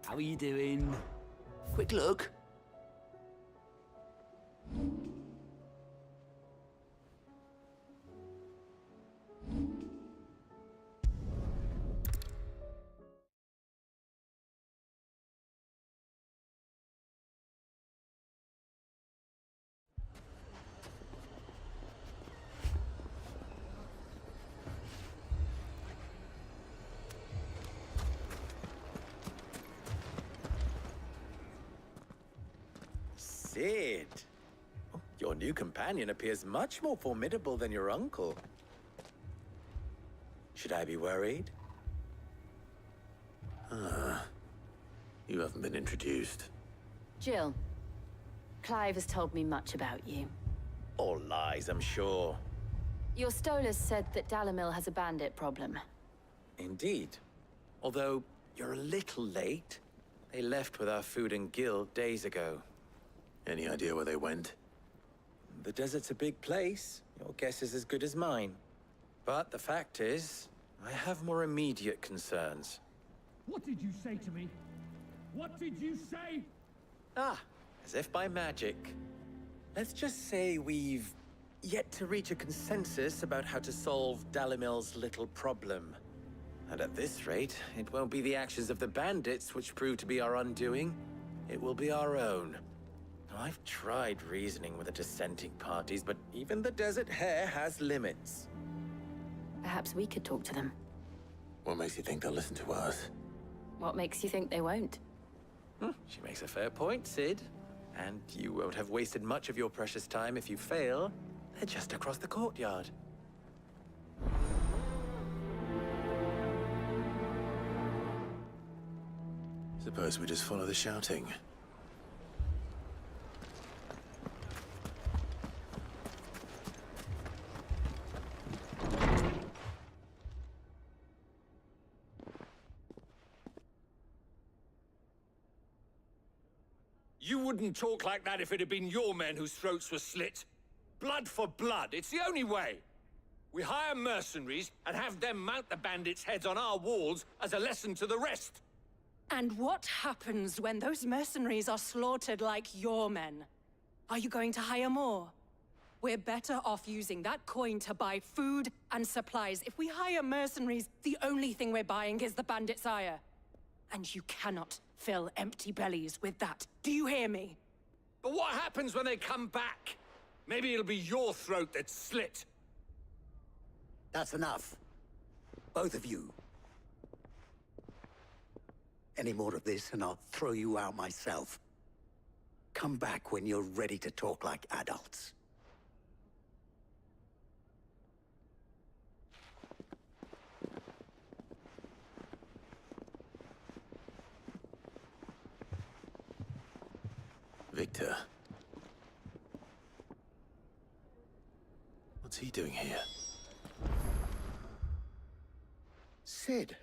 How are you doing? Quick look. Sid! Oh, your new companion appears much more formidable than your uncle. Should I be worried? You haven't been introduced. Jill, Clive has told me much about you. All lies, I'm sure. Your Stolas said that Dalamil has a bandit problem. Indeed. Although, you're a little late. They left with our food and guild days ago. Any idea where they went? The desert's a big place. Your guess is as good as mine. But the fact is, I have more immediate concerns. What did you say to me? What did you say? Ah, as if by magic. Let's just say we've yet to reach a consensus about how to solve Dalamil's little problem. And at this rate, it won't be the actions of the bandits which prove to be our undoing. It will be our own. I've tried reasoning with the dissenting parties, but even the Desert Hare has limits. Perhaps we could talk to them. What makes you think they'll listen to us? What makes you think they won't? She makes a fair point, Sid. And you won't have wasted much of your precious time if you fail. They're just across the courtyard. Suppose we just follow the shouting. You wouldn't talk like that if it had been your men whose throats were slit. Blood for blood, it's the only way. We hire mercenaries and have them mount the bandits' heads on our walls as a lesson to the rest. And what happens when those mercenaries are slaughtered like your men? Are you going to hire more? We're better off using that coin to buy food and supplies. If we hire mercenaries, the only thing we're buying is the bandits' ire. And you cannot fill empty bellies with that. Do you hear me? But what happens when they come back? Maybe it'll be your throat that's slit. That's enough. Both of you. Any more of this and I'll throw you out myself. Come back when you're ready to talk like adults. Victor. What's he doing here? Sid.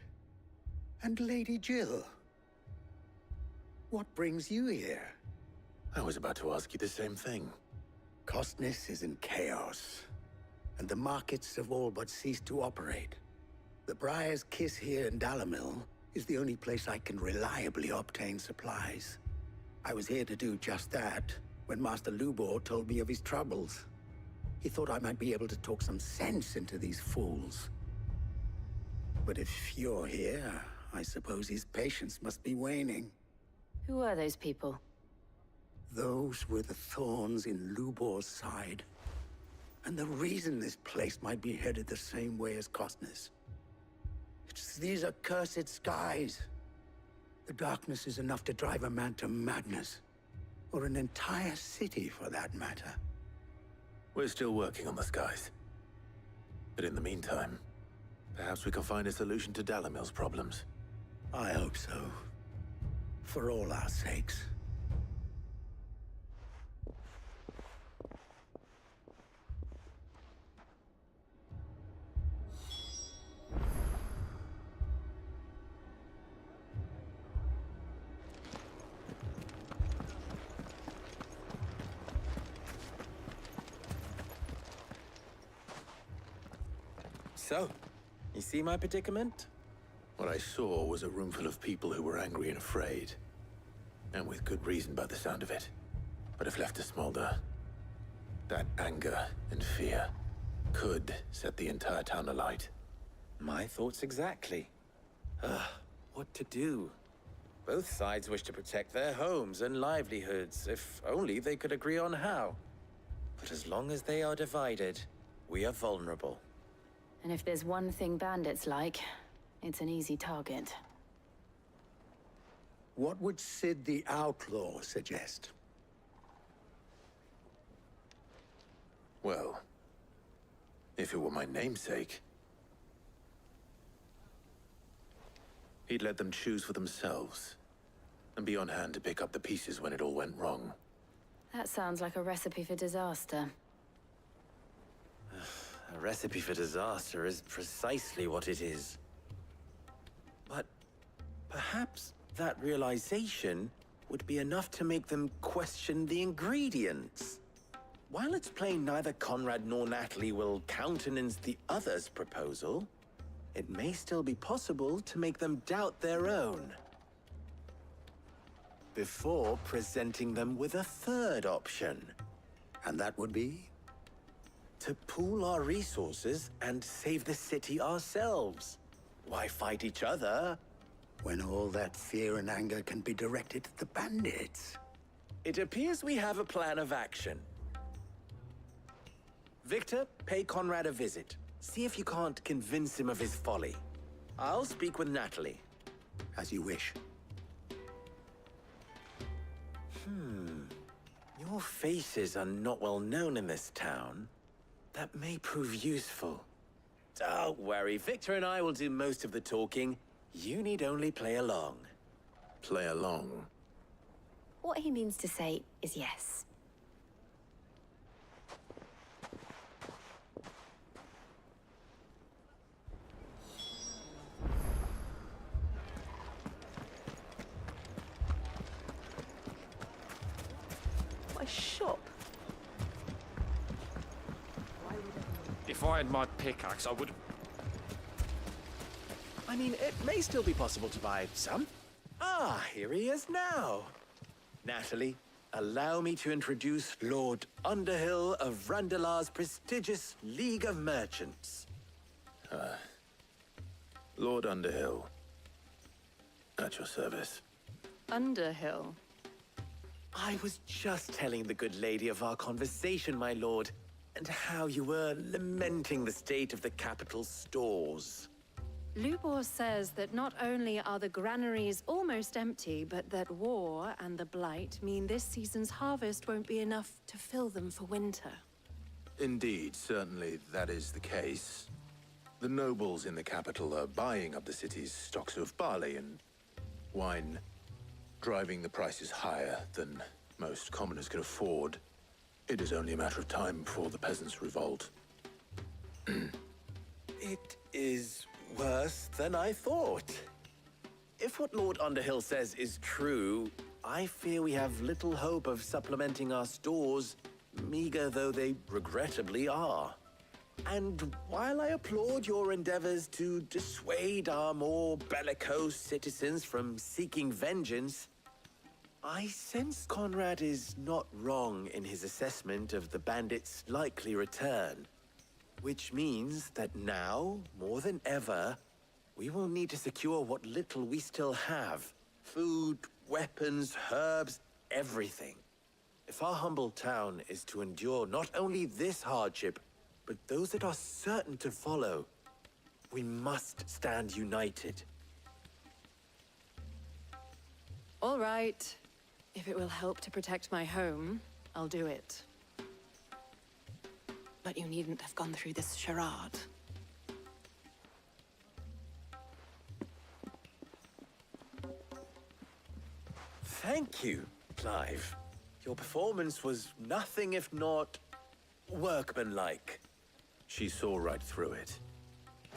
And Lady Jill. What brings you here? I was about to ask you the same thing. Costness is in chaos, and the markets have all but ceased to operate. The Briar's Kiss here in Dalamil is the only place I can reliably obtain supplies. I was here to do just that when Master Lubor told me of his troubles. He thought I might be able to talk some sense into these fools. But if you're here, I suppose his patience must be waning. Who are those people? Those were the thorns in Lubor's side. And the reason this place might be headed the same way as Costness. It's these accursed skies. The darkness is enough to drive a man to madness. Or an entire city, for that matter. We're still working on the skies. But in the meantime, perhaps we can find a solution to Dalamil's problems. I hope so. For all our sakes. So, you see my predicament? What I saw was a room full of people who were angry and afraid. And with good reason by the sound of it. But if left to smolder, that anger and fear could set the entire town alight. My thoughts exactly. What to do? Both sides wish to protect their homes and livelihoods, if only they could agree on how. But as long as they are divided, we are vulnerable. And if there's one thing bandits like, it's an easy target. What would Sid the Outlaw suggest? Well, if it were my namesake, he'd let them choose for themselves, and be on hand to pick up the pieces when it all went wrong. That sounds like a recipe for disaster. A recipe for disaster is precisely what it is. But perhaps that realization would be enough to make them question the ingredients. While it's plain neither Conrad nor Natalie will countenance the other's proposal, it may still be possible to make them doubt their own. Before presenting them with a third option. And that would be? To pool our resources and save the city ourselves. Why fight each other? When all that fear and anger can be directed at the bandits. It appears we have a plan of action. Victor, pay Conrad a visit. See if you can't convince him of his folly. I'll speak with Natalie. As you wish. Your faces are not well known in this town. That may prove useful. Don't worry, Victor and I will do most of the talking. You need only play along. Play along. What he means to say is yes. My shop. If I had my pickaxe, I would... I mean, it may still be possible to buy some. Ah, here he is now. Natalie, allow me to introduce Lord Underhill of Randalar's prestigious League of Merchants. Lord Underhill. At your service. Underhill. I was just telling the good lady of our conversation, my lord, and how you were lamenting the state of the capital's stores. Lubor says that not only are the granaries almost empty, but that war and the Blight mean this season's harvest won't be enough to fill them for winter. Indeed, certainly that is the case. The nobles in the capital are buying up the city's stocks of barley and wine, driving the prices higher than most commoners can afford. It is only a matter of time before the peasants revolt. It is worse than I thought. If what Lord Underhill says is true, I fear we have little hope of supplementing our stores, meager though they regrettably are. And while I applaud your endeavors to dissuade our more bellicose citizens from seeking vengeance, I sense Conrad is not wrong in his assessment of the bandits' likely return. Which means that now, more than ever, we will need to secure what little we still have. Food, weapons, herbs, everything. If our humble town is to endure not only this hardship, but those that are certain to follow, we must stand united. All right. If it will help to protect my home, I'll do it. But you needn't have gone through this charade. Thank you, Clive. Your performance was nothing if not workmanlike. She saw right through it.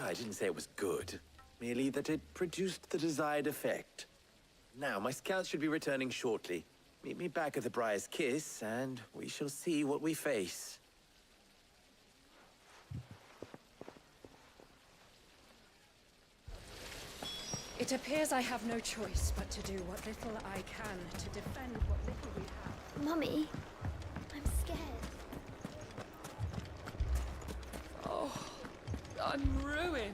I didn't say it was good, merely that it produced the desired effect. Now, my scouts should be returning shortly. Meet me back at the Briar's Kiss, and we shall see what we face. It appears I have no choice but to do what little I can to defend what little we have. Mummy, I'm scared. Oh, I'm ruined.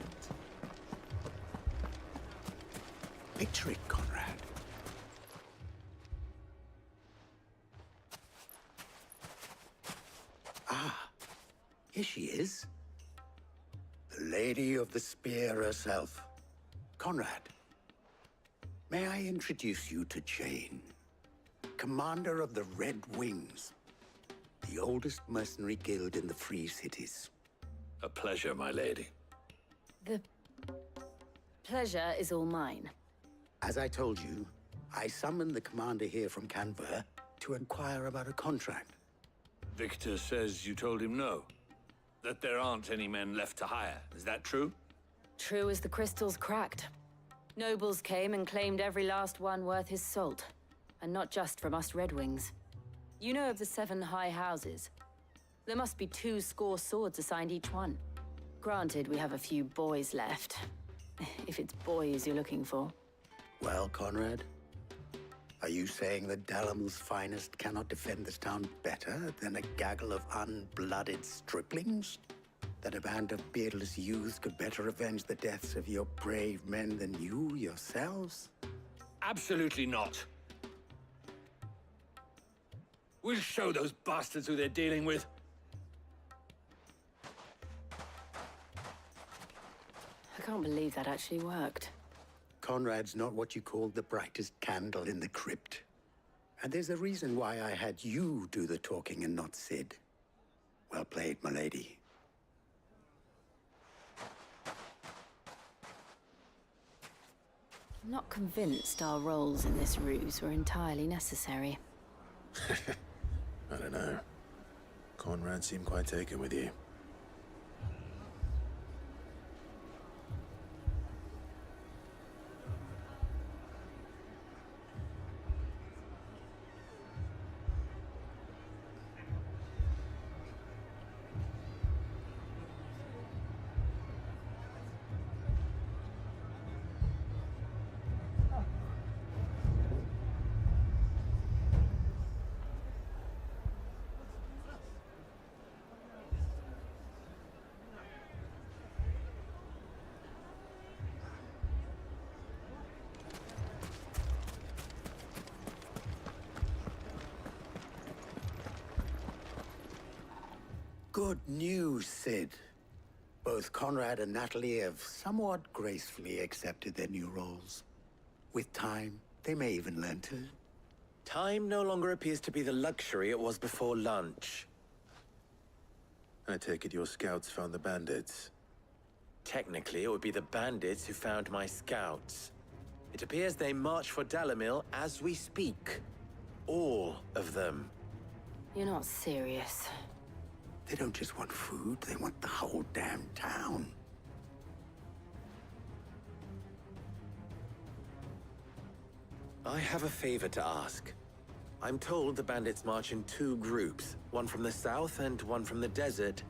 Picture it, Conrad. Ah, here she is. The Lady of the Spear herself. Conrad, may I introduce you to Jane, commander of the Red Wings, the oldest mercenary guild in the Free Cities. A pleasure, my lady. The pleasure is all mine. As I told you, I summoned the commander here from Canver to inquire about a contract. Victor says you told him no. That there aren't any men left to hire. Is that true? True as the crystals cracked. Nobles came and claimed every last one worth his salt. And not just from us Red Wings. You know of the 7 high houses. There must be 2 swords assigned each one. Granted, we have a few boys left. If it's boys you're looking for. Well, Conrad, are you saying that Dalamil's finest cannot defend this town better than a gaggle of unblooded striplings? That a band of beardless youths could better avenge the deaths of your brave men than you yourselves? Absolutely not. We'll show those bastards who they're dealing with. I can't believe that actually worked. Conrad's not what you call the brightest candle in the crypt. And there's a reason why I had you do the talking and not Sid. Well played, my lady. I'm not convinced our roles in this ruse were entirely necessary. I don't know. Conrad seemed quite taken with you. Good news, Sid. Both Conrad and Natalie have somewhat gracefully accepted their new roles. With time, they may even learn to. Time no longer appears to be the luxury it was before lunch. I take it your scouts found the bandits. Technically, it would be the bandits who found my scouts. It appears they march for Dalamil as we speak. All of them. You're not serious. They don't just want food, they want the whole damn town. I have a favor to ask. I'm told the bandits march in 2 groups, one from the south and one from the desert,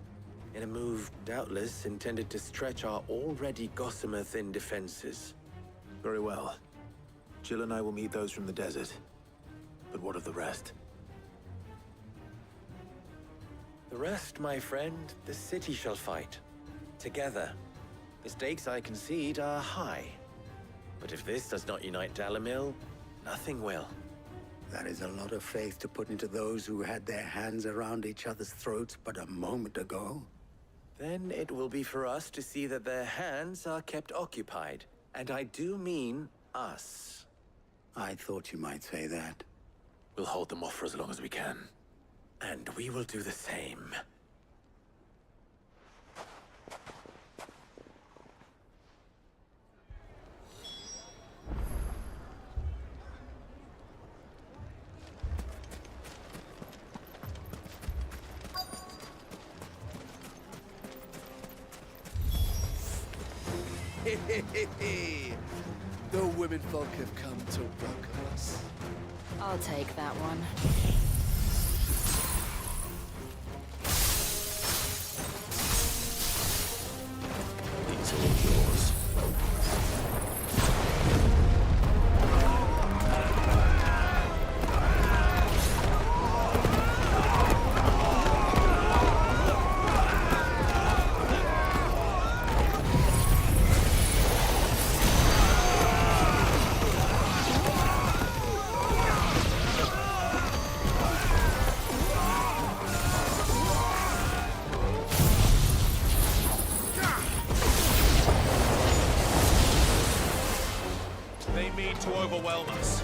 in a move doubtless intended to stretch our already gossamer-thin defenses. Very well. Jill and I will meet those from the desert. But what of the rest? The rest, my friend, the city shall fight. Together. The stakes, I concede, are high. But if this does not unite Dalamil, nothing will. That is a lot of faith to put into those who had their hands around each other's throats but a moment ago. Then it will be for us to see that their hands are kept occupied. And I do mean us. I thought you might say that. We'll hold them off for as long as we can. And we will do the same. The women folk have come to welcome us. I'll take that one. These are all yours. starting to overwhelm us.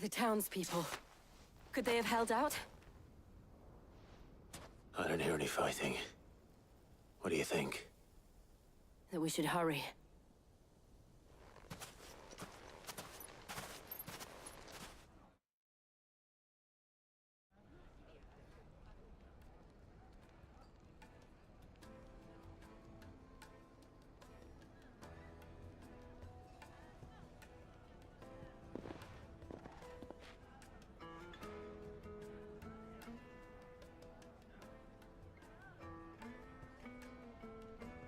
The townspeople. Could they have held out? I don't hear any fighting. What do you think? That we should hurry.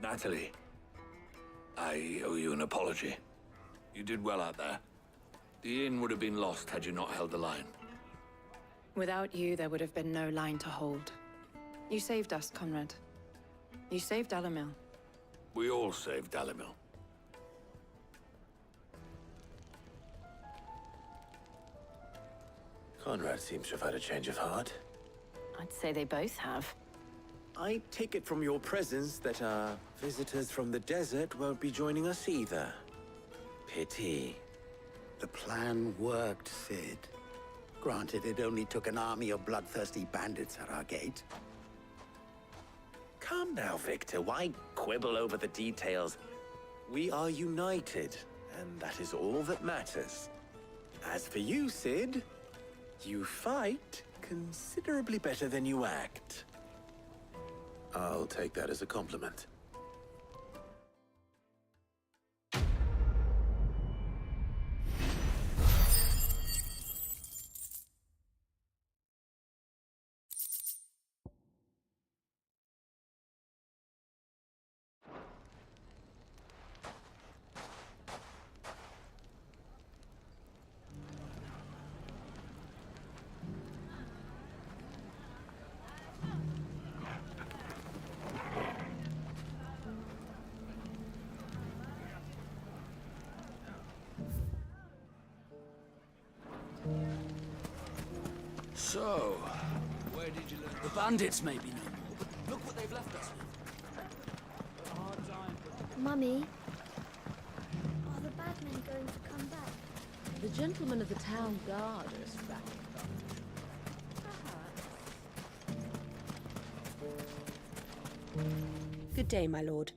Natalie, I owe you an apology. You did well out there. The inn would have been lost had you not held the line. Without you, there would have been no line to hold. You saved us, Conrad. You saved Dalamil. We all saved Dalamil. Conrad seems to have had a change of heart. I'd say they both have. I take it from your presence that our visitors from the desert won't be joining us either. Pity. The plan worked, Sid. Granted, it only took an army of bloodthirsty bandits at our gate. Come now, Victor. Why quibble over the details? We are united, and that is all that matters. As for you, Sid, you fight considerably better than you act. I'll take that as a compliment. So, where did you learn? The bandits may be no more, but look what they've left us with. Mummy, are the bad men going to come back? The gentlemen of the town guard are expecting them. Good day, my lord.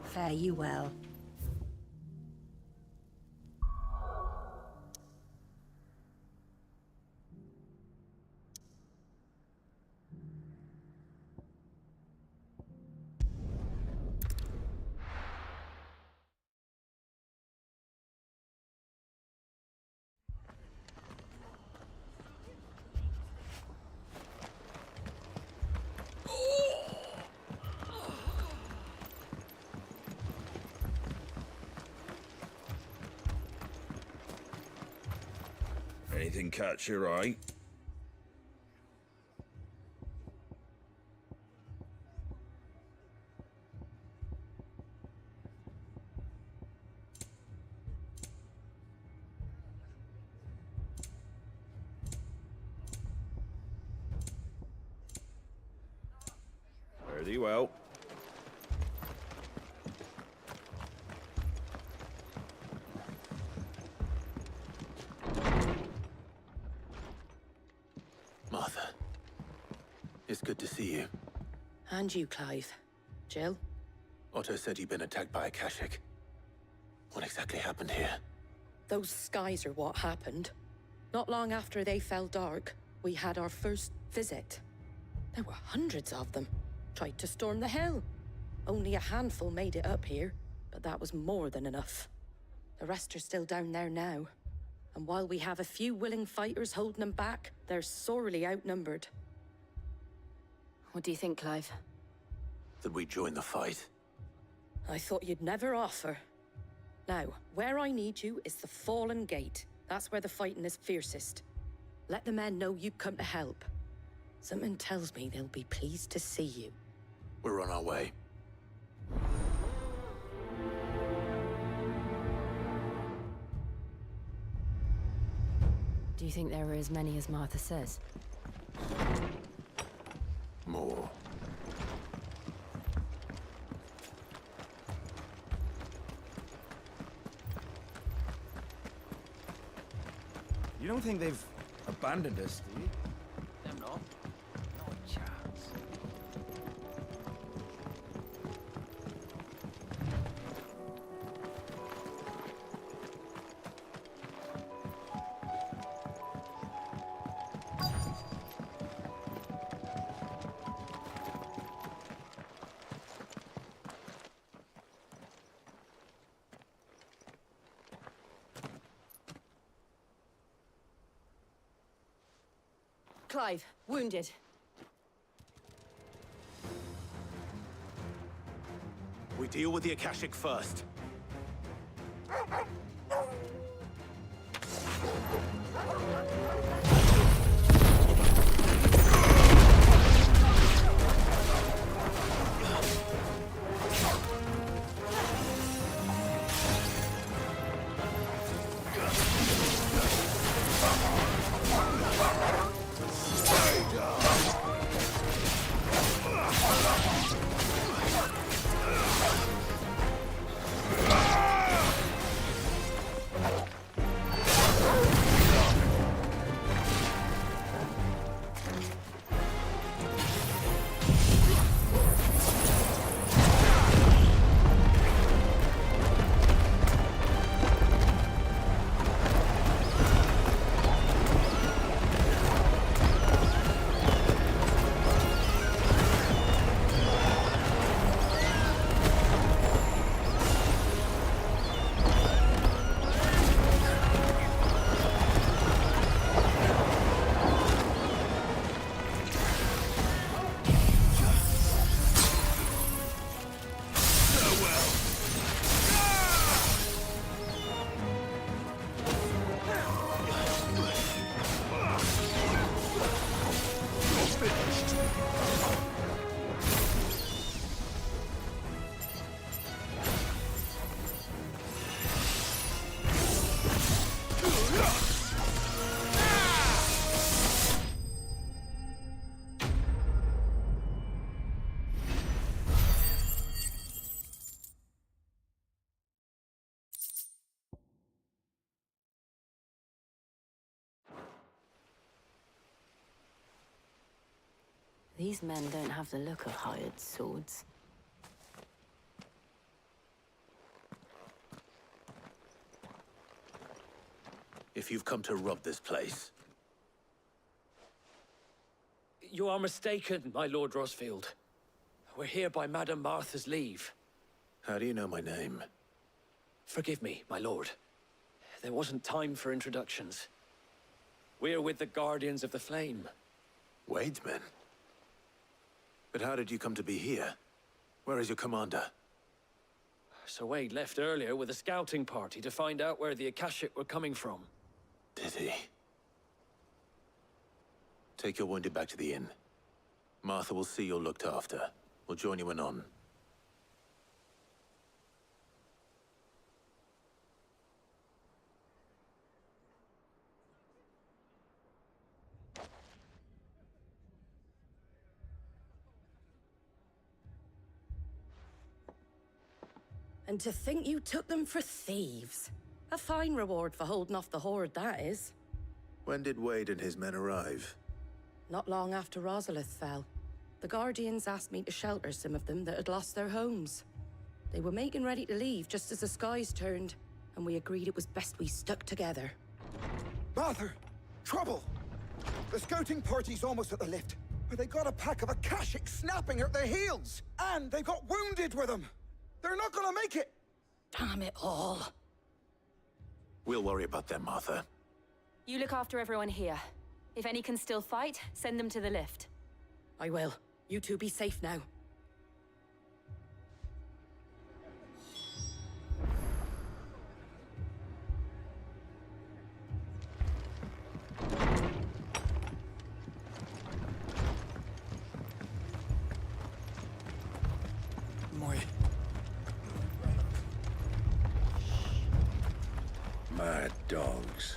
Fare you well. Anything catch your eye? Fare thee well. Martha, it's good to see you. And you, Clive. Jill? Otto said you'd been attacked by a Kashik. What exactly happened here? Those skies are what happened. Not long after they fell dark, we had our first visit. There were hundreds of them. Tried to storm the hill. Only a handful made it up here, but that was more than enough. The rest are still down there now. And while we have a few willing fighters holding them back, they're sorely outnumbered. What do you think, Clive? That we join the fight? I thought you'd never offer. Now, where I need you is the Fallen Gate. That's where the fighting is fiercest. Let the men know you've come to help. Something tells me they'll be pleased to see you. We're on our way. Do you think there are as many as Martha says? More. You don't think they've abandoned us, do you? Them not. Not a chance. Clive, wounded. We deal with the Akashic first. These men don't have the look of hired swords. If you've come to rob this place, You are mistaken, my Lord Rosfield. We're here by Madame Martha's leave. how do you know my name? Forgive me, my lord. There wasn't time for introductions. We're with the Guardians of the Flame. Wade's men? But how did you come to be here? Where is your commander? Sir Wade left earlier with a scouting party to find out where the Akashic were coming from. Did he? Take your wounded back to the inn. Martha will see you're looked after. We'll join you anon. And to think you took them for thieves. A fine reward for holding off the horde, that is. When did Wade and his men arrive? Not long after Rosalith fell. The Guardians asked me to shelter some of them that had lost their homes. They were making ready to leave just as the skies turned, and we agreed it was best we stuck together. Martha! Trouble! The scouting party's almost at the lift, but they got a pack of Akashics snapping at their heels! And they got wounded with them! They're not gonna make it! Damn it all. We'll worry about them, Martha. You look after everyone here. If any can still fight, send them to the lift. I will. You two be safe now. Mad dogs.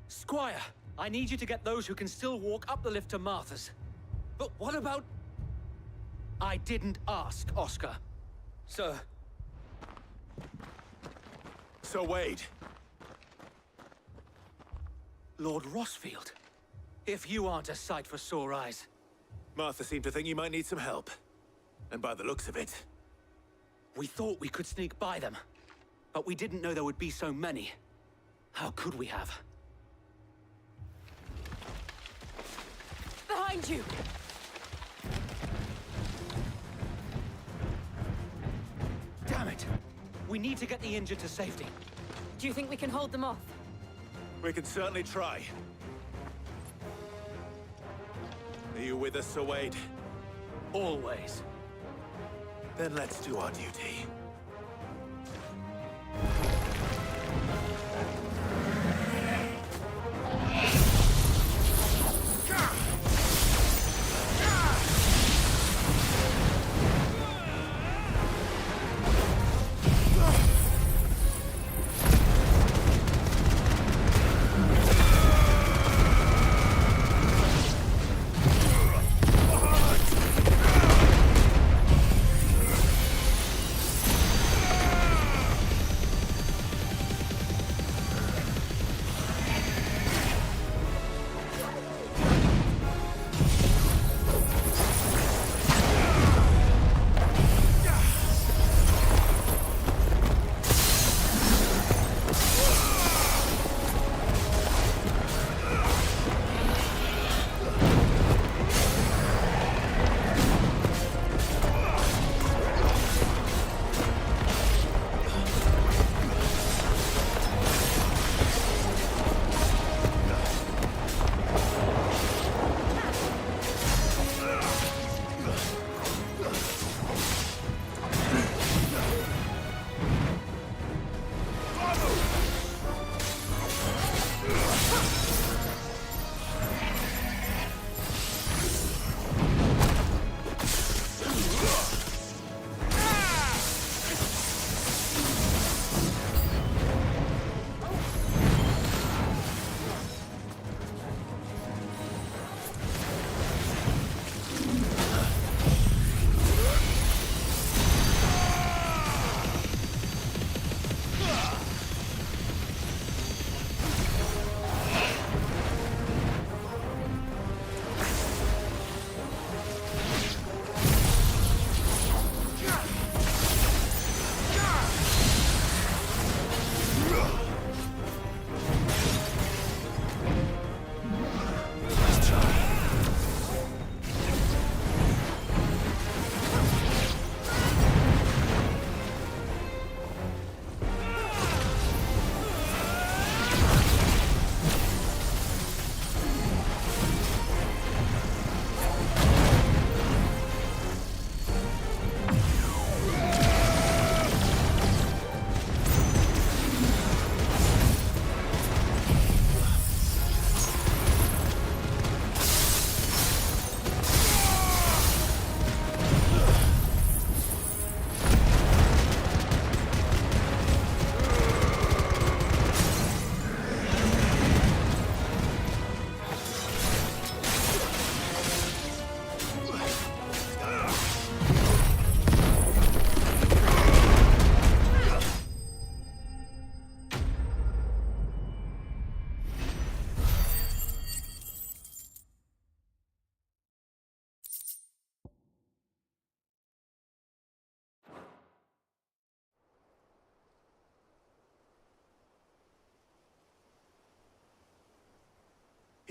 Squire, I need you to get those who can still walk up the lift to Martha's. But what about... I didn't ask, Oscar. Sir. Sir Wade! Lord Rosfield. If you aren't a sight for sore eyes. Martha seemed to think you might need some help. And by the looks of it... We thought we could sneak by them. But we didn't know there would be so many. How could we have? Behind you! Damn it! We need to get the injured to safety. Do you think we can hold them off? We can certainly try. Are you with us, Sir Wade? Always. Then let's do our duty.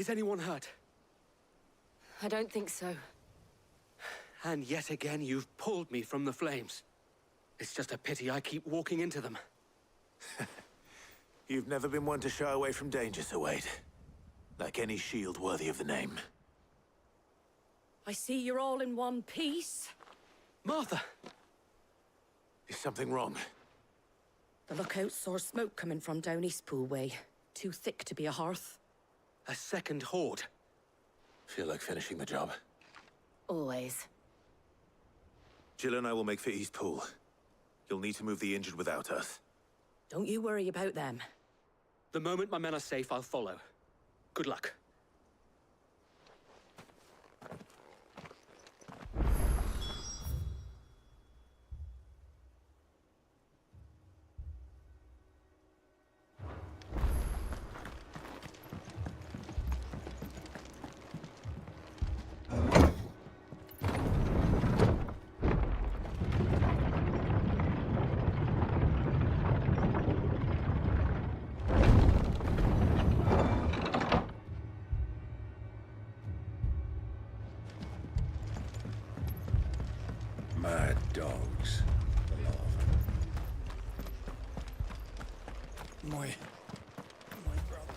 Is anyone hurt? I don't think so. And yet again, you've pulled me from the flames. It's just a pity I keep walking into them. You've never been one to shy away from danger, Sir Wade. Like any shield worthy of the name. I see you're all in one piece. Martha! Is something wrong? The lookout saw smoke coming from down Eastpool way. Too thick to be a hearth. A second horde. Feel like finishing the job. Always. Jill and I will make for Eastpool. You'll need to move the injured without us. Don't you worry about them. The moment my men are safe, I'll follow. Good luck. Mad dogs. The lot of them. My brothers.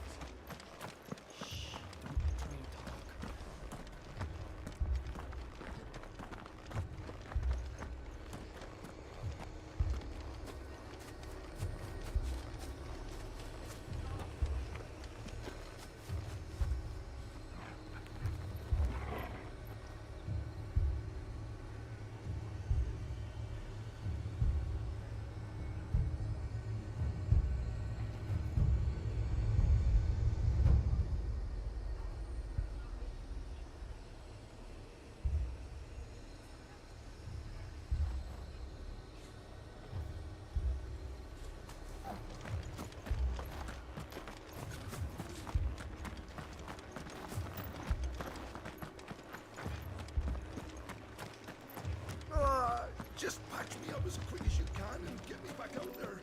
Just patch me up as quick as you can and get me back out there.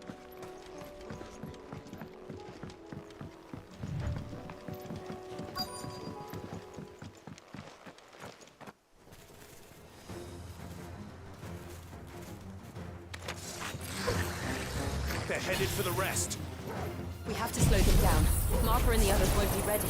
They're headed for the rest. We have to slow them down. Martha and the others won't be ready.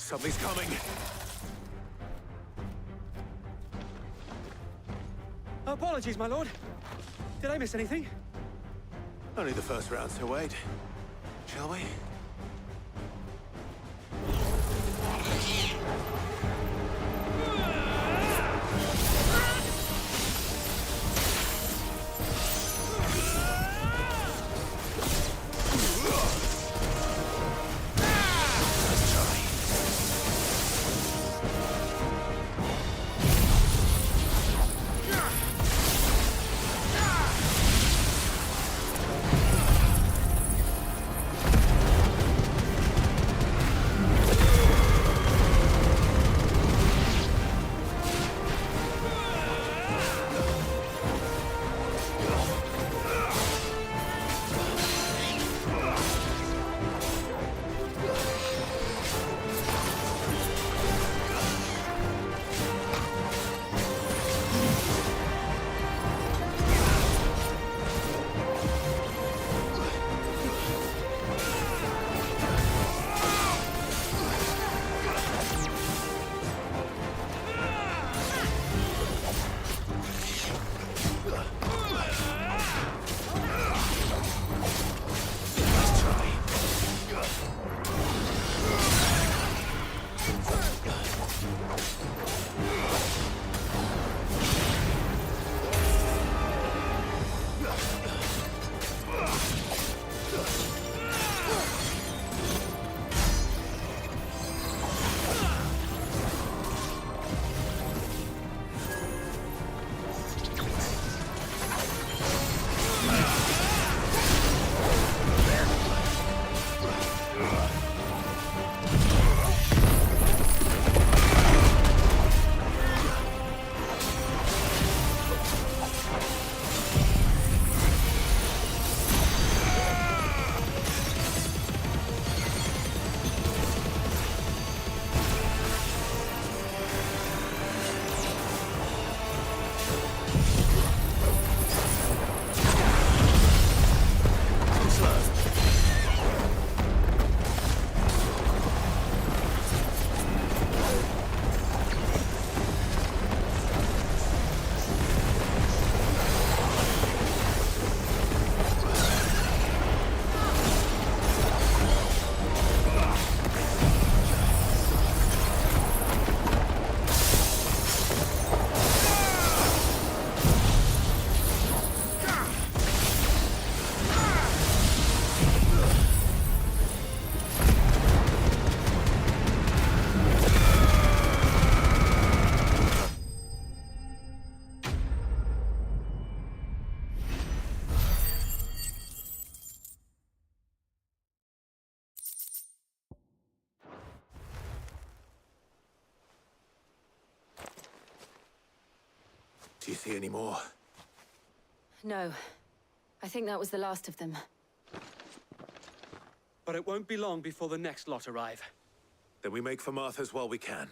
Something's coming. Apologies, my lord. Did I miss anything? Only the first round, so wait. Shall we? Do you see any more? No. I think that was the last of them. But it won't be long before the next lot arrive. Then we make for Martha's while we can.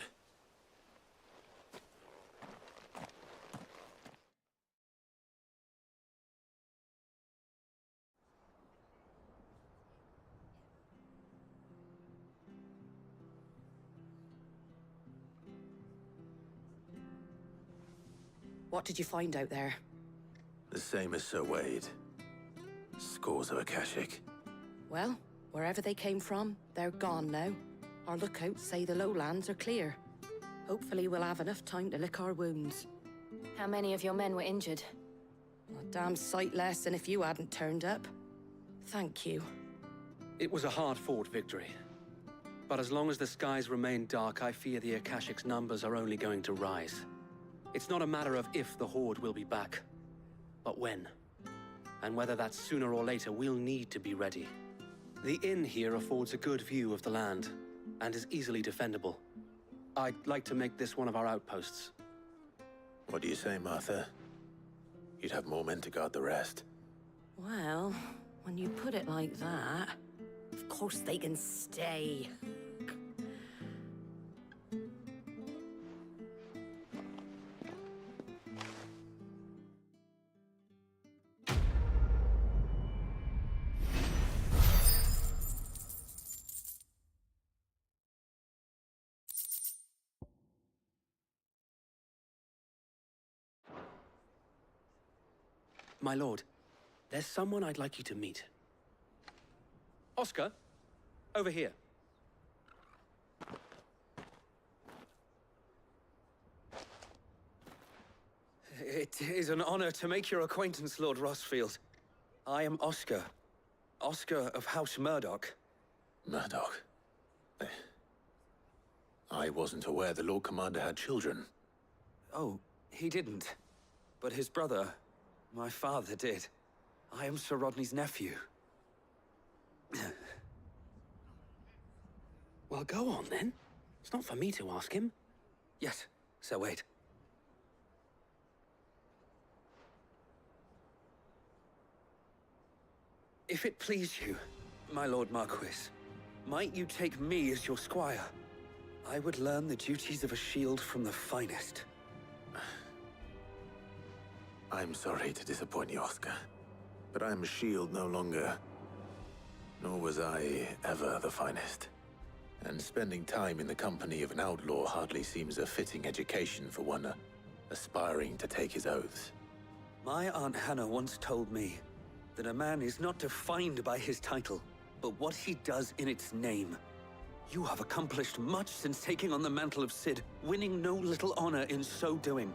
What did you find out there? The same as Sir Wade. Scores of Akashic. Well, wherever they came from, they're gone now. Our lookouts say the lowlands are clear. Hopefully we'll have enough time to lick our wounds. How many of your men were injured? A damn sight less than if you hadn't turned up. Thank you. It was a hard-fought victory. But as long as the skies remain dark, I fear the Akashic's numbers are only going to rise. It's not a matter of if the Horde will be back, but when. And whether that's sooner or later, we'll need to be ready. The inn here affords a good view of the land, and is easily defendable. I'd like to make this one of our outposts. What do you say, Martha? You'd have more men to guard the rest. Well, when you put it like that, of course they can stay. My lord, there's someone I'd like you to meet. Oscar, over here. It is an honor to make your acquaintance, Lord Rossfield. I am Oscar. Oscar of House Murdoch. Murdoch? I wasn't aware the Lord Commander had children. Oh, he didn't. But his brother, my father, did. I am Sir Rodney's nephew. Well, go on, then. It's not for me to ask him. Yes, Sir Wade. If it please you, my Lord Marquis, might you take me as your squire? I would learn the duties of a shield from the finest. I'm sorry to disappoint you, Oscar, but I'm a shield no longer. Nor was I ever the finest. And spending time in the company of an outlaw hardly seems a fitting education for one aspiring to take his oaths. My Aunt Hannah once told me that a man is not defined by his title, but what he does in its name. You have accomplished much since taking on the mantle of Cid, winning no little honor in so doing.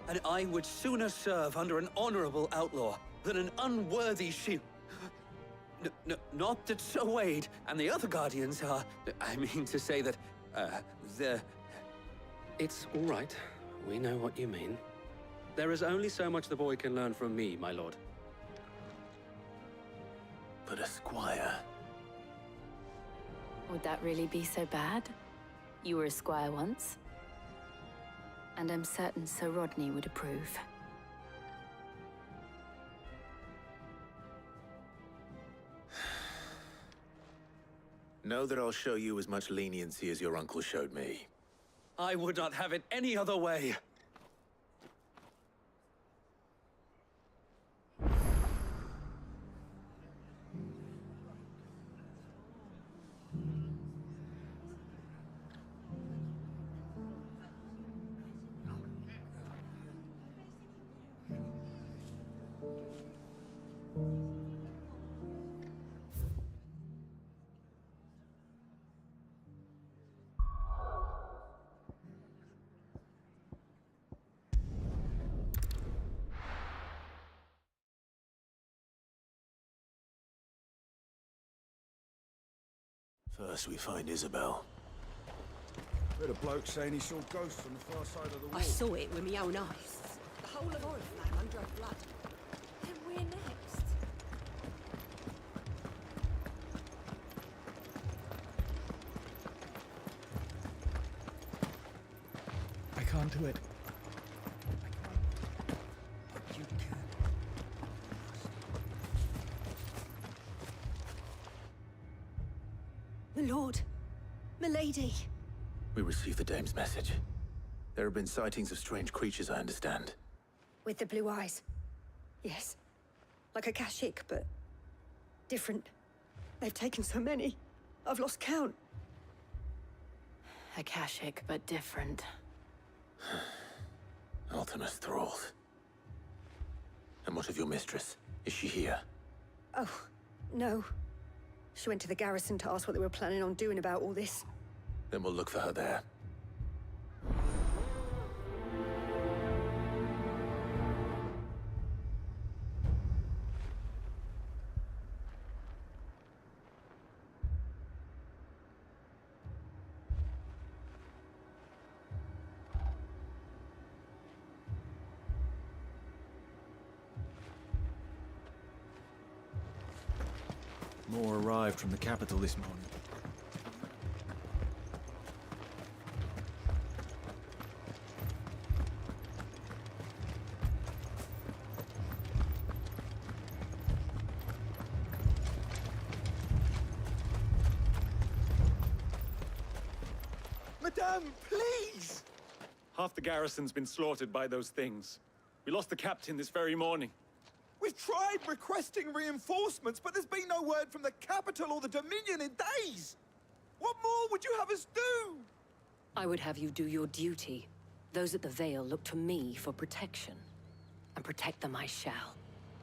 And I would sooner serve under an honorable outlaw than an unworthy shield. Not that Sir Wade and the other Guardians are... I mean to say that, they're... It's all right. We know what you mean. There is only so much the boy can learn from me, my lord. But a squire... Would that really be so bad? You were a squire once. And I'm certain Sir Rodney would approve. Know that I'll show you as much leniency as your uncle showed me. I would not have it any other way. First we find Isabel. Heard a bloke saying he saw ghosts on the far side of the wall. I saw it with my own eyes. The whole of Oriflamme under blood. Then we're next. I can't do it. You can. My lord. Milady. We received the dame's message. There have been sightings of strange creatures, I understand. With the blue eyes. Yes. Like a Kashik, but different. They've taken so many. I've lost count. Akashic, but different. Ultimus thralls. And what of your mistress? Is she here? Oh, no. She went to the garrison to ask what they were planning on doing about all this. Then we'll look for her there. More arrived from the capital this morning. Madame, please! Half the garrison's been slaughtered by those things. We lost the captain this very morning. We've tried requesting reinforcements, but there's been no word from the capital or the Dominion in days! What more would you have us do? I would have you do your duty. Those at the Vale look to me for protection. And protect them I shall.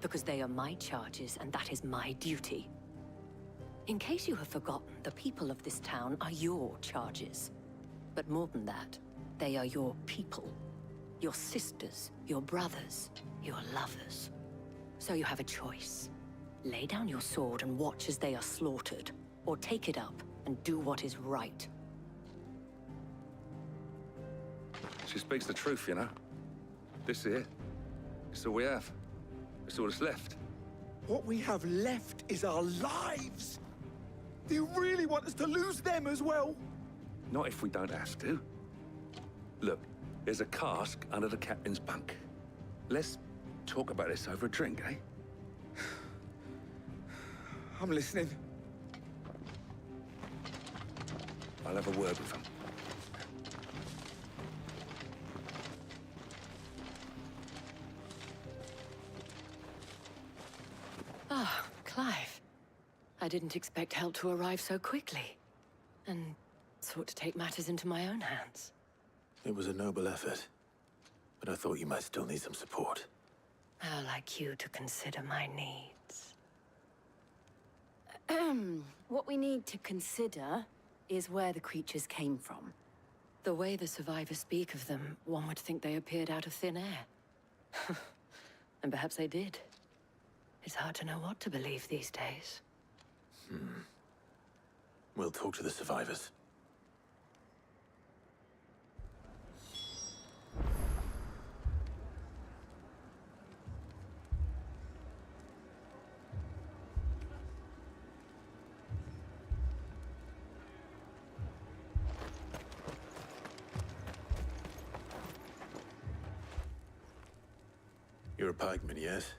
because they are my charges and that is my duty. In case you have forgotten, the people of this town are your charges. But more than that, they are your people. Your sisters, your brothers, your lovers. So you have a choice. Lay down your sword and watch as they are slaughtered, or take it up and do what is right. She speaks the truth, you know. This is it. It's all we have. It's all that's left. What we have left is our lives. Do you really want us to lose them as well? Not if we don't have to. Look, there's a cask under the captain's bunk. Let's talk about this over a drink, eh? I'm listening. I'll have a word with him. Ah, Clive. I didn't expect help to arrive so quickly. And sought to take matters into my own hands. It was a noble effort, but I thought you might still need some support. How like you to consider my needs. What we need to consider is where the creatures came from. The way the survivors speak of them, one would think they appeared out of thin air. And perhaps they did. It's hard to know what to believe these days. We'll talk to the survivors. You're a pikeman, yes?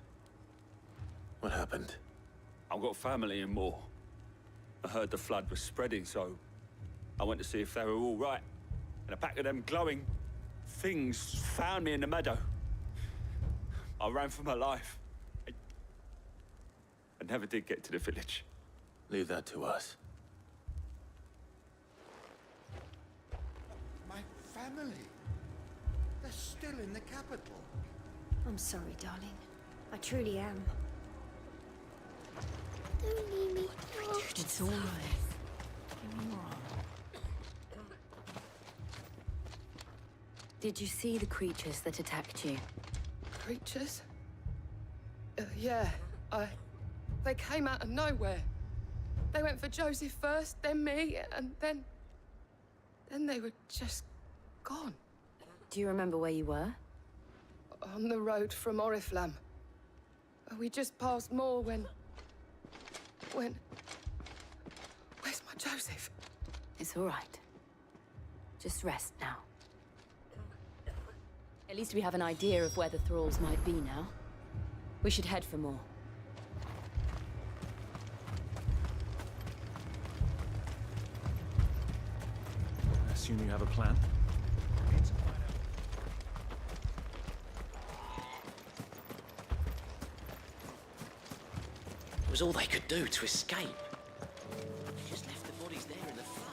What happened? I've got family in Moor. I heard the flood was spreading, so I went to see if they were all right. And a pack of them glowing things found me in the meadow. I ran for my life. I never did get to the village. Leave that to us. My family. They're still in the capital. I'm sorry, darling. I truly am. Don't leave me. It's all right. Did you see the creatures that attacked you? Creatures? Yeah, They came out of nowhere. They went for Joseph first, then me, and then they were just gone. Do you remember where you were? On the road from Oriflamme. We just passed Moor when... Where's my Joseph? It's all right. Just rest now. At least we have an idea of where the thralls might be now. We should head for more. I assume you have a plan? It was all they could do to escape. They just left the bodies there in the flood.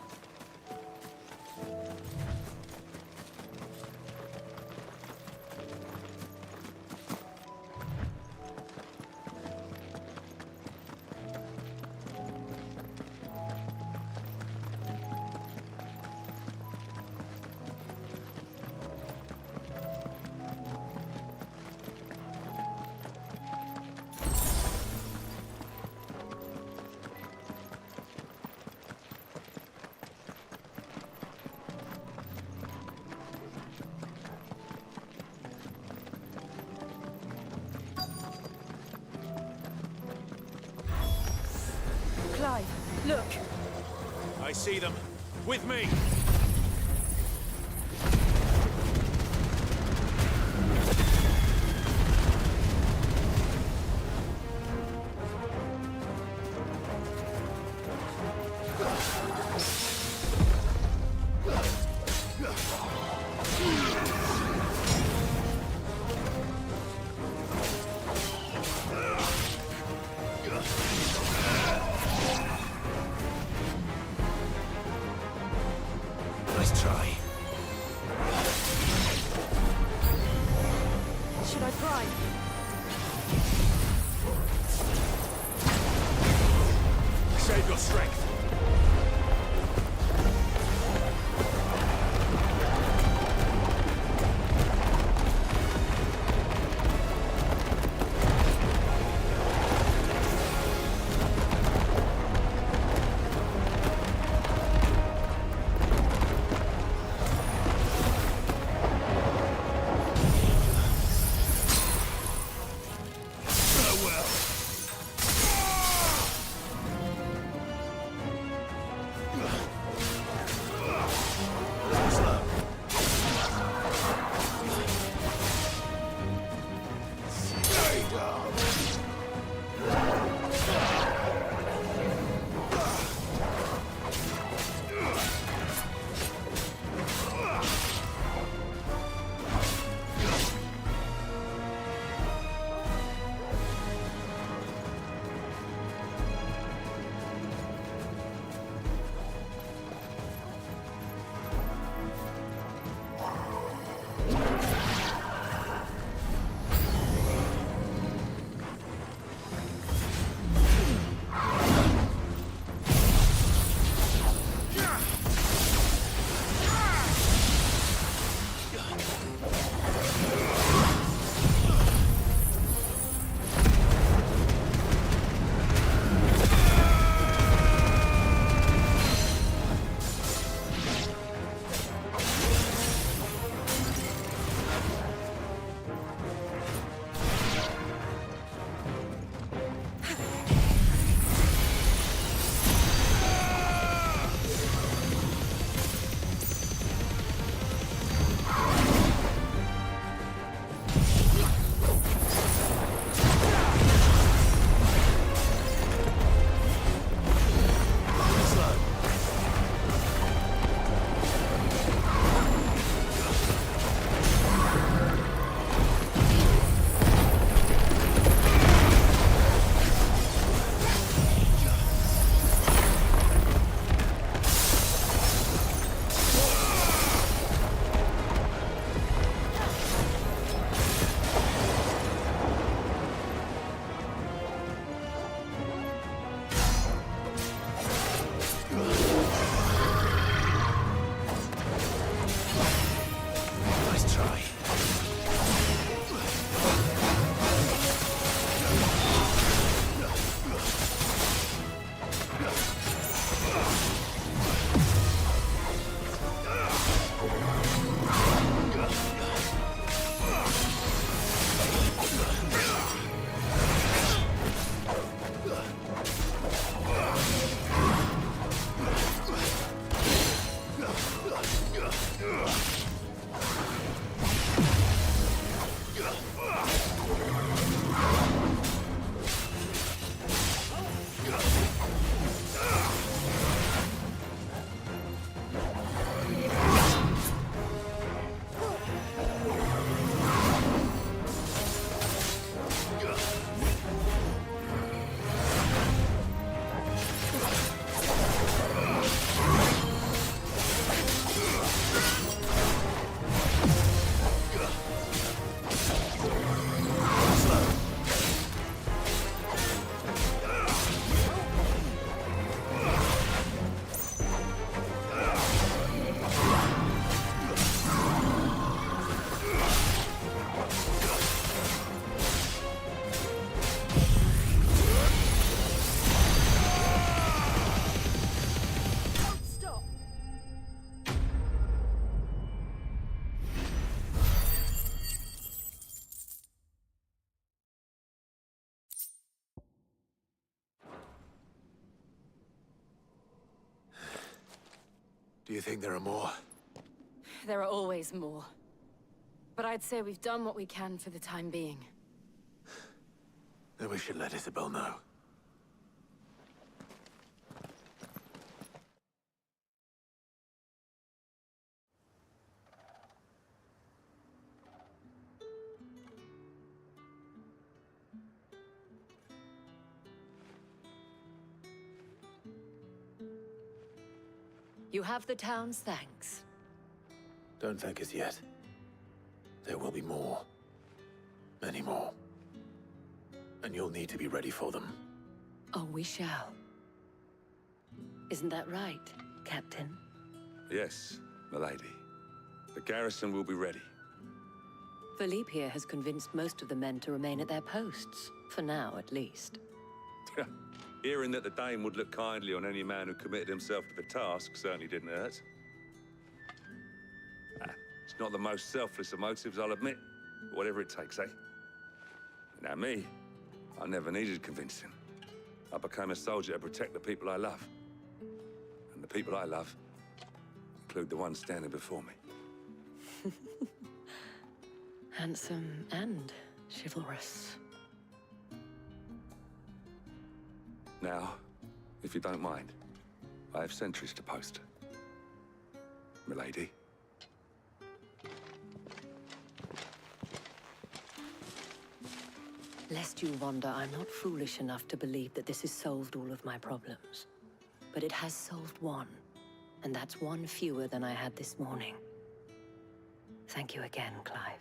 Clive, look! I see them. With me! Nice try. Should I try? Save your strength. Do you think there are more? There are always more. But I'd say we've done what we can for the time being. Then we should let Isabel know. You have the town's thanks. Don't thank us yet. There will be more. Many more. And you'll need to be ready for them. Oh, we shall. Isn't that right, Captain? Yes, milady. The garrison will be ready. Philippe here has convinced most of the men to remain at their posts. For now, at least. Hearing that the Dane would look kindly on any man who committed himself to the task certainly didn't hurt. It's not the most selfless of motives, I'll admit. But whatever it takes, eh? Now me, I never needed convincing. I became a soldier to protect the people I love. And the people I love include the ones standing before me. Handsome and chivalrous. Now, if you don't mind, I have sentries to post. Milady. Lest you wonder, I'm not foolish enough to believe that this has solved all of my problems. But it has solved one, and that's one fewer than I had this morning. Thank you again, Clive.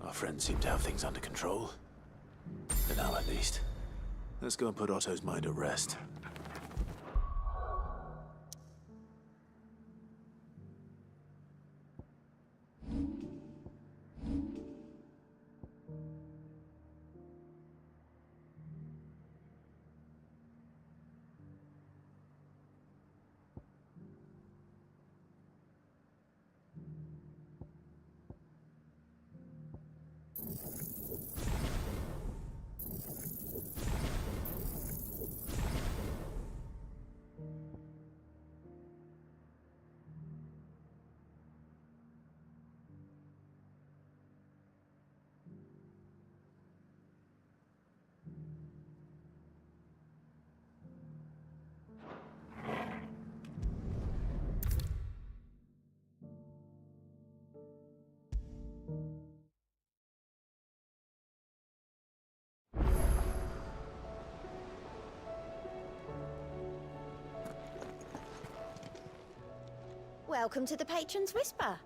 Our friends seem to have things under control. For now, at least. Let's go and put Otto's mind at rest. Welcome to the Patron's Whisper.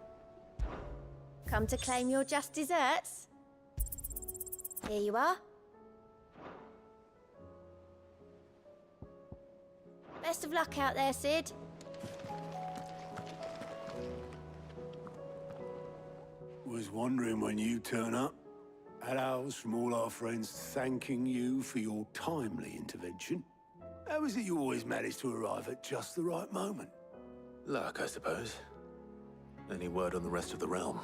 Come to claim your just desserts? Here you are. Best of luck out there, Sid. Was wondering when you turn up. Had ours from all our friends thanking you for your timely intervention. How is it you always manage to arrive at just the right moment? Luck, I suppose. Any word on the rest of the realm?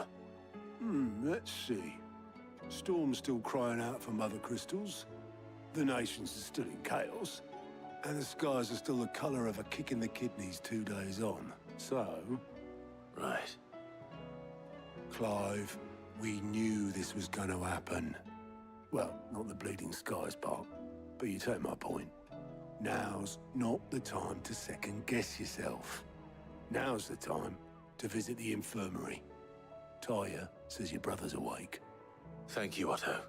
Let's see. Storm's still crying out for mother crystals. The nations are still in chaos. And the skies are still the color of a kick in the kidneys 2 days on. So... Right. Clive, we knew this was going to happen. Well, not the bleeding skies part, but you take my point. Now's not the time to second-guess yourself. Now's the time to visit the infirmary. Talia says your brother's awake. Thank you, Otto.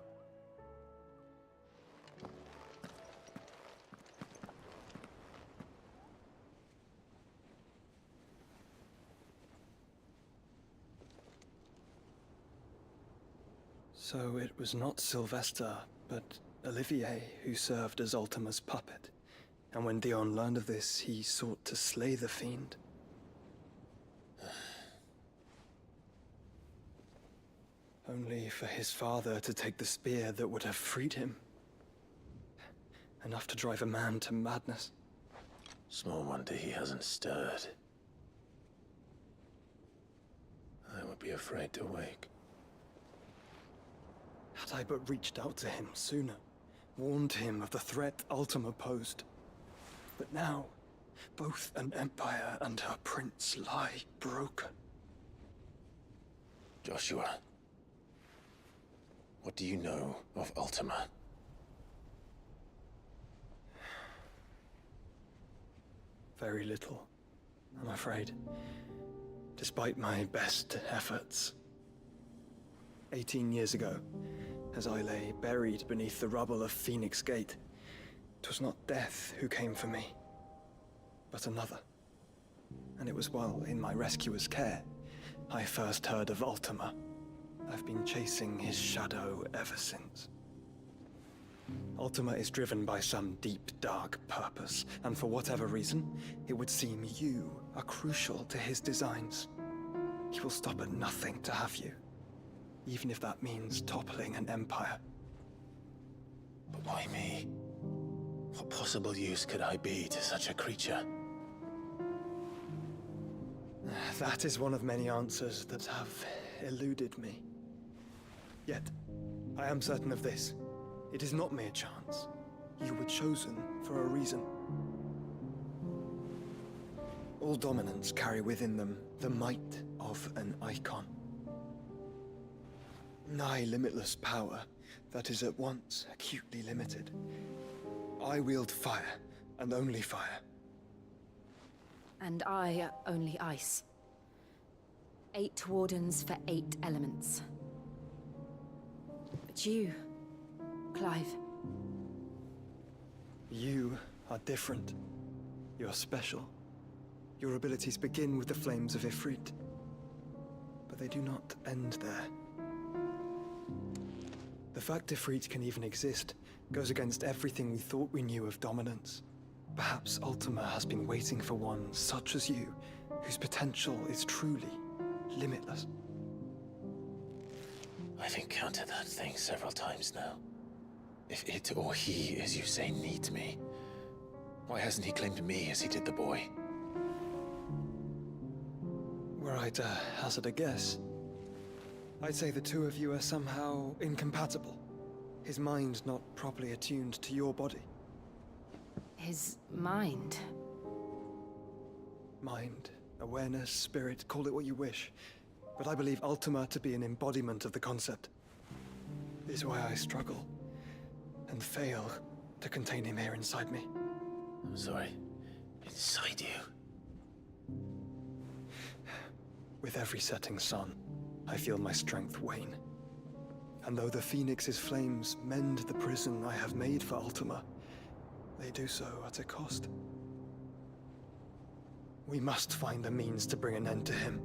So it was not Sylvester, but Olivier who served as Ultima's puppet. And when Dion learned of this, he sought to slay the fiend. Only for his father to take the spear that would have freed him. Enough to drive a man to madness. Small wonder he hasn't stirred. I would be afraid to wake. Had I but reached out to him sooner, warned him of the threat Ultima posed. But now, both an empire and her prince lie broken. Joshua, what do you know of Ultima? Very little, I'm afraid. Despite my best efforts. 18 years ago, as I lay buried beneath the rubble of Phoenix Gate, 'twas not death who came for me, but another. and it was while in my rescuer's care I first heard of Ultima. I've been chasing his shadow ever since. Ultima is driven by some deep, dark purpose, and for whatever reason, it would seem you are crucial to his designs. He will stop at nothing to have you, even if that means toppling an empire. But why me? What possible use could I be to such a creature? That is one of many answers that have eluded me. Yet, I am certain of this. It is not mere chance. You were chosen for a reason. All dominants carry within them the might of an icon. Nigh limitless power that is at once acutely limited. I wield fire, and only fire. And I only ice. 8 wardens for 8 elements. But you, Clive. You are different. You're special. Your abilities begin with the flames of Ifrit. But they do not end there. The fact Ifrit can even exist goes against everything we thought we knew of dominance. Perhaps Ultima has been waiting for one such as you, whose potential is truly limitless. I've encountered that thing several times now. If it or he, as you say, needs me, why hasn't he claimed me as he did the boy? Were I to hazard a guess, I'd say the two of you are somehow incompatible. His mind not properly attuned to your body. His mind? Mind, awareness, spirit, call it what you wish. But I believe Ultima to be an embodiment of the concept. This is why I struggle and fail to contain him here inside me. I'm sorry. Inside you? With every setting sun, I feel my strength wane. And though the Phoenix's flames mend the prison I have made for Ultima, they do so at a cost. We must find a means to bring an end to him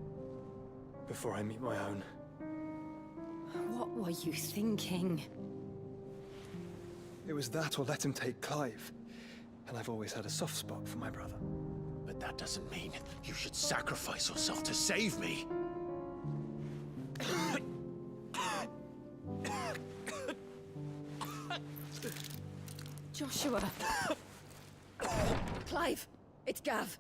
before I meet my own. What were you thinking? It was that or let him take Clive. And I've always had a soft spot for my brother. But that doesn't mean you should sacrifice yourself to save me. Joshua. Clive, it's Gav.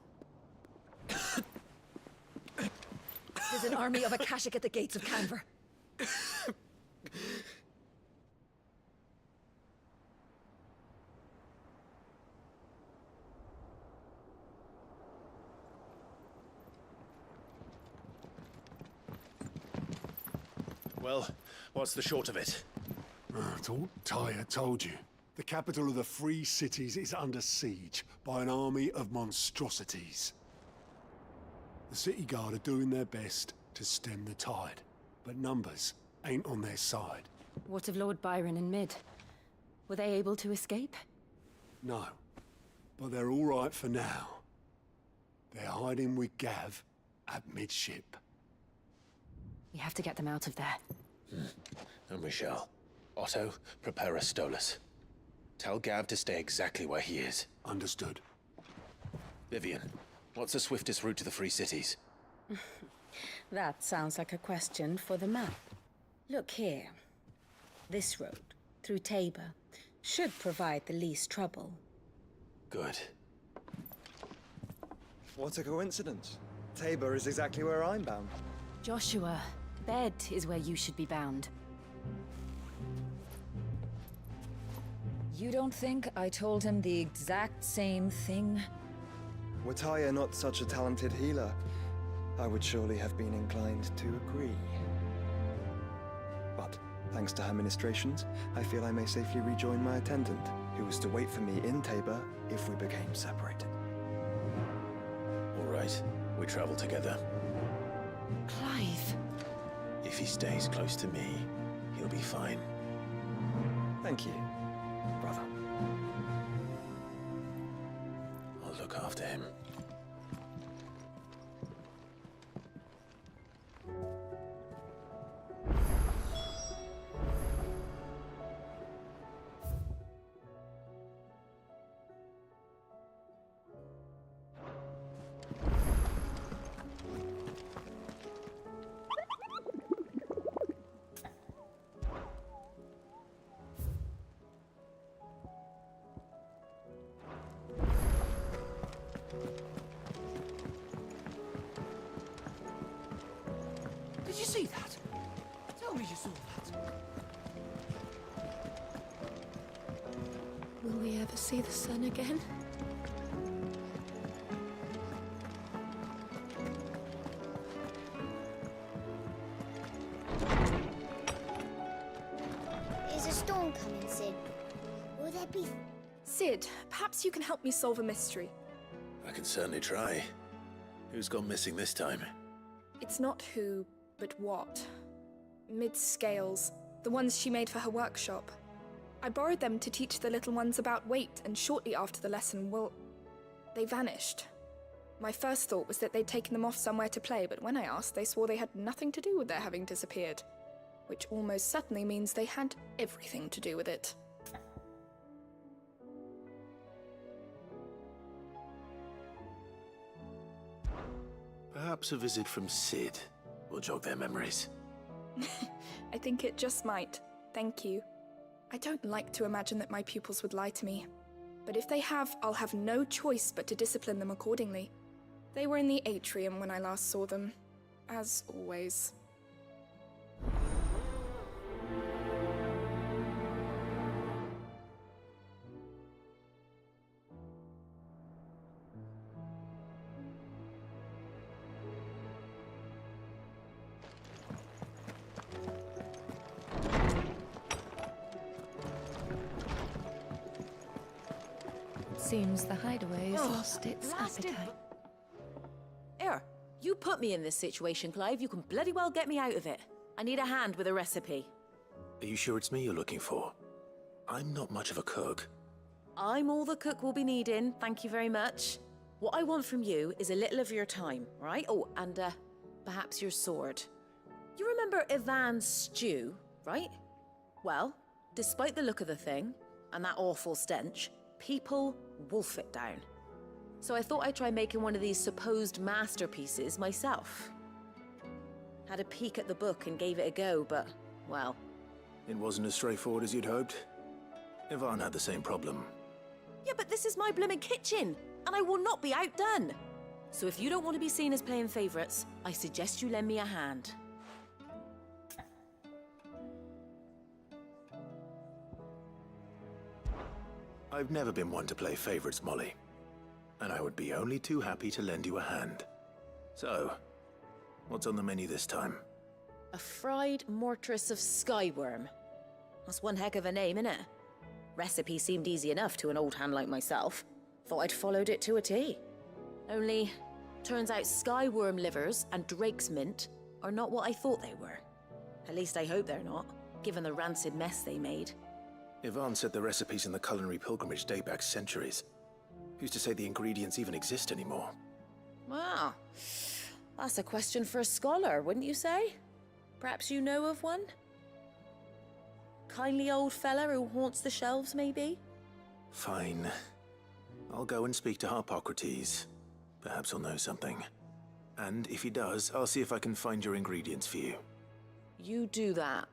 There's an army of Akashic at the gates of Canver. Well, what's the short of it? It's all Tyre told you. The capital of the Free Cities is under siege by an army of monstrosities. The City Guard are doing their best to stem the tide, but numbers ain't on their side. What of Lord Byron and Mid? Were they able to escape? No, but they're all right for now. They're hiding with Gav at midship. We have to get them out of there. And we shall. Otto, prepare a Stolas. Tell Gav to stay exactly where he is. Understood. Vivian, what's the swiftest route to the Free Cities? That sounds like a question for the map. Look here. This road, through Tabor, should provide the least trouble. Good. What a coincidence. Tabor is exactly where I'm bound. Joshua, bed is where you should be bound. You don't think I told him the exact same thing? Were Tyre not such a talented healer, I would surely have been inclined to agree. But, thanks to her ministrations, I feel I may safely rejoin my attendant, who was to wait for me in Tabor if we became separated. All right, we travel together. Clive. If he stays close to me, he'll be fine. Thank you, brother. I'll look after him. Did you see that? Tell me you saw that. Will we ever see the sun again? Is a storm coming, Sid? Will there be... Sid, perhaps you can help me solve a mystery. I can certainly try. Who's gone missing this time? It's not who, but what. Mid-scales, the ones she made for her workshop. I borrowed them to teach the little ones about weight, and shortly after the lesson, well, they vanished. My first thought was that they'd taken them off somewhere to play, but when I asked, they swore they had nothing to do with their having disappeared. Which almost certainly means they had everything to do with it. Perhaps a visit from Sid will jog their memories. I think it just might. Thank you. I don't like to imagine that my pupils would lie to me. But if they have, I'll have no choice but to discipline them accordingly. They were in the atrium when I last saw them, as always. Seems the hideaway has lost its blasted appetite. Here, you put me in this situation, Clive. You can bloody well get me out of it. I need a hand with a recipe. Are you sure it's me you're looking for? I'm not much of a cook. I'm all the cook will be needing, thank you very much. What I want from you is a little of your time, right? Oh, and perhaps your sword. You remember Ivan's stew, right? Well, despite the look of the thing, and that awful stench, people wolf it down. So I thought I'd try making one of these supposed masterpieces myself. Had a peek at the book and gave it a go, but, well... It wasn't as straightforward as you'd hoped. Ivan had the same problem. Yeah, but this is my blimmin' kitchen, and I will not be outdone. So if you don't want to be seen as playing favourites, I suggest you lend me a hand. I've never been one to play favorites, Molly. And I would be only too happy to lend you a hand. So, what's on the menu this time? A fried mortress of skyworm. That's one heck of a name, innit? Recipe seemed easy enough to an old hand like myself. Thought I'd followed it to a T. Only, turns out skyworm livers and drake's mint are not what I thought they were. At least I hope they're not, given the rancid mess they made. Ivan said the recipes in the culinary pilgrimage date back centuries. Who's to say the ingredients even exist anymore? Wow. That's a question for a scholar, wouldn't you say? Perhaps you know of one? Kindly old fella who haunts the shelves, maybe? Fine. I'll go and speak to Harpocrates. Perhaps he'll know something. And if he does, I'll see if I can find your ingredients for you. You do that.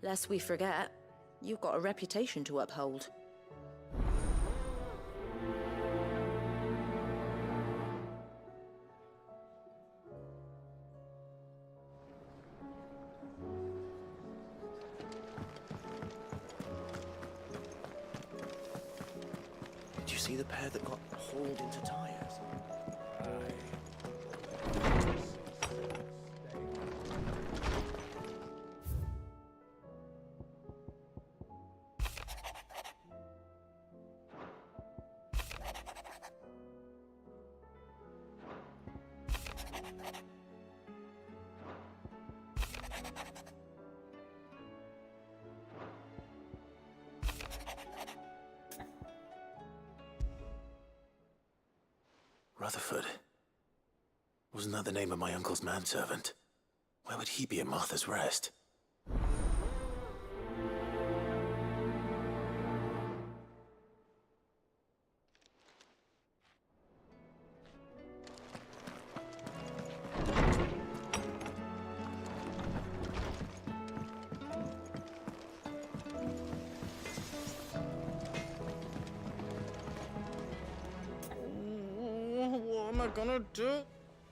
Lest we forget, you've got a reputation to uphold. Did you see the pair that got hauled into tires? Rutherford. Wasn't that the name of my uncle's manservant? Where would he be at Martha's Rest? What am I gonna do?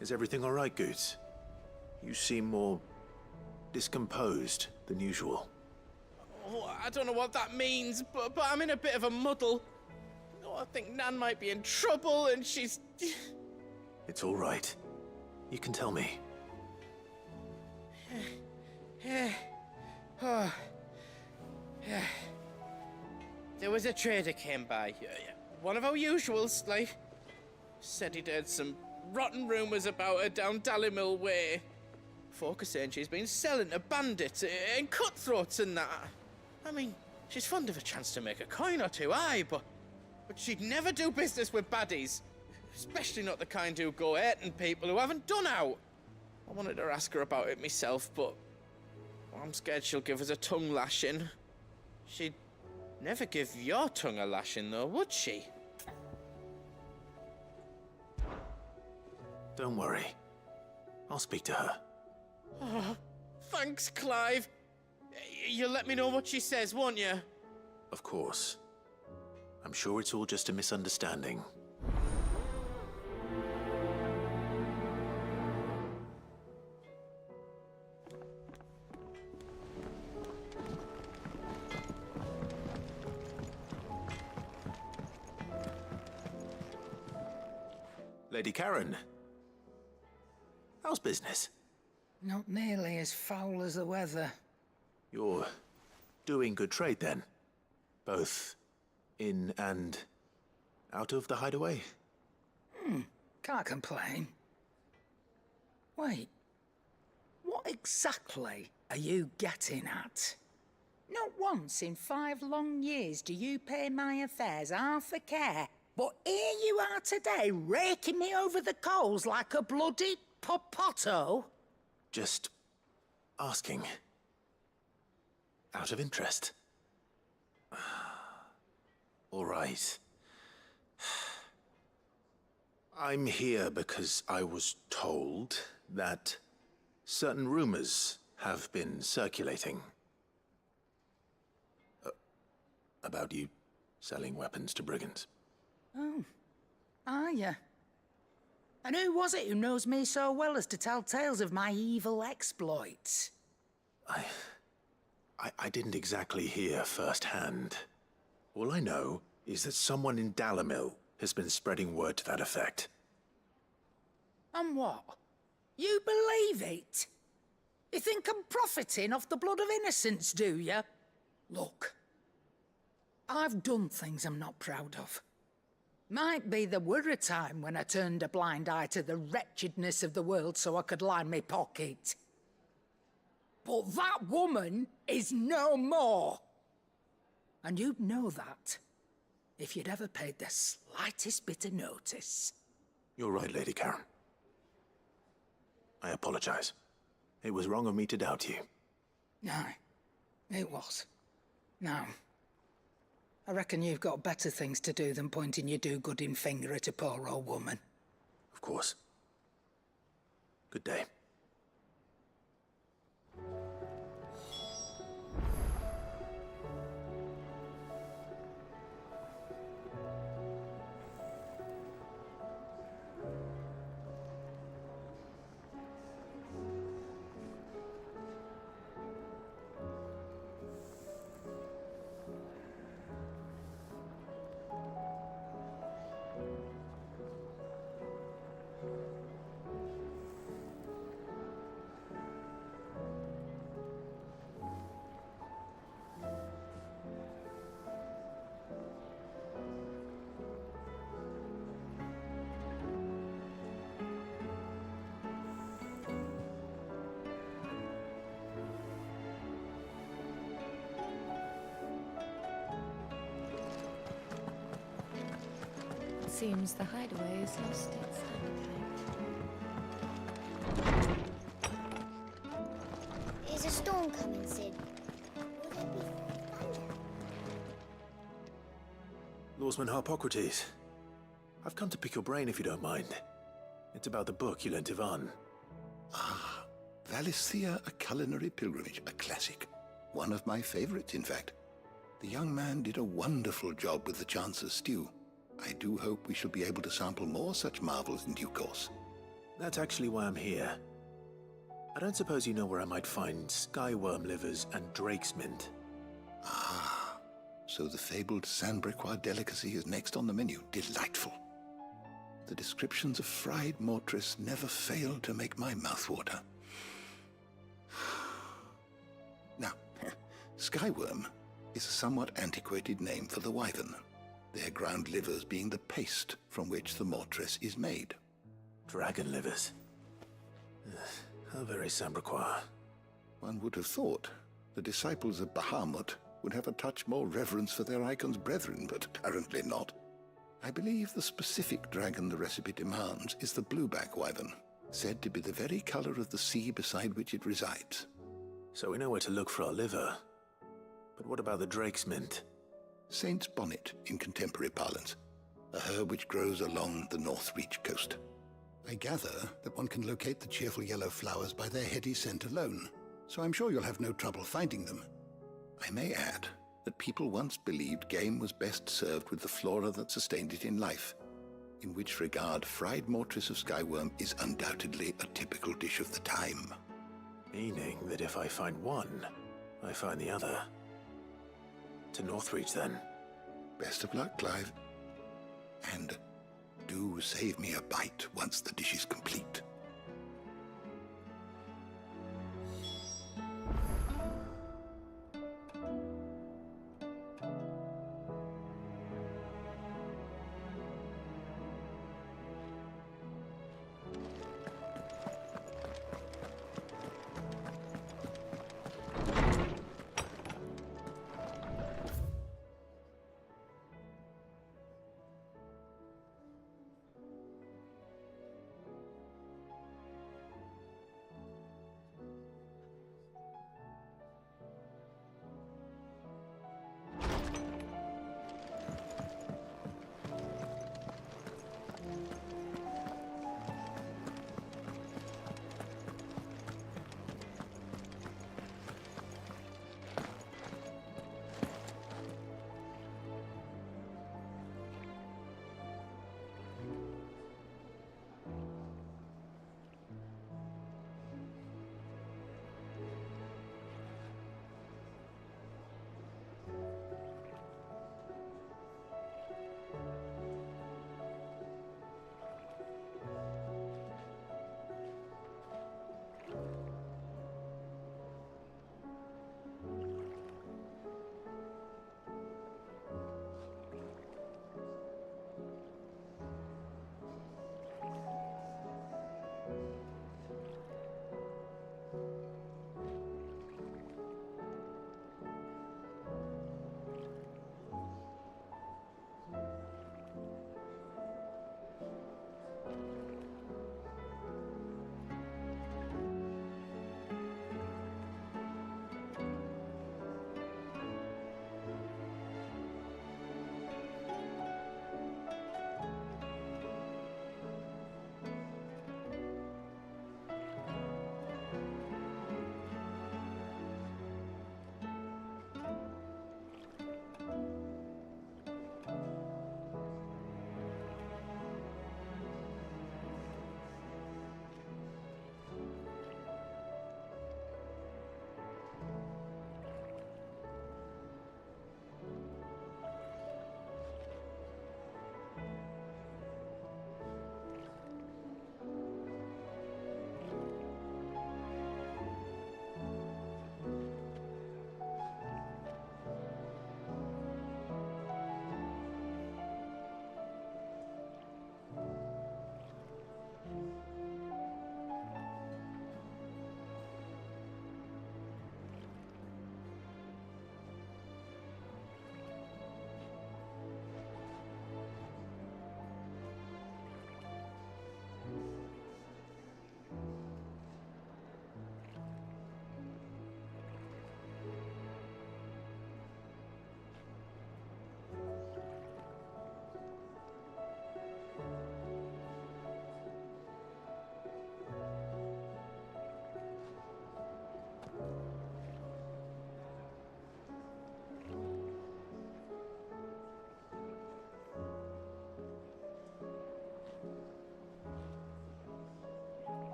Is everything all right, Goots? You seem more discomposed than usual. Oh, I don't know what that means, but I'm in a bit of a muddle. Oh, I think Nan might be in trouble and she's... It's all right. You can tell me. Oh. There was a trader came by. One of our usuals, like. Said he'd heard some rotten rumours about her down Dallimil Way. Folk are saying she's been selling to bandits and cutthroats and that. I mean, she's fond of a chance to make a coin or two, aye, but she'd never do business with baddies. Especially not the kind who go hurting people who haven't done out. I wanted to ask her about it myself, but I'm scared she'll give us a tongue lashing. She'd never give your tongue a lashing, though, would she? Don't worry. I'll speak to her. Oh, thanks, Clive. You'll let me know what she says, won't you? Of course. I'm sure it's all just a misunderstanding. Lady Karen. How's business? Not nearly as foul as the weather. You're doing good trade, then? Both in and out of the hideaway? Can't complain. Wait. What exactly are you getting at? Not once in 5 long years do you pay my affairs half a care. But here you are today, raking me over the coals like a bloody popoto? Just asking. Out of interest. All right. I'm here because I was told that certain rumors have been circulating. About you selling weapons to brigands. Oh, are you? And who was it who knows me so well as to tell tales of my evil exploits? I didn't exactly hear firsthand. All I know is that someone in Dallimil has been spreading word to that effect. And what? You believe it? You think I'm profiting off the blood of innocents, do you? Look, I've done things I'm not proud of. Might be there were a time when I turned a blind eye to the wretchedness of the world so I could line my pocket. But that woman is no more. And you'd know that if you'd ever paid the slightest bit of notice. You're right, Lady Karen. I apologize. It was wrong of me to doubt you. No, it was. Now, I reckon you've got better things to do than pointing your do-gooding finger at a poor old woman. Of course. Good day. Seems the hideaway has lost its appetite. Is a storm coming, Sid? Will there be thunder? Lawsman Harpocrates. I've come to pick your brain if you don't mind. It's about the book you lent Ivan. Ah, Valisthea, A Culinary Pilgrimage, a classic. One of my favorites, in fact. The young man did a wonderful job with the Chance's stew. I do hope we shall be able to sample more such marvels in due course. That's actually why I'm here. I don't suppose you know where I might find skyworm livers and drake's mint. Ah, so the fabled Sandbrequois delicacy is next on the menu. Delightful. The descriptions of fried mortress never fail to make my mouth water. Now, skyworm is a somewhat antiquated name for the wyvern, their ground livers being the paste from which the mortress is made. Dragon livers. How very Sandbrequois. One would have thought the disciples of Bahamut would have a touch more reverence for their icon's brethren, but apparently not. I believe the specific dragon the recipe demands is the blueback wyvern, said to be the very color of the sea beside which it resides. So we know where to look for our liver. But what about the drake's mint? Saint's bonnet in contemporary parlance, a herb which grows along the North Reach coast. I gather that one can locate the cheerful yellow flowers by their heady scent alone, so I'm sure you'll have no trouble finding them. I may add that people once believed game was best served with the flora that sustained it in life, in which regard fried mortress of skyworm is undoubtedly a typical dish of the time. Meaning that if I find one, I find the other. To Northreach, then. Best of luck, Clive. And do save me a bite once the dish is complete.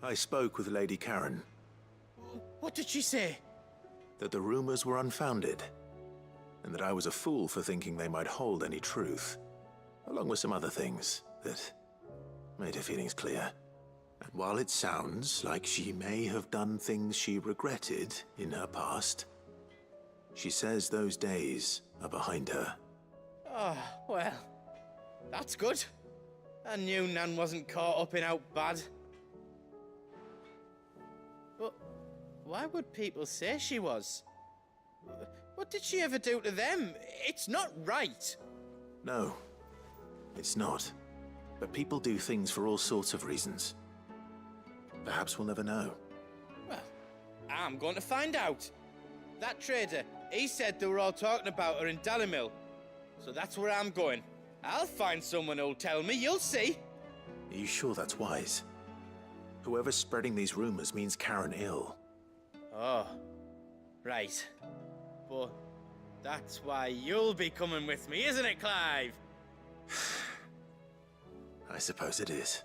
I spoke with Lady Karen. What did she say? That the rumors were unfounded, and that I was a fool for thinking they might hold any truth, along with some other things that made her feelings clear. And while it sounds like she may have done things she regretted in her past, she says those days are behind her. Oh, well, that's good. I knew Nan wasn't caught up in out bad. But why would people say she was? What did she ever do to them? It's not right. No, it's not. But people do things for all sorts of reasons. Perhaps we'll never know. Well, I'm going to find out. That trader, he said they were all talking about her in Dalimil. So that's where I'm going. I'll find someone who'll tell me, you'll see. Are you sure that's wise? Whoever's spreading these rumors means Karen ill. Oh, right. But that's why you'll be coming with me, isn't it, Clive? I suppose it is.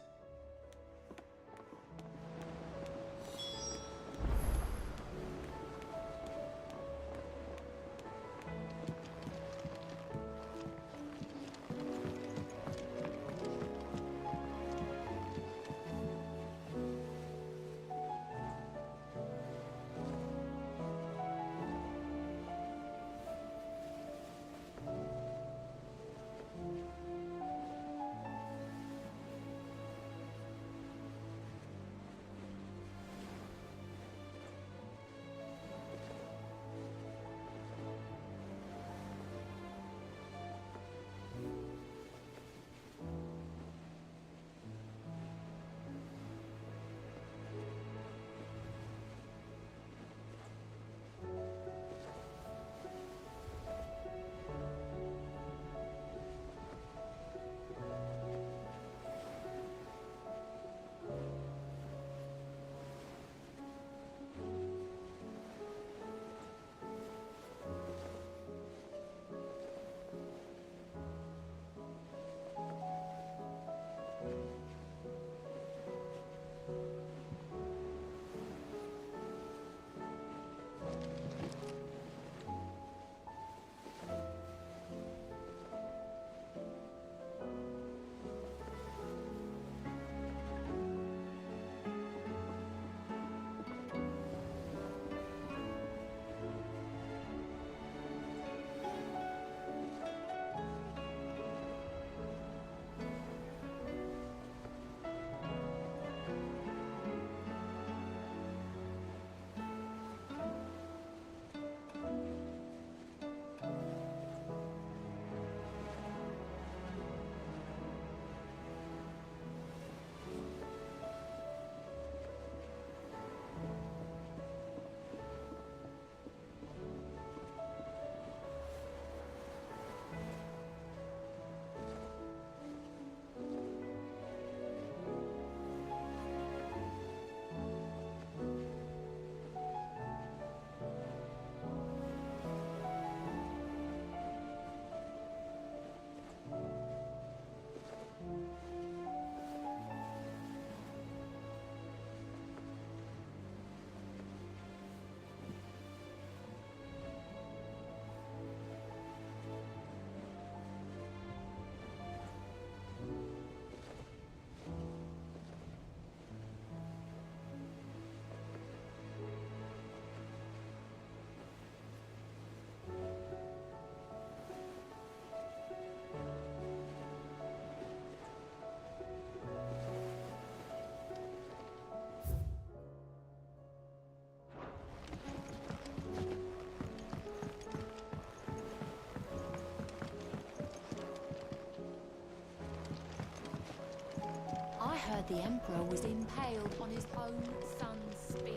I heard the Emperor was impaled on his own son's spear.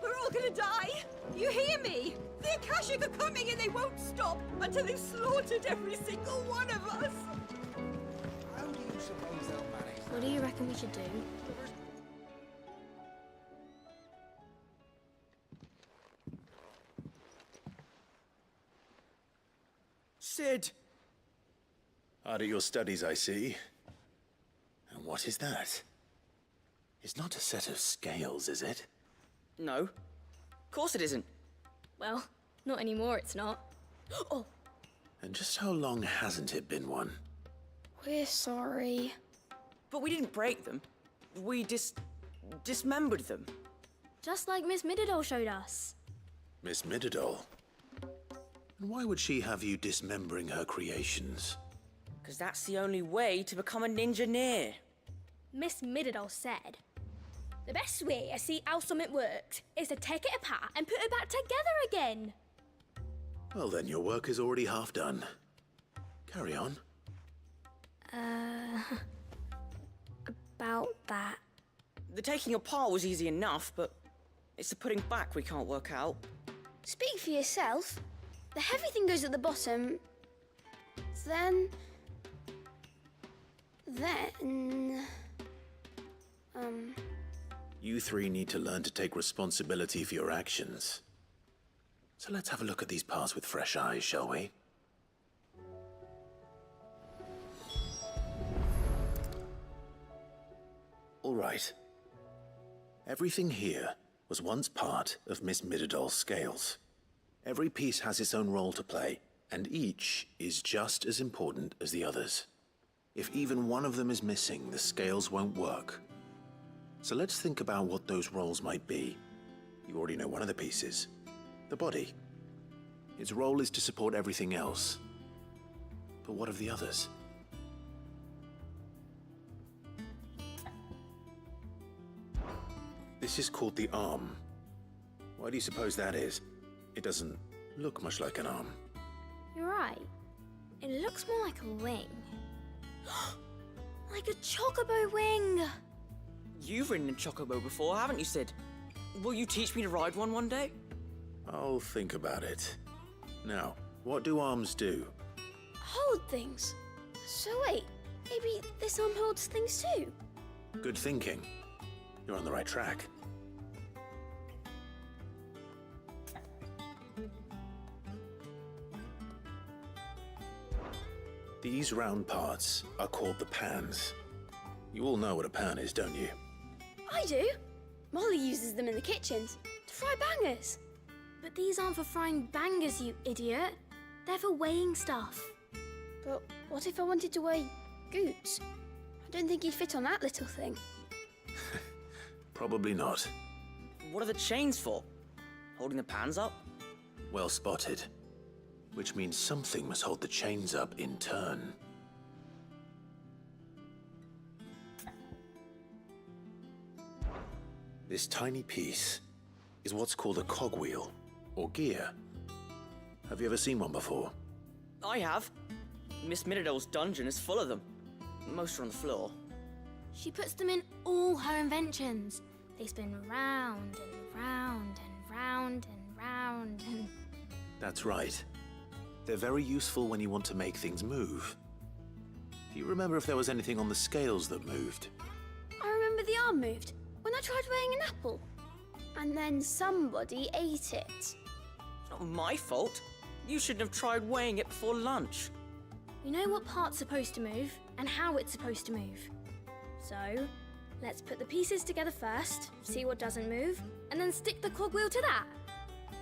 We're all gonna die! You hear me? The Akashic are coming and they won't stop until they've slaughtered every single one of us! How do you suppose they'll manage that? What do you reckon we should do? Sid! Hard at your studies, I see. And what is that? It's not a set of scales, is it? No. Of course it isn't. Well, not anymore, it's not. Oh, And just how long hasn't it been one? we're sorry. But we didn't break them. We dismembered them. Just like Miss Mididol showed us. Miss Mididol? And why would she have you dismembering her creations? Because that's the only way to become a ninja-neer. Miss Mididol said, the best way to see how something works is to take it apart and put it back together again. Well then, your work is already half done. Carry on. About that. The taking apart was easy enough, but it's the putting back we can't work out. Speak for yourself. The heavy thing goes at the bottom. Then... You three need to learn to take responsibility for your actions. So let's have a look at these parts with fresh eyes, shall we? All right. Everything here was once part of Miss Mididol's scales. Every piece has its own role to play, and each is just as important as the others. If even one of them is missing, the scales won't work. So let's think about what those roles might be. You already know one of the pieces, the body. Its role is to support everything else. But what of the others? This is called the arm. Why do you suppose that is? It doesn't look much like an arm. You're right. It looks more like a wing. Like a chocobo wing! You've ridden a chocobo before, haven't you, Sid? Will you teach me to ride one day? I'll think about it. Now, what do arms do? Hold things. So wait, maybe this arm holds things too? Good thinking. You're on the right track. These round parts are called the pans. You all know what a pan is, don't you? I do. Molly uses them in the kitchens to fry bangers. But these aren't for frying bangers, you idiot. They're for weighing stuff. But what if I wanted to weigh Goots? I don't think he'd fit on that little thing. Probably not. What are the chains for? Holding the pans up? Well spotted. Which means something must hold the chains up in turn. This tiny piece is what's called a cogwheel, or gear. Have you ever seen one before? I have. Miss Mididol's dungeon is full of them. Most are on the floor. She puts them in all her inventions. They spin round and round and round and round and... That's right. They're very useful when you want to make things move. Do you remember if there was anything on the scales that moved? I remember the arm moved when I tried weighing an apple. And then somebody ate it. It's not my fault. You shouldn't have tried weighing it before lunch. We know what part's supposed to move and how it's supposed to move. So, let's put the pieces together first, see what doesn't move, and then stick the cogwheel to that.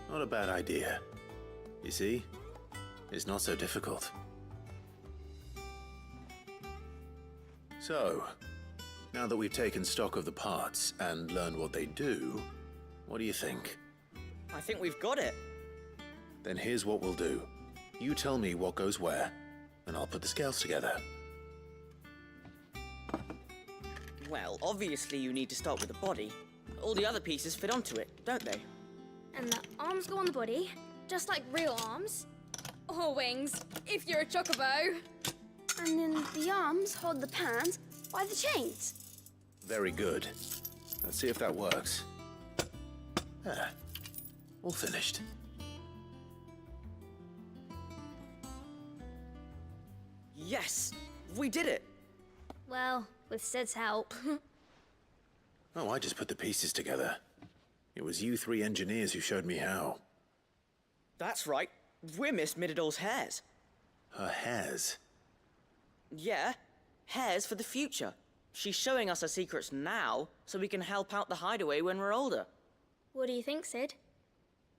Not a bad idea. You see? It's not so difficult. So, now that we've taken stock of the parts and learned what they do, what do you think? I think we've got it. Then here's what we'll do. You tell me what goes where, and I'll put the scales together. Well, obviously you need to start with the body. All the other pieces fit onto it, don't they? And the arms go on the body, just like real arms. Or wings, if you're a chocobo. And then the arms hold the pans by the chains. Very good. Let's see if that works. Ah, all finished. Yes! We did it! Well, with Sid's help. Oh, I just put the pieces together. It was you three engineers who showed me how. That's right. We're Miss Mididol's hares. Her hairs. Yeah, hares for the future. She's showing us her secrets now, so we can help out the hideaway when we're older. What do you think, Sid?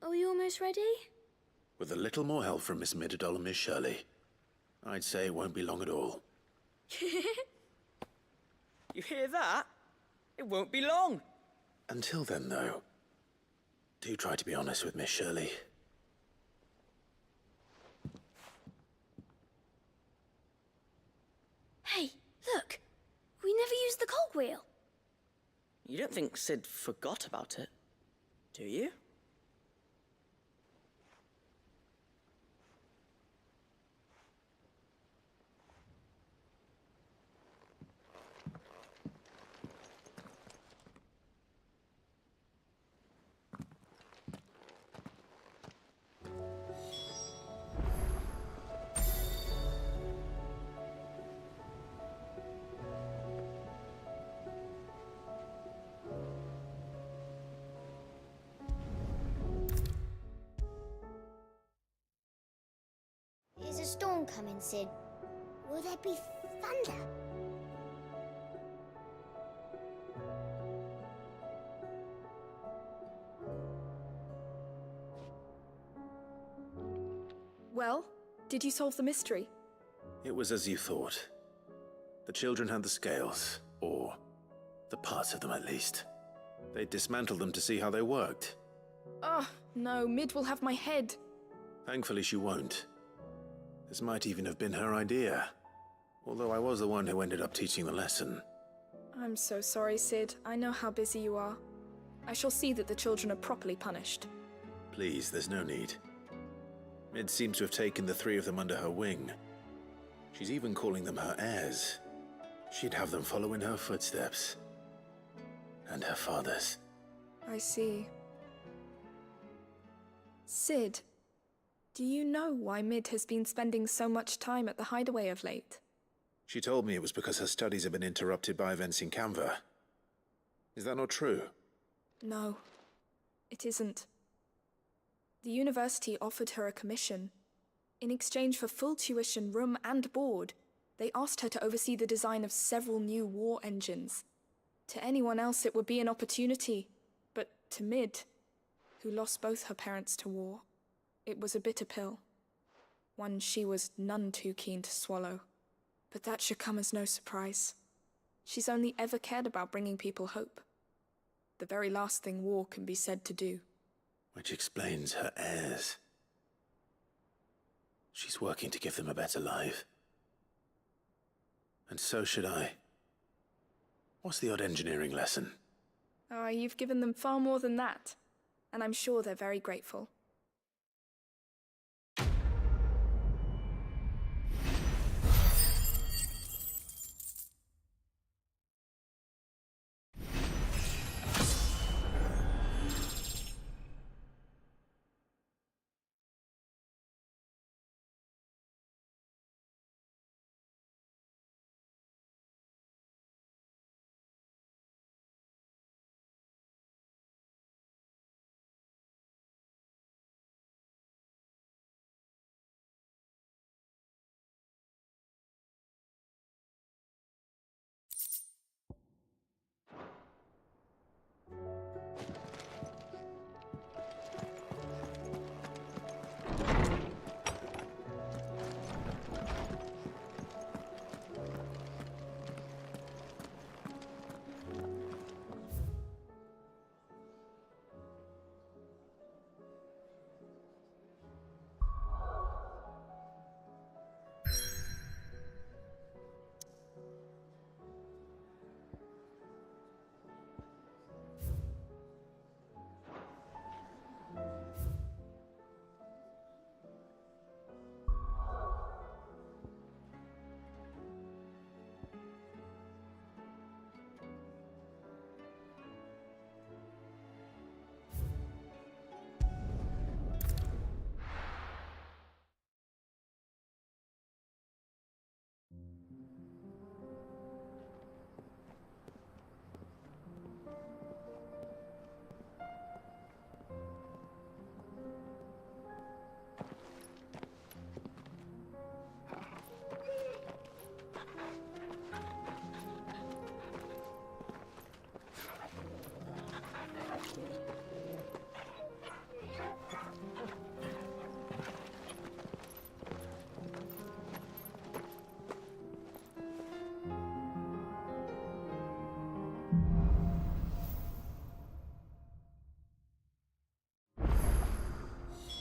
Are we almost ready? With a little more help from Miss Midadol and Miss Shirley, I'd say it won't be long at all. You hear that? It won't be long. Until then, though, do try to be honest with Miss Shirley. Hey, look! We never used the cogwheel. You don't think Sid forgot about it, do you? Is a storm coming, Sid? Will there be thunder? Well, did you solve the mystery? It was as you thought. The children had the scales, or the parts of them at least. They dismantled them to see how they worked. Oh, no, Mid will have my head. Thankfully she won't. This might even have been her idea, although I was the one who ended up teaching the lesson. I'm so sorry, Sid. I know how busy you are. I shall see that the children are properly punished. Please, there's no need. Mid seems to have taken the three of them under her wing. She's even calling them her heirs. She'd have them follow in her footsteps. And her father's. I see. Sid, do you know why Mid has been spending so much time at the hideaway of late? She told me it was because her studies have been interrupted by events in Canva. Is that not true? No, it isn't. The university offered her a commission. In exchange for full tuition, room and board, they asked her to oversee the design of several new war engines. To anyone else it would be an opportunity, but to Mid, who lost both her parents to war, it was a bitter pill. One she was none too keen to swallow. But that should come as no surprise. She's only ever cared about bringing people hope. The very last thing war can be said to do. Which explains her heirs. She's working to give them a better life. And so should I. What's the odd engineering lesson? Oh, you've given them far more than that. And I'm sure they're very grateful.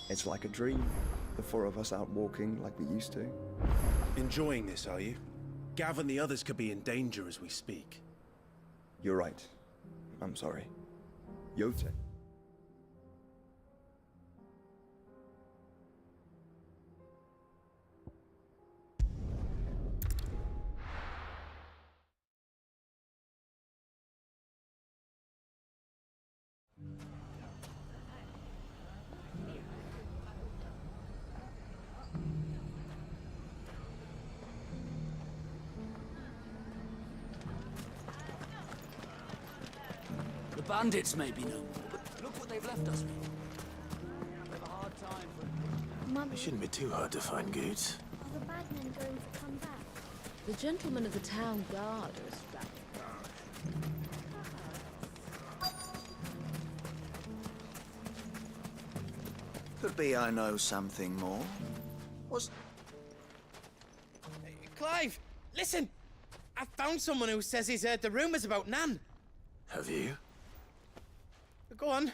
It's like a dream. The four of us out walking like we used to. Enjoying this, are you? Gav and the others could be in danger as we speak. You're right. I'm sorry. Yote. The bandits may be no more, but look what they've left us with. They've a hard time. It shouldn't be too hard to find goods. Are the bad men going to come back? The gentlemen of the town guard are strapped. Could be I know something more. Was... Clive, listen! I found someone who says he's heard the rumors about Nan. Have you? Go on.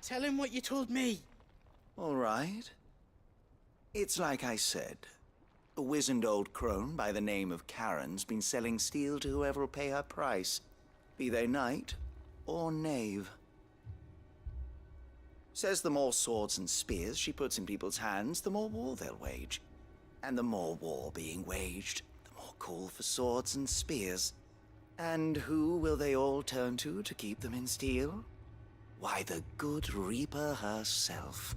Tell him what you told me. All right. It's like I said. A wizened old crone by the name of Karen's been selling steel to whoever will pay her price, be they knight or knave. Says the more swords and spears she puts in people's hands, the more war they'll wage. And the more war being waged, the more call for swords and spears. And who will they all turn to keep them in steel? Why, the good Reaper herself.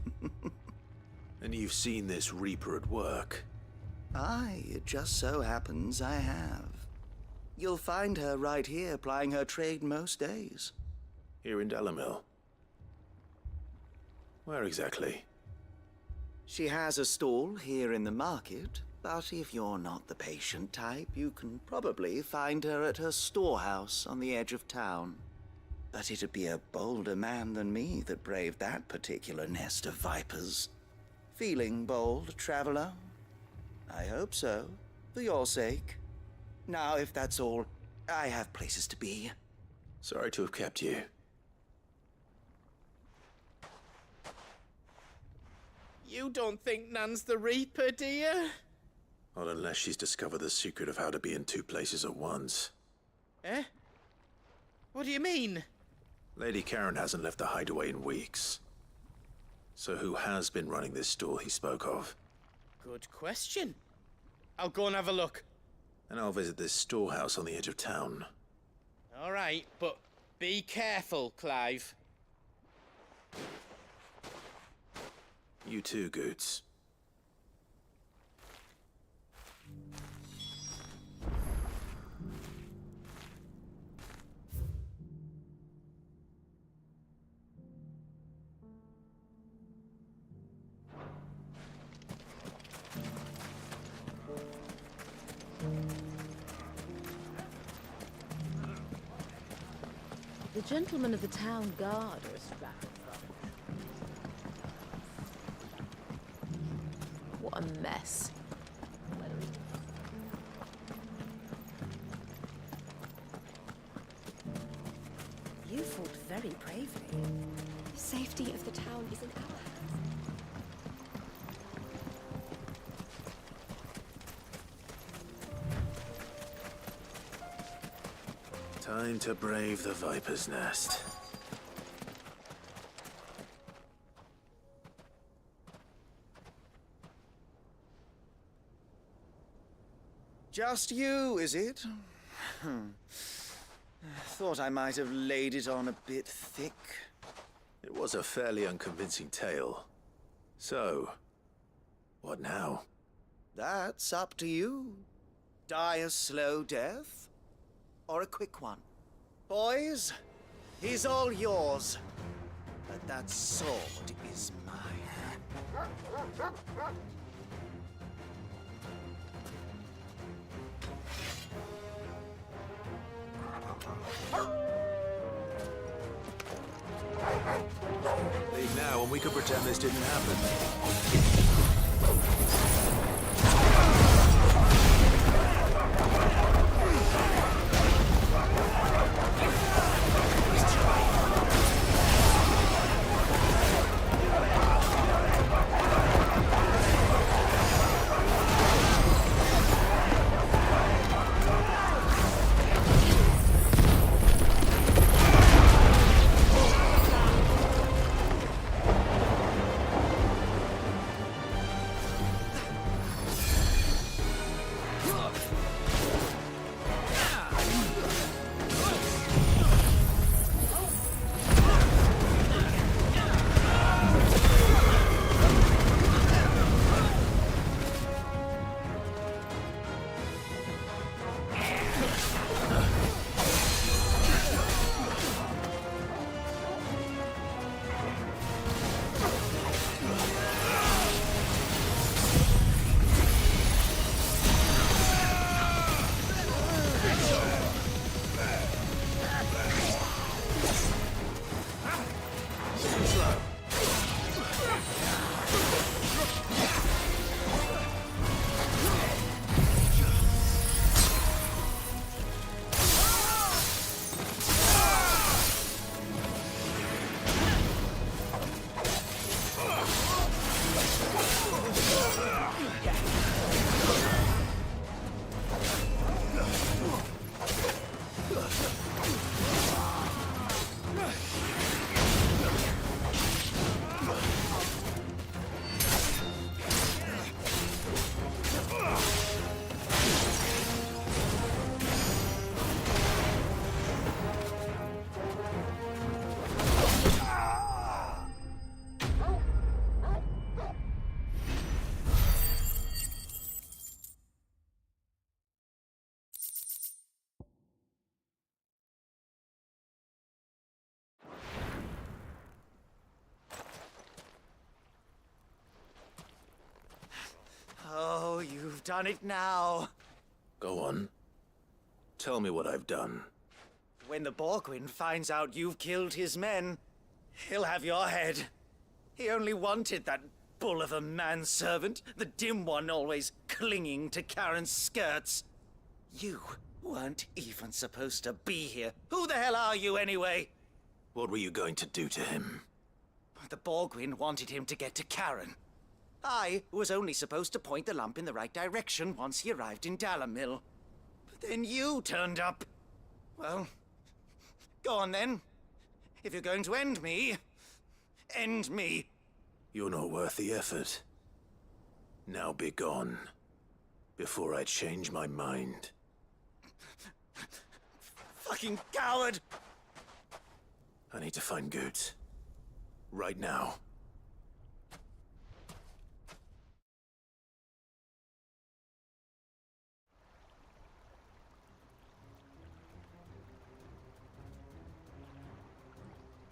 And you've seen this Reaper at work? Aye, it just so happens I have. You'll find her right here plying her trade most days. Here in Dalimil? Where exactly? She has a stall here in the market, but if you're not the patient type, you can probably find her at her storehouse on the edge of town. But it'd be a bolder man than me that braved that particular nest of vipers. Feeling bold, traveler? I hope so, for your sake. Now, if that's all, I have places to be. Sorry to have kept you. You don't think Nan's the Reaper, do you? Not unless she's discovered the secret of how to be in two places at once. Eh? What do you mean? Lady Karen hasn't left the hideaway in weeks. So who has been running this stall he spoke of? Good question. I'll go and have a look. And I'll visit this storehouse on the edge of town. All right, but be careful, Clive. You too, Goots. The gentlemen of the town guard are strapped. What a mess. You fought very bravely. The safety of the town is in our hands. Time to brave the Viper's Nest. Just you, is it? Thought I might have laid it on a bit thick. It was a fairly unconvincing tale. So, what now? That's up to you. Die a slow death, or a quick one. Boys, he's all yours. But that sword is mine. Leave now and we could pretend this didn't happen. done it now. Go on. Tell me what I've done. When the Borgwyn finds out you've killed his men, he'll have your head. He only wanted that bull of a manservant, the dim one always clinging to Karen's skirts. You weren't even supposed to be here. Who the hell are you anyway? What were you going to do to him? The Borgwyn wanted him to get to Karen. I was only supposed to point the lump in the right direction once he arrived in Dalamil. But then you turned up. Well, go on then. If you're going to end me, end me. You're not worth the effort. Now be gone, before I change my mind. Fucking coward! I need to find Goots. Right now.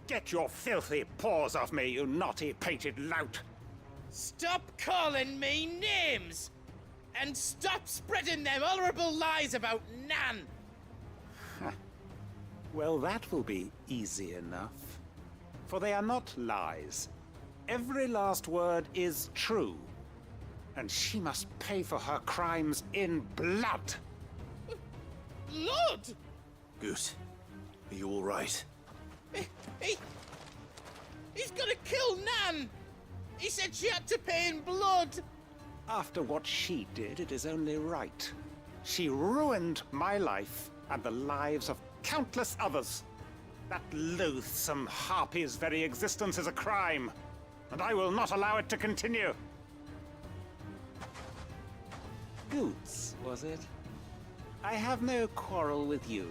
Get your filthy paws off me, you naughty painted lout! Stop calling me names! And stop spreading them horrible lies about Nan! Well, that will be easy enough. For they are not lies. Every last word is true. And she must pay for her crimes in blood. Blood? Goot, are you all right? He's gonna kill Nan! He said she had to pay in blood! After what she did, it is only right. She ruined my life and the lives of countless others. That loathsome harpy's very existence is a crime, and I will not allow it to continue. Goots, was it? I have no quarrel with you.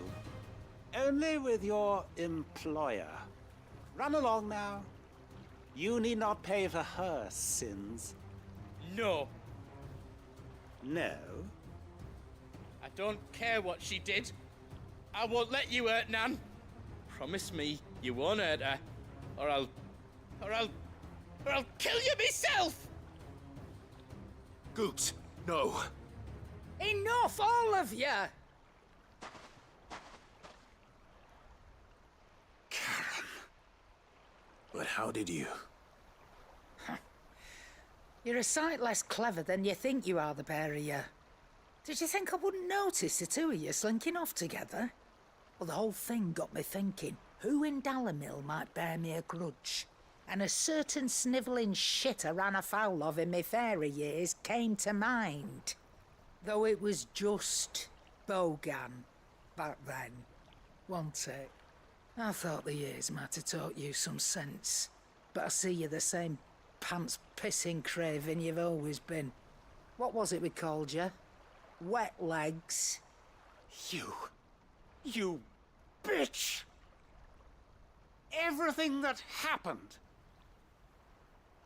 Only with your employer. Run along now. You need not pay for her sins. No. No? I don't care what she did. I won't let you hurt Nan. Promise me you won't hurt her, or I'll kill you myself! Goots, no. Enough, all of you! But how did you? You're a sight less clever than you think you are, the pair of you. Did you think I wouldn't notice the two of you slinking off together? Well, the whole thing got me thinking, who in Dalamil might bear me a grudge? And a certain snivelling shit I ran afoul of in my fairy years came to mind. Though it was just Bogan back then, wasn't it? I thought the years might have taught you some sense, but I see you're the same pants-pissing craven you've always been. What was it we called you? Wet legs? You bitch! Everything that happened,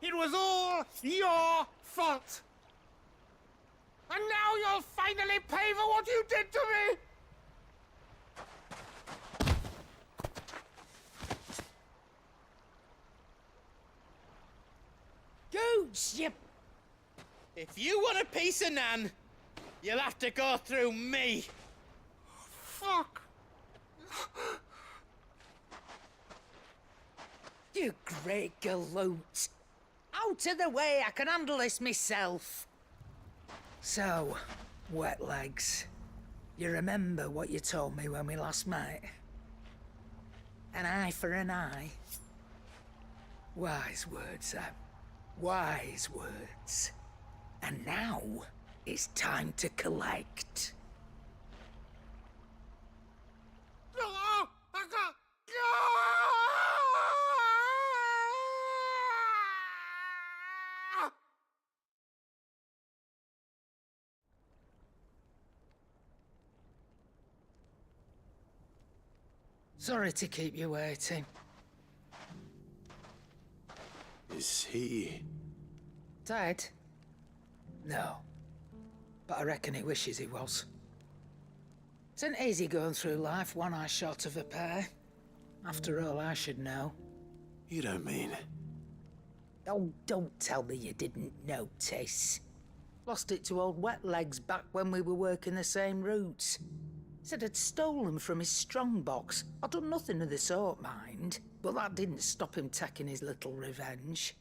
it was all your fault! And now you'll finally pay for what you did to me! Goots, you... If you want a piece of Nan, you'll have to go through me. Fuck! You great galoot. Out of the way, I can handle this myself. So, wet legs, you remember what you told me when we last met? An eye for an eye. Wise words, Sam. Wise words. And now, it's time to collect. Sorry to keep you waiting. Is he... Dead? No. But I reckon he wishes he was. It isn't easy going through life one eye short of a pair. After all, I should know. You don't mean... Oh, don't tell me you didn't notice. Lost it to old Wet Legs back when we were working the same routes. Said I'd stolen from his strongbox. I'd done nothing of the sort, mind, but that didn't stop him taking his little revenge.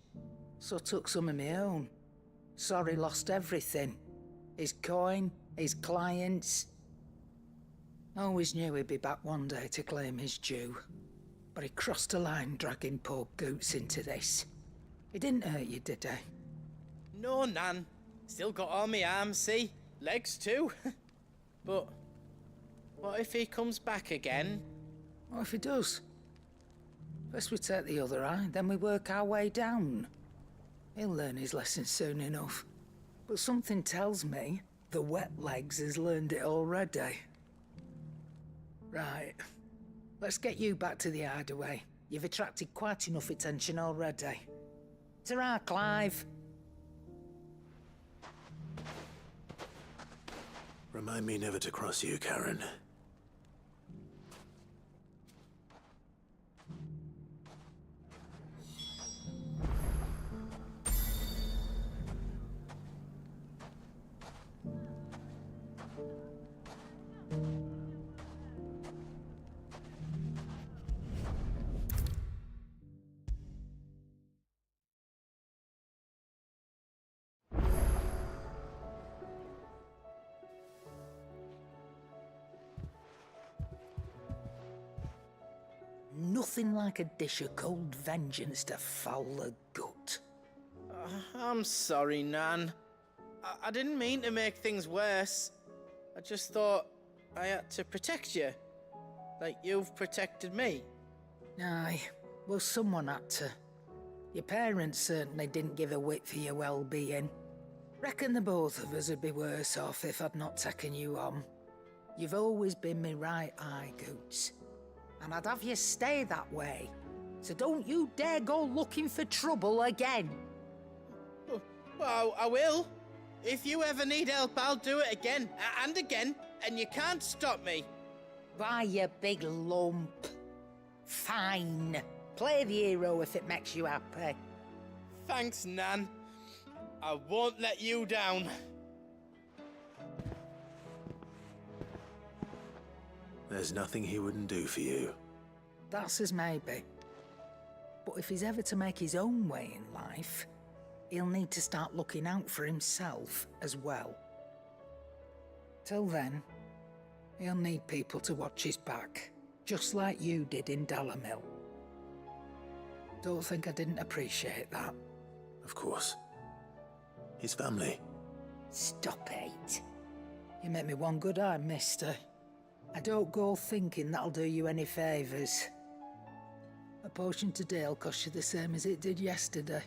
So I took some of my own. Sorry, lost everything. His coin, his clients. Always knew he'd be back one day to claim his due. But he crossed a line dragging poor Goots into this. He didn't hurt you, did he? No, Nan. Still got all my arms, see? Legs too. But what if he comes back again? What if he does? First we take the other eye, then we work our way down. He'll learn his lesson soon enough. But something tells me the Wet Legs has learned it already. Right. Let's get you back to the hideaway. You've attracted quite enough attention already. Ta-ra, Clive. Remind me never to cross you, Karen. Nothing like a dish of cold vengeance to foul the gut. I'm sorry, Nan. I didn't mean to make things worse. I just thought I had to protect you. Like you've protected me. Aye, well, someone had to. Your parents certainly didn't give a whit for your well-being. Reckon the both of us would be worse off if I'd not taken you on. You've always been me right eye, Goots. And I'd have you stay that way. So don't you dare go looking for trouble again. Well, I will. If you ever need help, I'll do it again and again, and you can't stop me. Why, you big lump. Fine. Play the hero if it makes you happy. Thanks, Nan. I won't let you down. There's nothing he wouldn't do for you. That's as maybe. But if he's ever to make his own way in life, he'll need to start looking out for himself as well. Till then, he'll need people to watch his back, just like you did in Dalimil. Don't think I didn't appreciate that. Of course. His family. Stop it. You make me one good eye, mister. I don't go thinking that'll do you any favours. A potion today'll cost you the same as it did yesterday.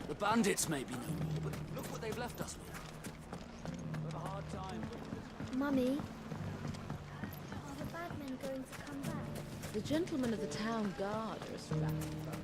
The bandits may be no more, but look what they've left us with. We have a hard time. Mummy, are the bad men going to come back? The gentlemen of the town guard are strapped.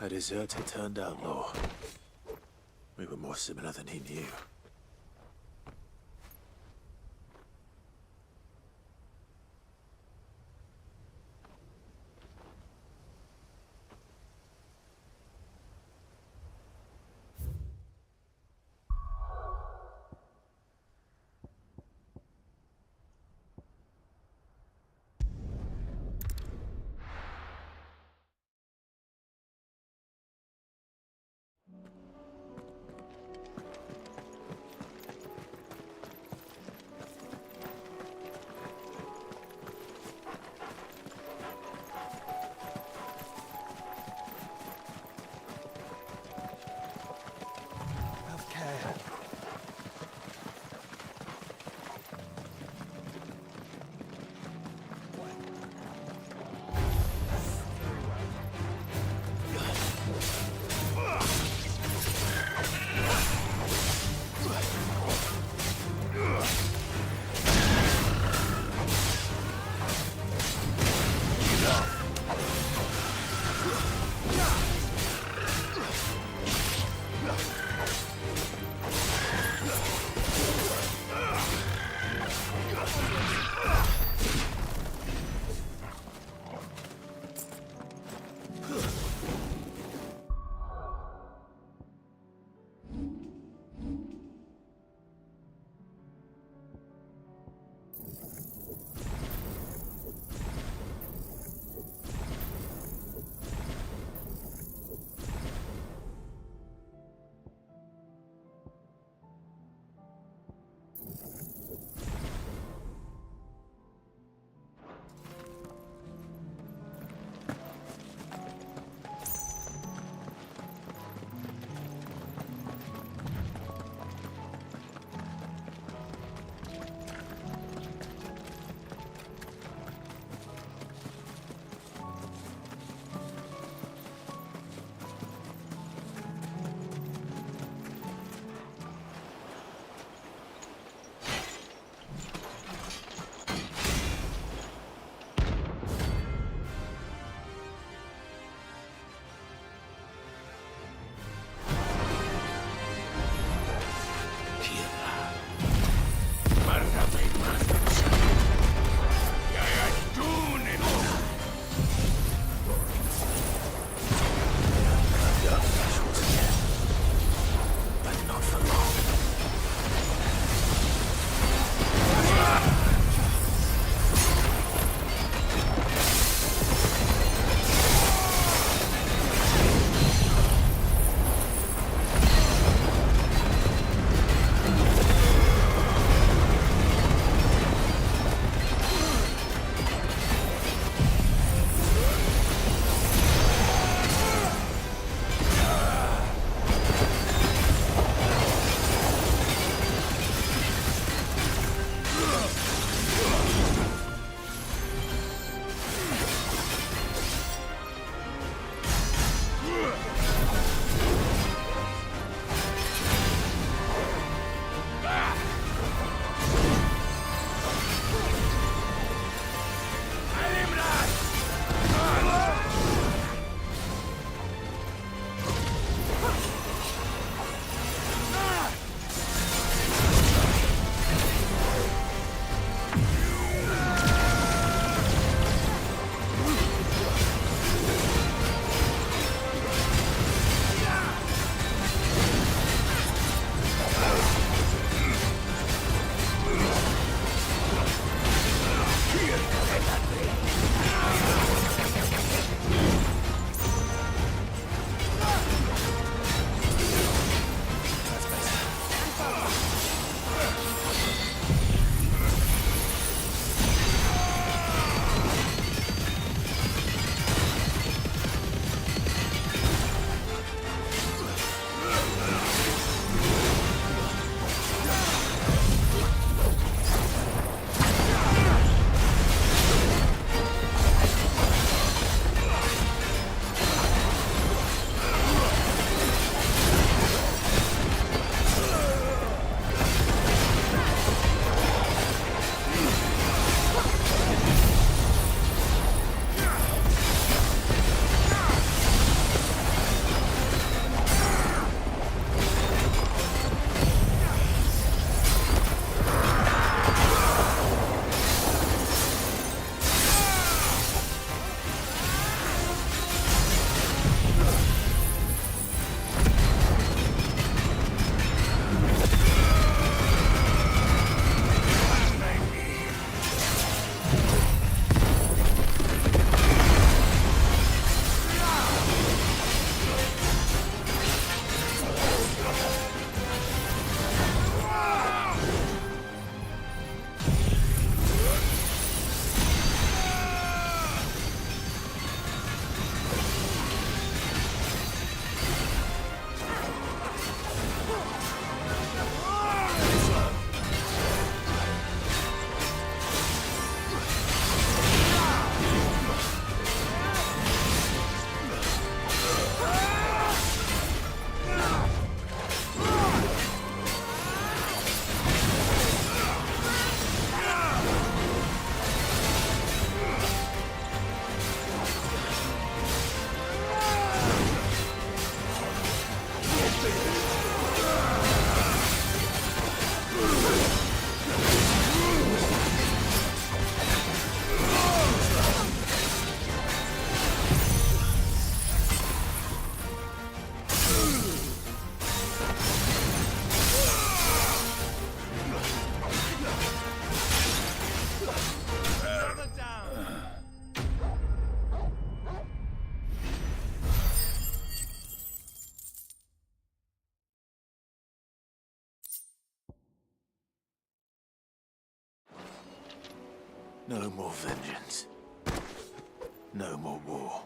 A deserter turned outlaw. We were more similar than he knew. No more vengeance. No more war.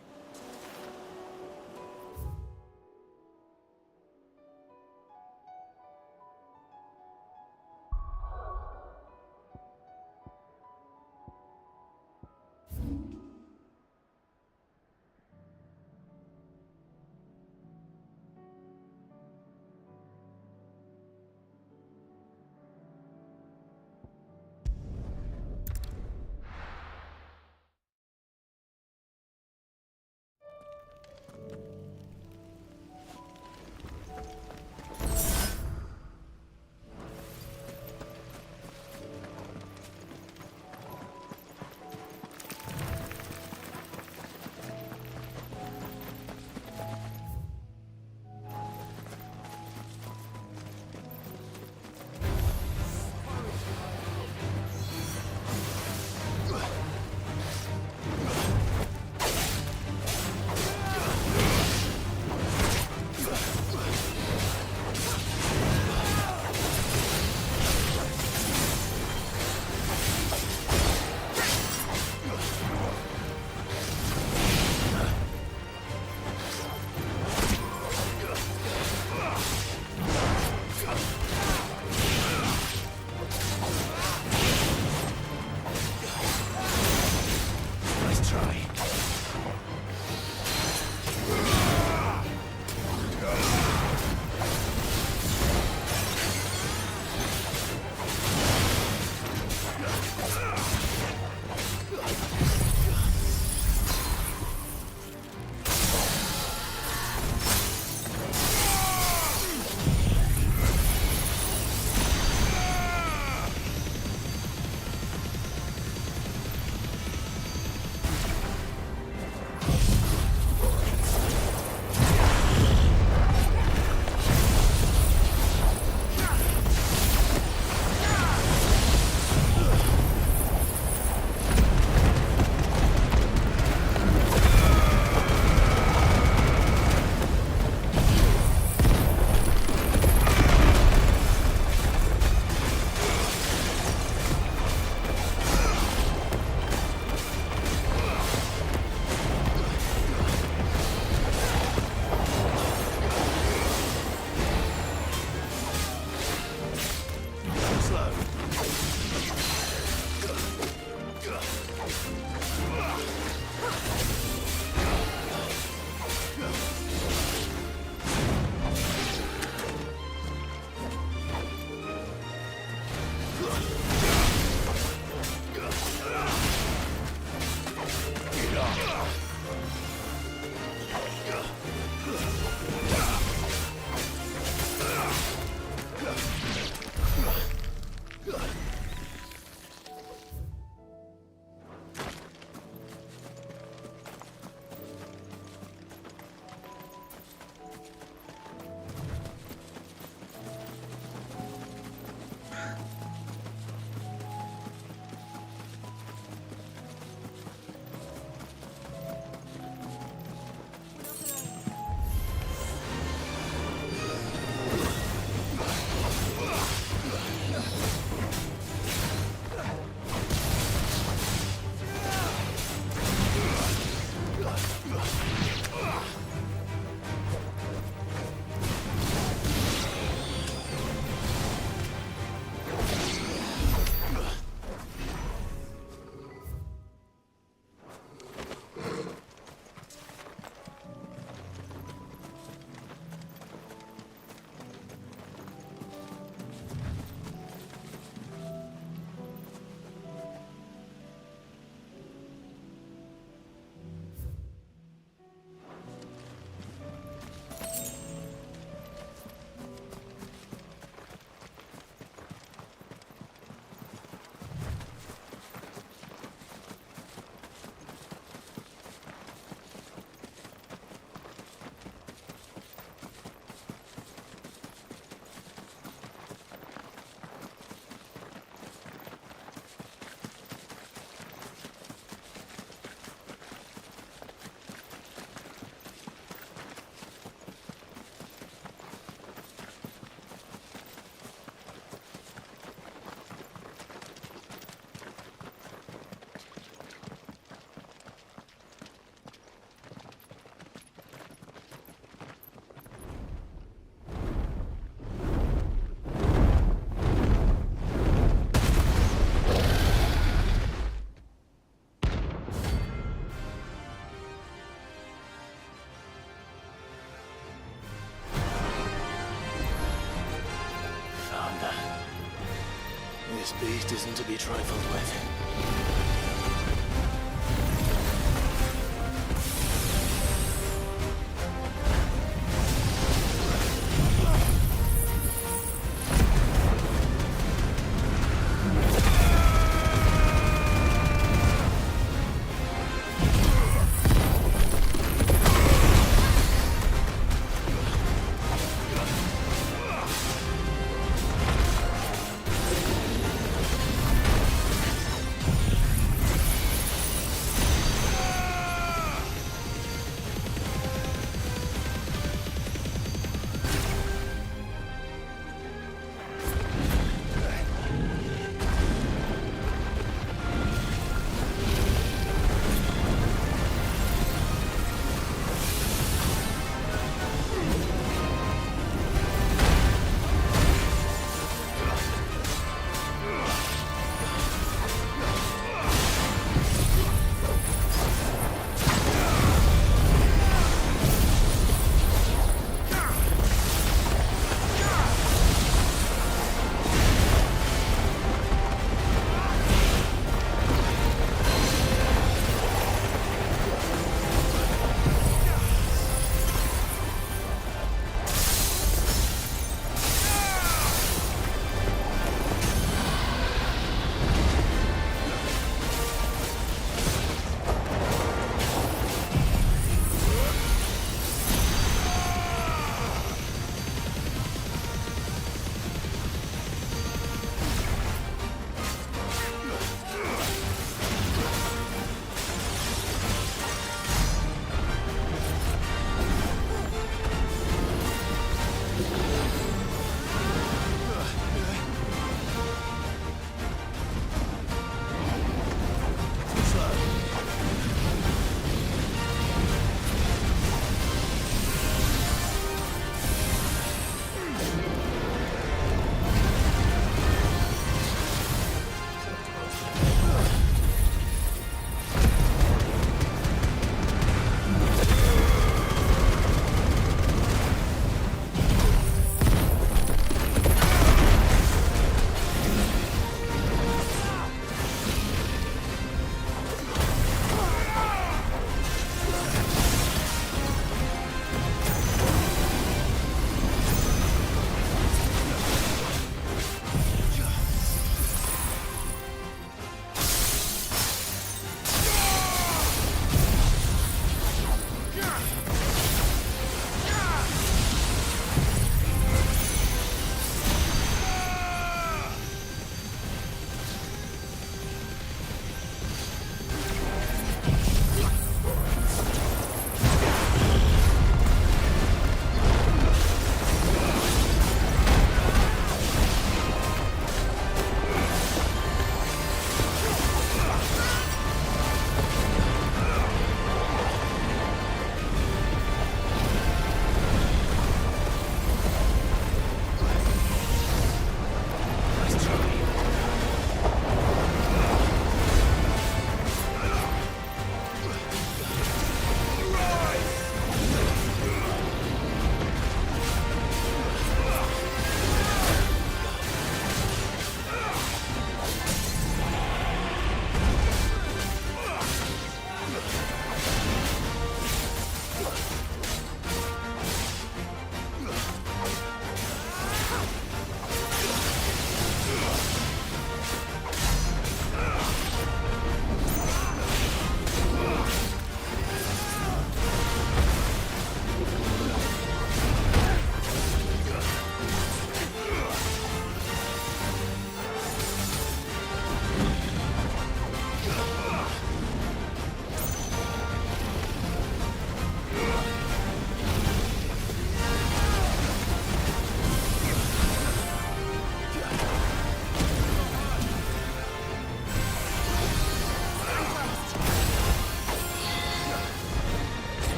beast isn't to be trifled with.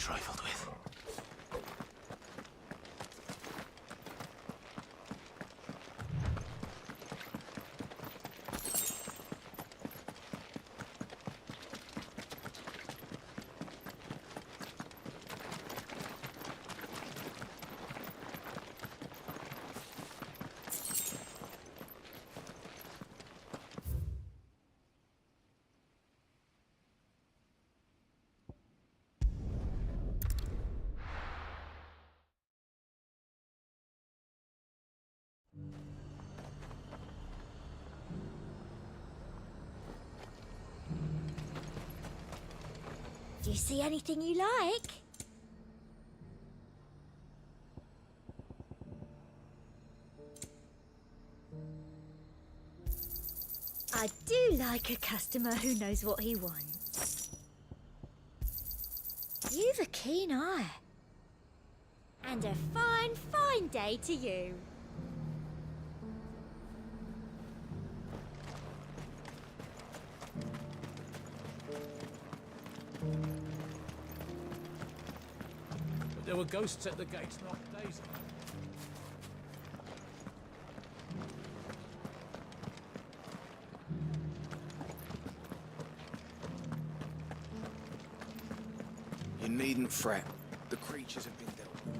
trifled with. Do you see anything you like? I do like a customer who knows what he wants. You've a keen eye. And a fine, fine day to you. But there were ghosts at the gates not days ago. You needn't fret. The creatures have been dealt with.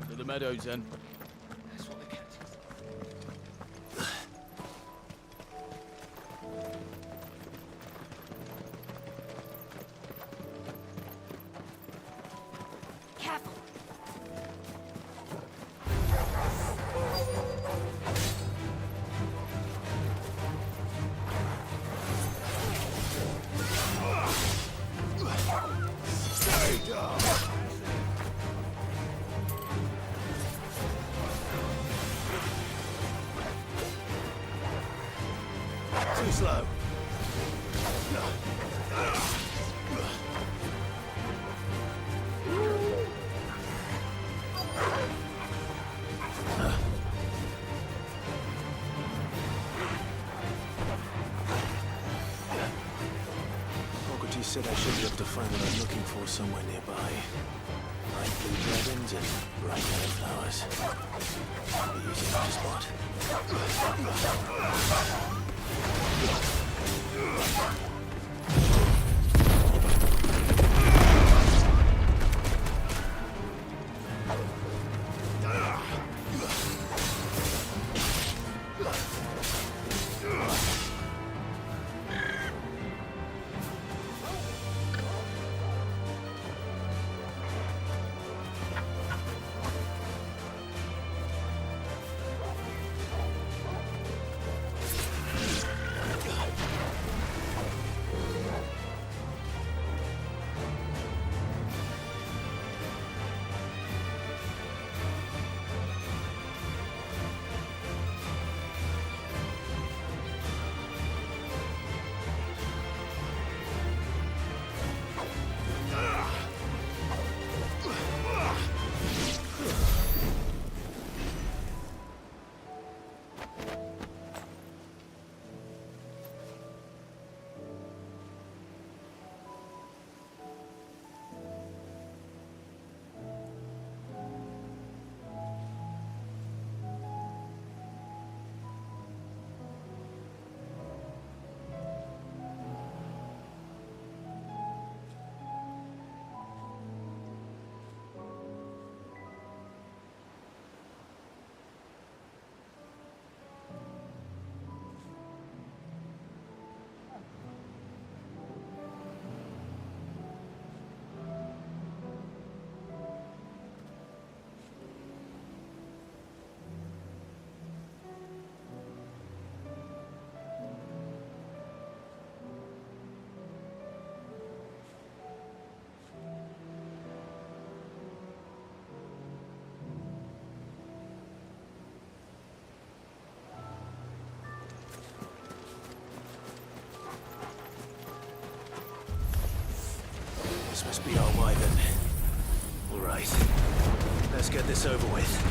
To the meadows, then. That's what the captain said. Careful. Stay down! Too slow. Socrates said I should be able to find what I'm looking for somewhere nearby. Bright blue dragons and bright yellow flowers. I'll be using that spot. must be our wyvern. All right. Let's get this over with.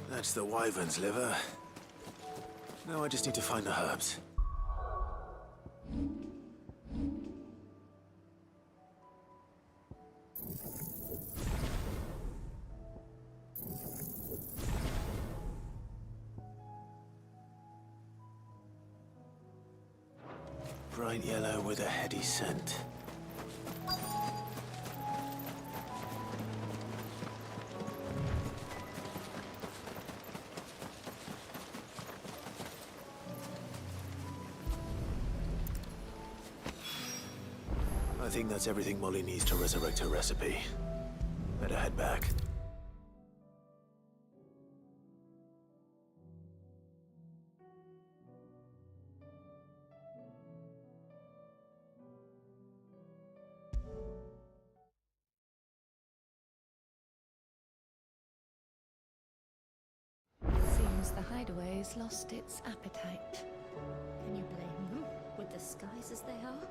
That's the wyvern's liver. Now I just need to find the herbs. Bright yellow with a heady scent. I think that's everything Molly needs to resurrect her recipe. Better head back. Seems the hideaway's lost its appetite. Can you blame them, with the skies as they are?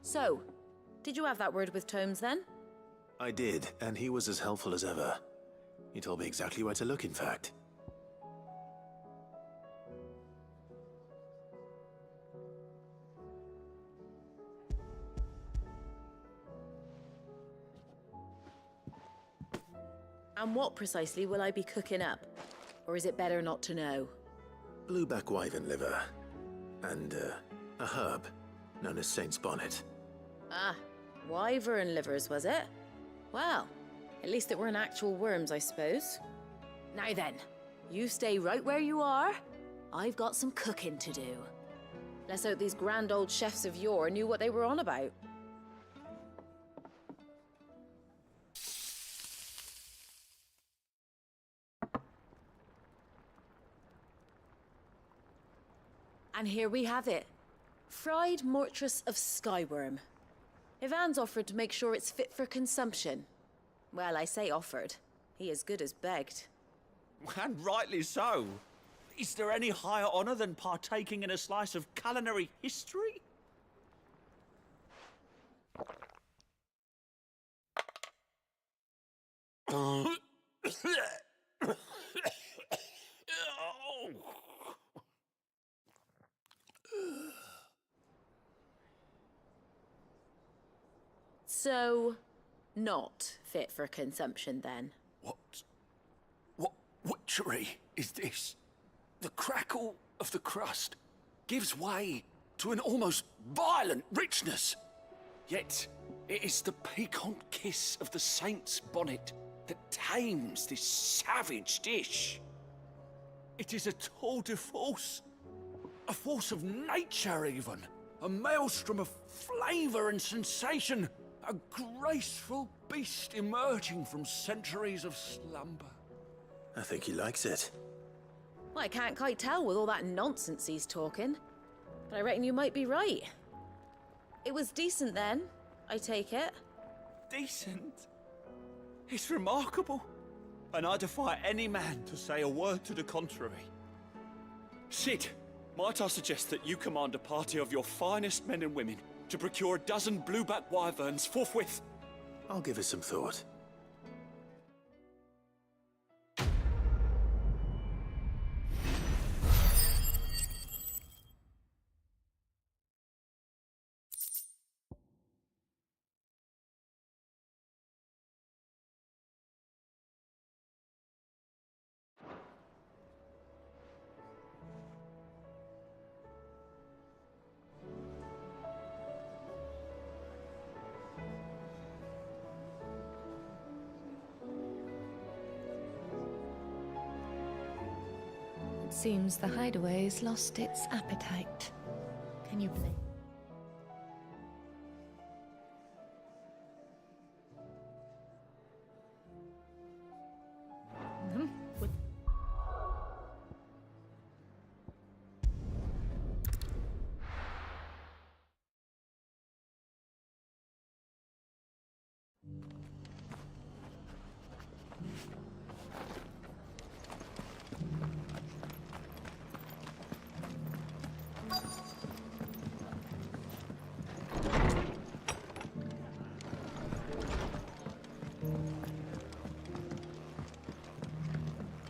So, did you have that word with Tomes then? I did, and he was as helpful as ever. He told me exactly where to look, in fact. And what precisely will I be cooking up? Or is it better not to know? Blueback wyvern liver. And, a herb known as Saint's Bonnet. Ah, wyvern livers, was it? Well, at least it weren't actual worms, I suppose. Now then, you stay right where you are. I've got some cooking to do. Let's hope these grand old chefs of yore knew what they were on about. And here we have it. Fried mortress of skyworm. Ivan's offered to make sure it's fit for consumption. Well, I say offered. He as good as begged. And rightly so. Is there any higher honor than partaking in a slice of culinary history? So, not fit for consumption then? What witchery is this? The crackle of the crust gives way to an almost violent richness. Yet, it is the piquant kiss of the Saint's Bonnet that tames this savage dish. It is a tour de force. A force of nature, even. A maelstrom of flavour and sensation. A graceful beast emerging from centuries of slumber. I think he likes it. Well, I can't quite tell with all that nonsense he's talking. But I reckon you might be right. It was decent then, I take it. Decent? It's remarkable. And I defy any man to say a word to the contrary. Sid, might I suggest that you command a party of your finest men and women to procure a dozen blueback wyverns forthwith? I'll give it some thought. It seems the hideaway's lost its appetite. Can you believe?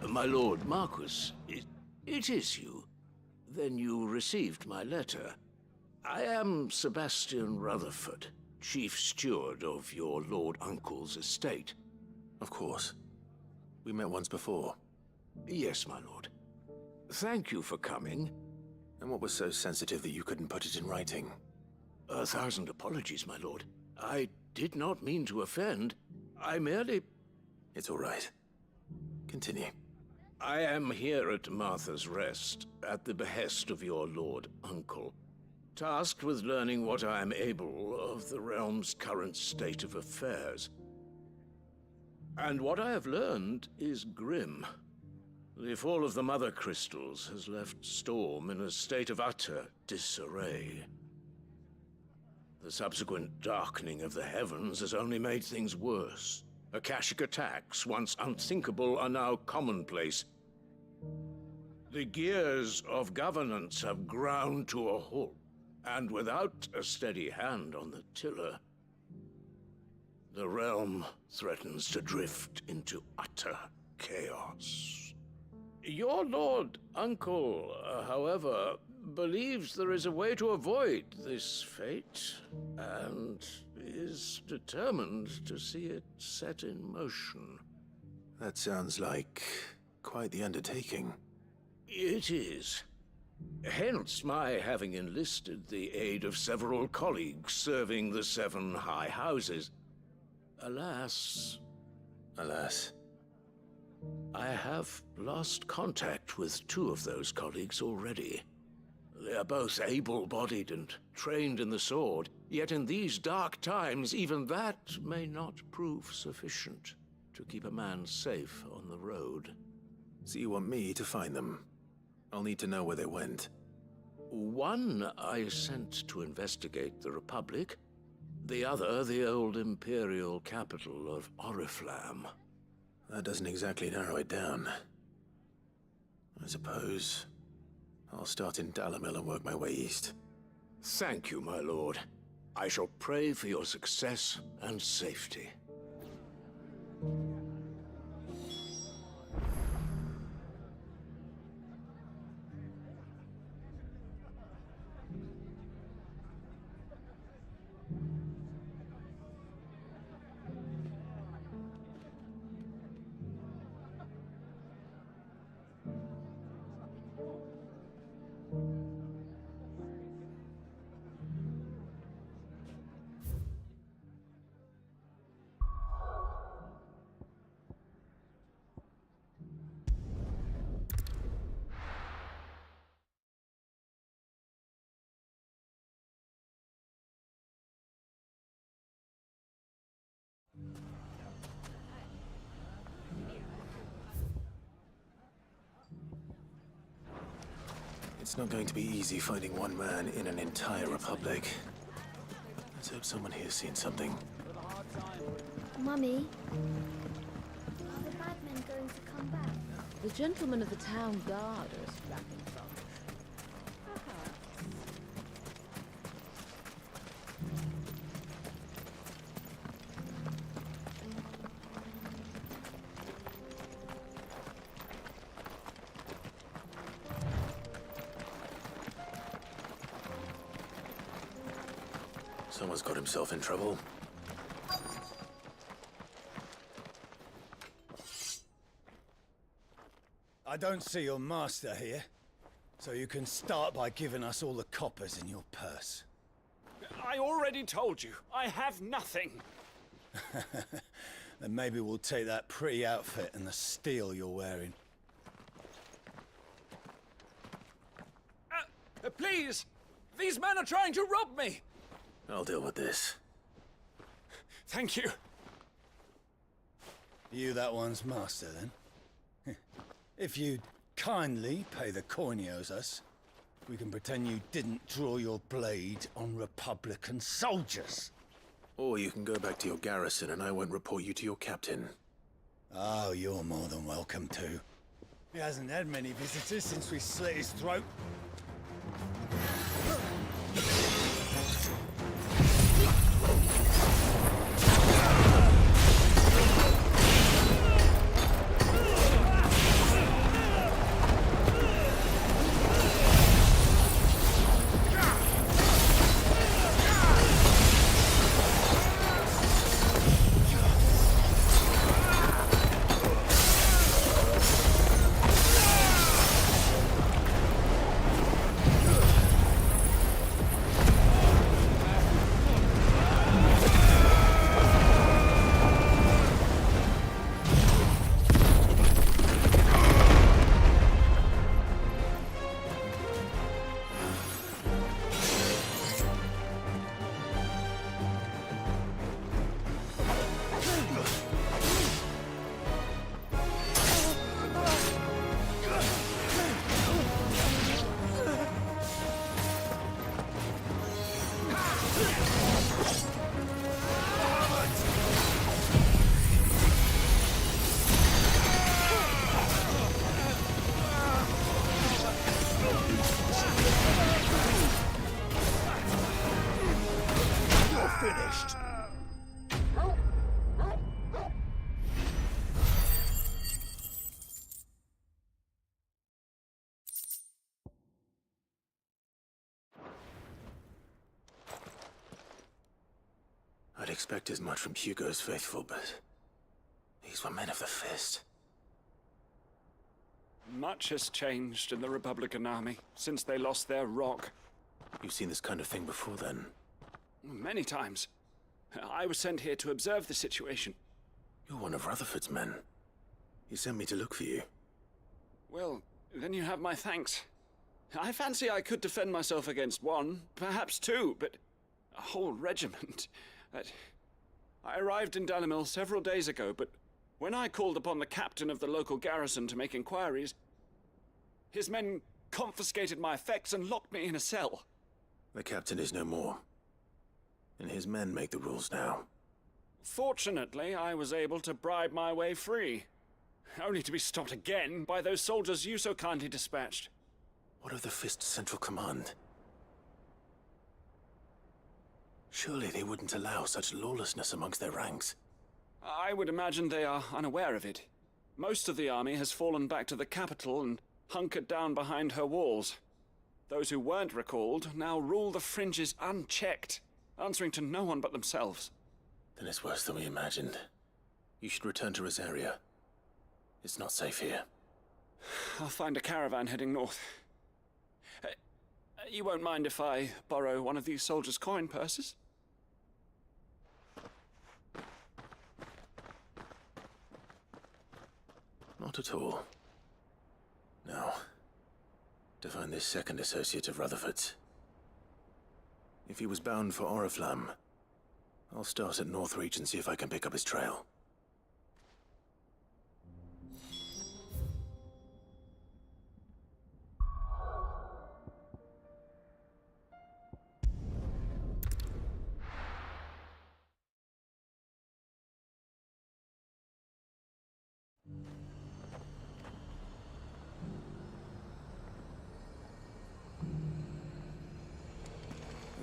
My lord Marquis, it is you. Then you received my letter. I am Sebastian Rutherford, chief steward of your lord uncle's estate. Of course. We met once before. Yes, my lord. Thank you for coming. And what was so sensitive that you couldn't put it in writing? 1,000 apologies, my lord. I did not mean to offend. I merely... It's all right. Continue. I am here at Martha's Rest, at the behest of your lord uncle, tasked with learning what I am able of the realm's current state of affairs. And what I have learned is grim. The fall of the Mother Crystals has left Storm in a state of utter disarray. The subsequent darkening of the heavens has only made things worse. Akashic attacks, once unthinkable, are now commonplace. The gears of governance have ground to a halt, and without a steady hand on the tiller, the realm threatens to drift into utter chaos. Your lord uncle, however, believes there is a way to avoid this fate, and is determined to see it set in motion. That sounds like quite the undertaking. It is. Hence my having enlisted the aid of several colleagues serving the 7 high houses. Alas... Alas? I have lost contact with 2 of those colleagues already. They are both able-bodied and trained in the sword, yet in these dark times, even that may not prove sufficient to keep a man safe on the road. So you want me to find them? I'll need to know where they went. One I sent to investigate the Republic, the other the old Imperial capital of Oriflamme. That doesn't exactly narrow it down. I suppose I'll start in Dalimil and work my way east. Thank you, my lord. I shall pray for your success and safety. It's not going to be easy finding one man in an entire republic. Let's hope someone here's seen something. Mummy, are the bad men going to come back? The gentlemen of the town guard are scrapping from. Someone's got himself in trouble. I don't see your master here, so you can start by giving us all the coppers in your purse. I already told you, I have nothing. Then maybe we'll take that pretty outfit and the steel you're wearing. Please! These men are trying to rob me! I'll deal with this. Thank you. You that one's master, then? If you'd kindly pay the coin he owes us, we can pretend you didn't draw your blade on Republican soldiers. Or you can go back to your garrison and I won't report you to your captain. Oh, you're more than welcome to. He hasn't had many visitors since we slit his throat. Finished. I'd expect as much from Hugo's faithful, but these were men of the fist. Much has changed in the Republican army since they lost their rock. You've seen this kind of thing before, then? Many times. I was sent here to observe the situation. You're one of Rutherford's men. He sent me to look for you. Well, then you have my thanks. I fancy I could defend myself against one, perhaps two, but a whole regiment. I arrived in Dalimil several days ago, but when I called upon the captain of the local garrison to make inquiries, his men confiscated my effects and locked me in a cell. The captain is no more, and his men make the rules now. Fortunately, I was able to bribe my way free, only to be stopped again by those soldiers you so kindly dispatched. What of the Fist's central command? Surely they wouldn't allow such lawlessness amongst their ranks. I would imagine they are unaware of it. Most of the army has fallen back to the capital and hunkered down behind her walls. Those who weren't recalled now rule the fringes unchecked, answering to no one but themselves. Then it's worse than we imagined. You should return to Rosaria. It's not safe here. I'll find a caravan heading north. You won't mind if I borrow one of these soldiers' coin purses? Not at all. Now, to find this second associate of Rutherford's. If he was bound for Oriflamme, I'll start at Northreach and see if I can pick up his trail.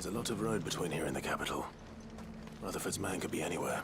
There's a lot of road between here and the capital. Rutherford's man could be anywhere.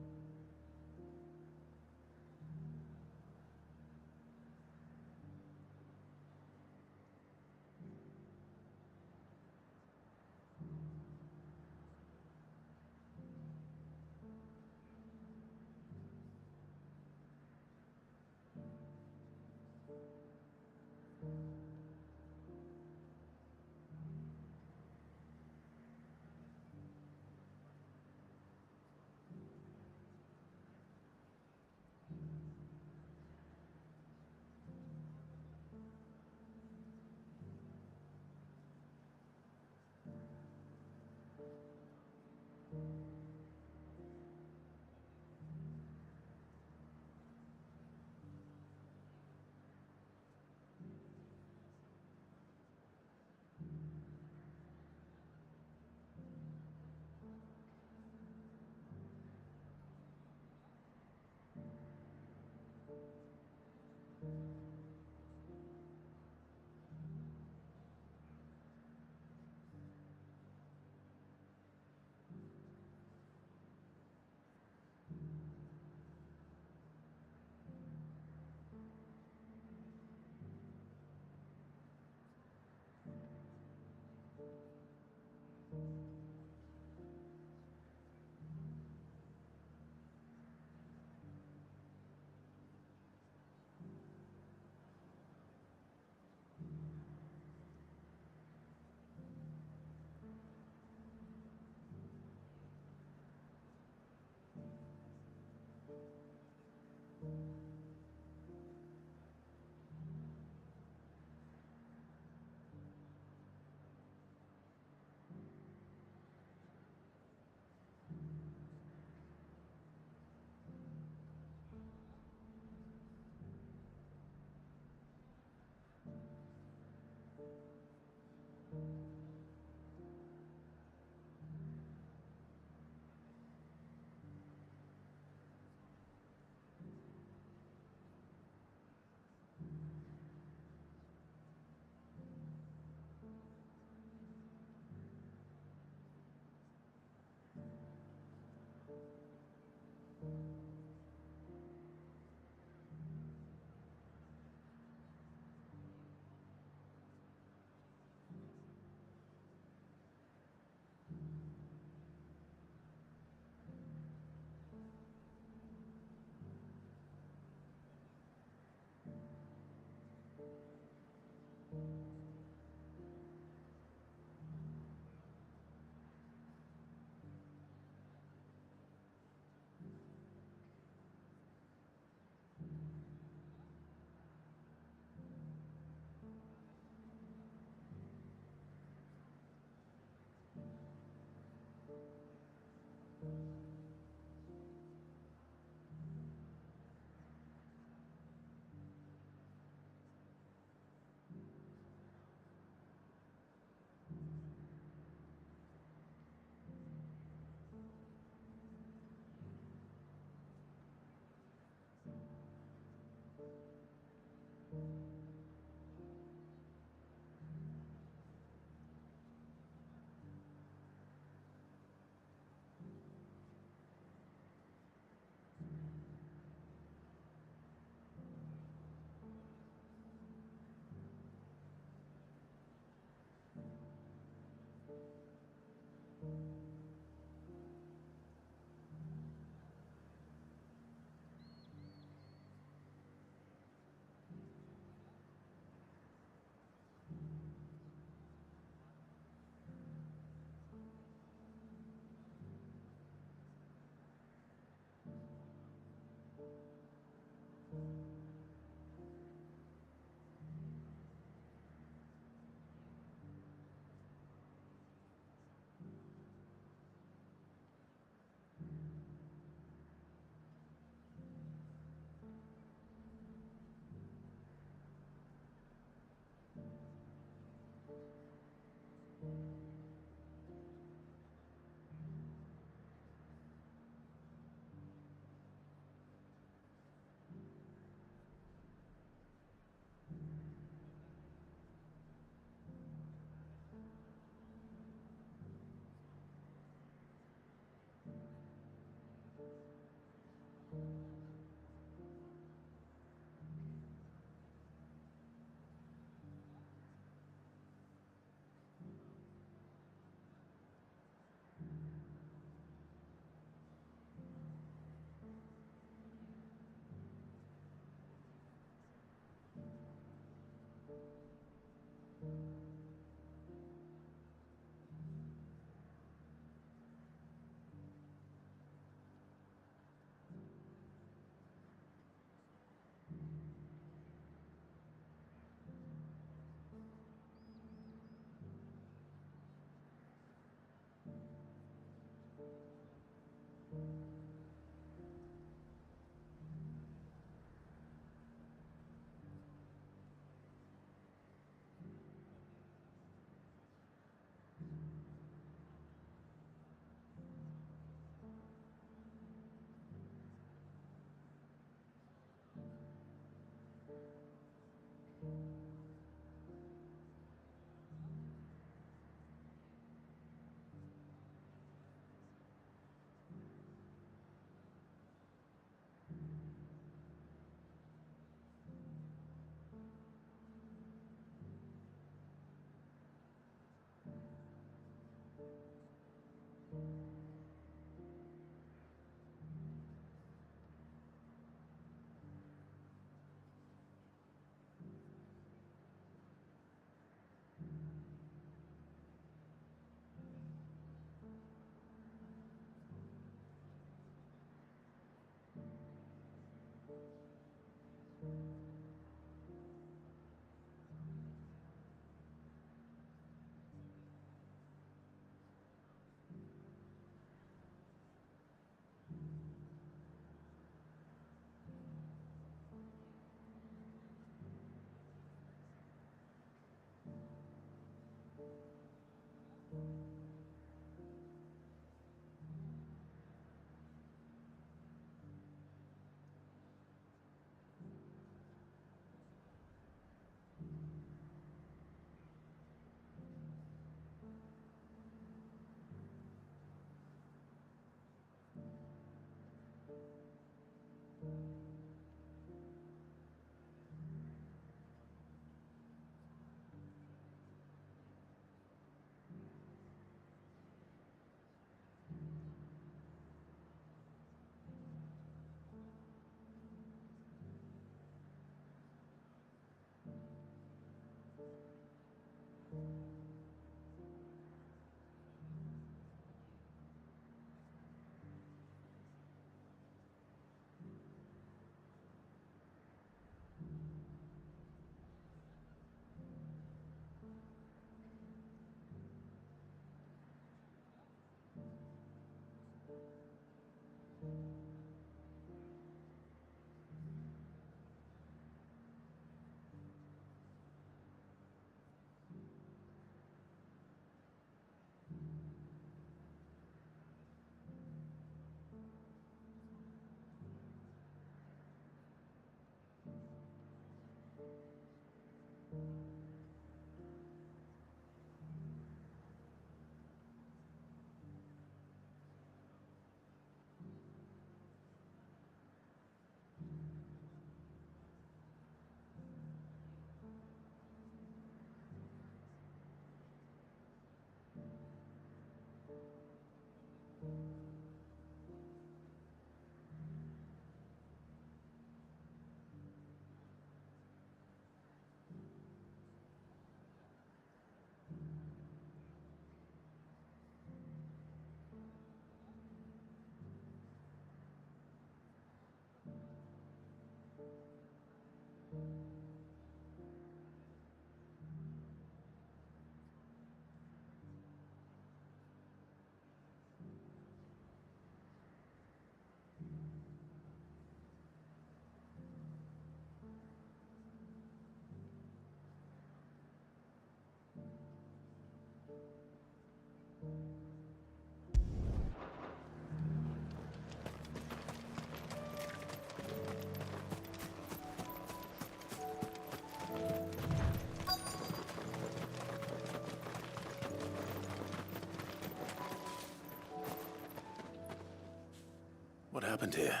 What happened here?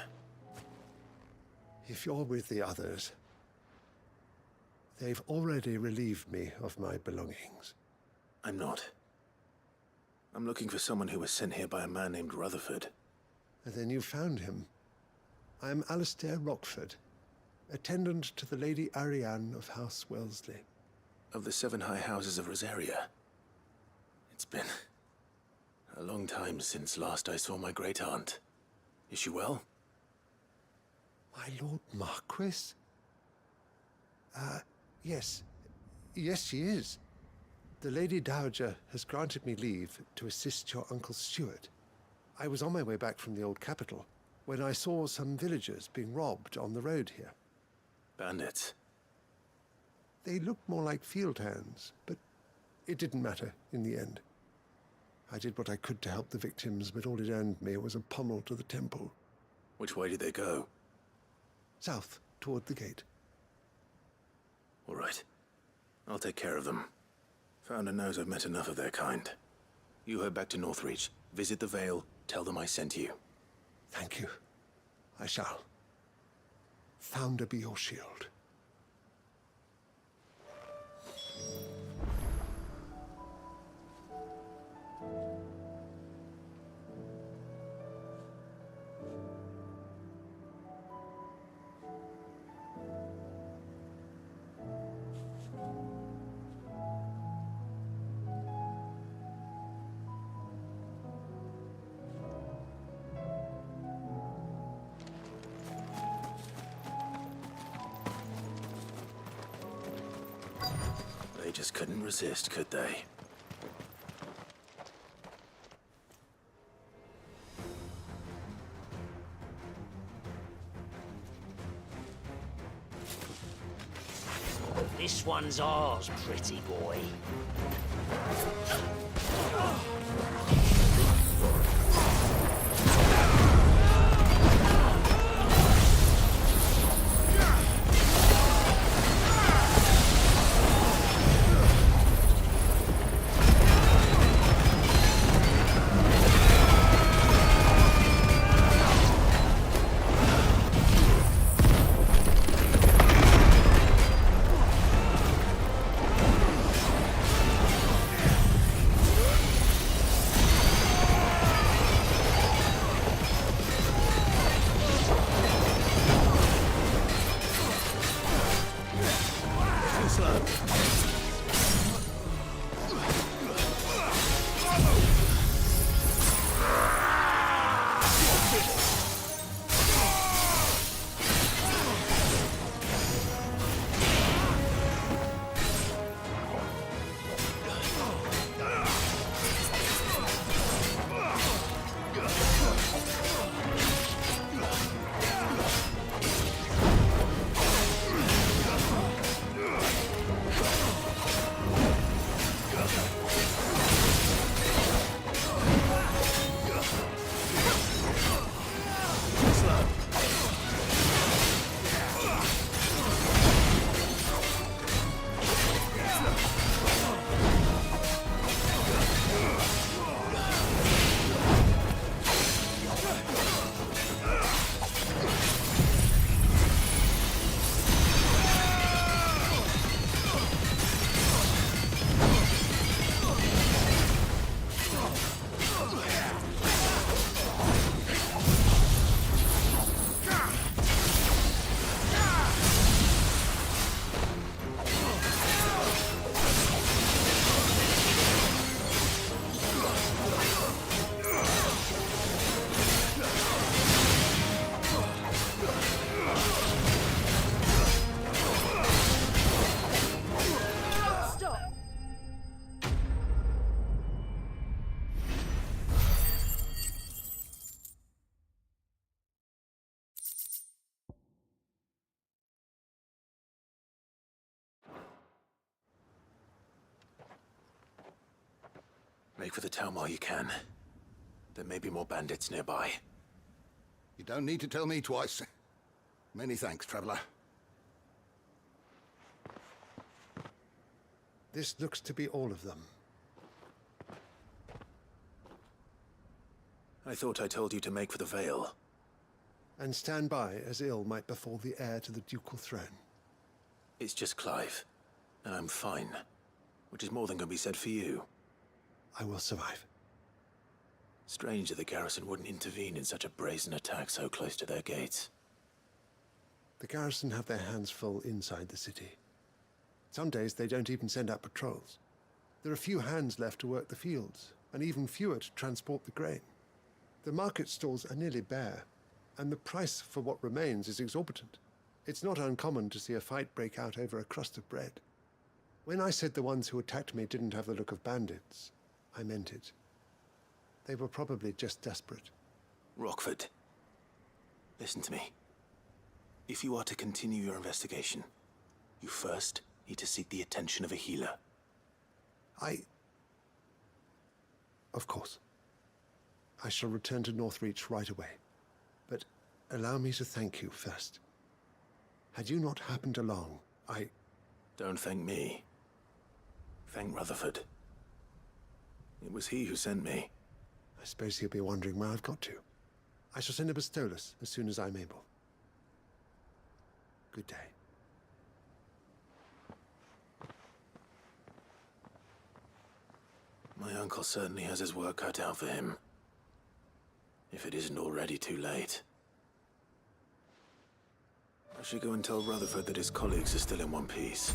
If you're with the others, they've already relieved me of my belongings. I'm not. I'm looking for someone who was sent here by a man named Rutherford. And then you found him. I'm Alistair Rockford, attendant to the Lady Ariane of House Wellesley. Of the 7 high houses of Rosaria. It's been a long time since last I saw my great-aunt. Is she well? My Lord Marquis? Yes. Yes, she is. The Lady Dowager has granted me leave to assist your Uncle Stuart. I was on my way back from the old capital when I saw some villagers being robbed on the road here. Bandits? They looked more like field hands, but it didn't matter in the end. I did what I could to help the victims, but all it earned me was a pommel to the temple. Which way did they go? South, toward the gate. All right. I'll take care of them. Founder knows I've met enough of their kind. You head back to Northreach, visit the Vale, tell them I sent you. Thank you. I shall. Founder be your shield. They just couldn't resist, could they? This one's ours, pretty boy. Make for the town while you can. There may be more bandits nearby. You don't need to tell me twice. Many thanks, traveler. This looks to be all of them. I thought I told you to make for the Vale. and stand by as ill might befall the heir to the ducal throne. It's just Clive, and I'm fine, which is more than can be said for you. I will survive. Strange that the garrison wouldn't intervene in such a brazen attack so close to their gates. The garrison have their hands full inside the city. Some days they don't even send out patrols. There are few hands left to work the fields, and even fewer to transport the grain. The market stalls are nearly bare, and the price for what remains is exorbitant. It's not uncommon to see a fight break out over a crust of bread. When I said the ones who attacked me didn't have the look of bandits, I meant it. They were probably just desperate. Rockford, listen to me. If you are to continue your investigation, you first need to seek the attention of a healer. Of course. I shall return to Northreach right away. But allow me to thank you first. Had you not happened along, Don't thank me. Thank Rutherford. It was he who sent me. I suppose he'll be wondering where I've got to. I shall send a Bastolus as soon as I'm able. Good day. My uncle certainly has his work cut out for him. If it isn't already too late. I should go and tell Rutherford that his colleagues are still in one piece.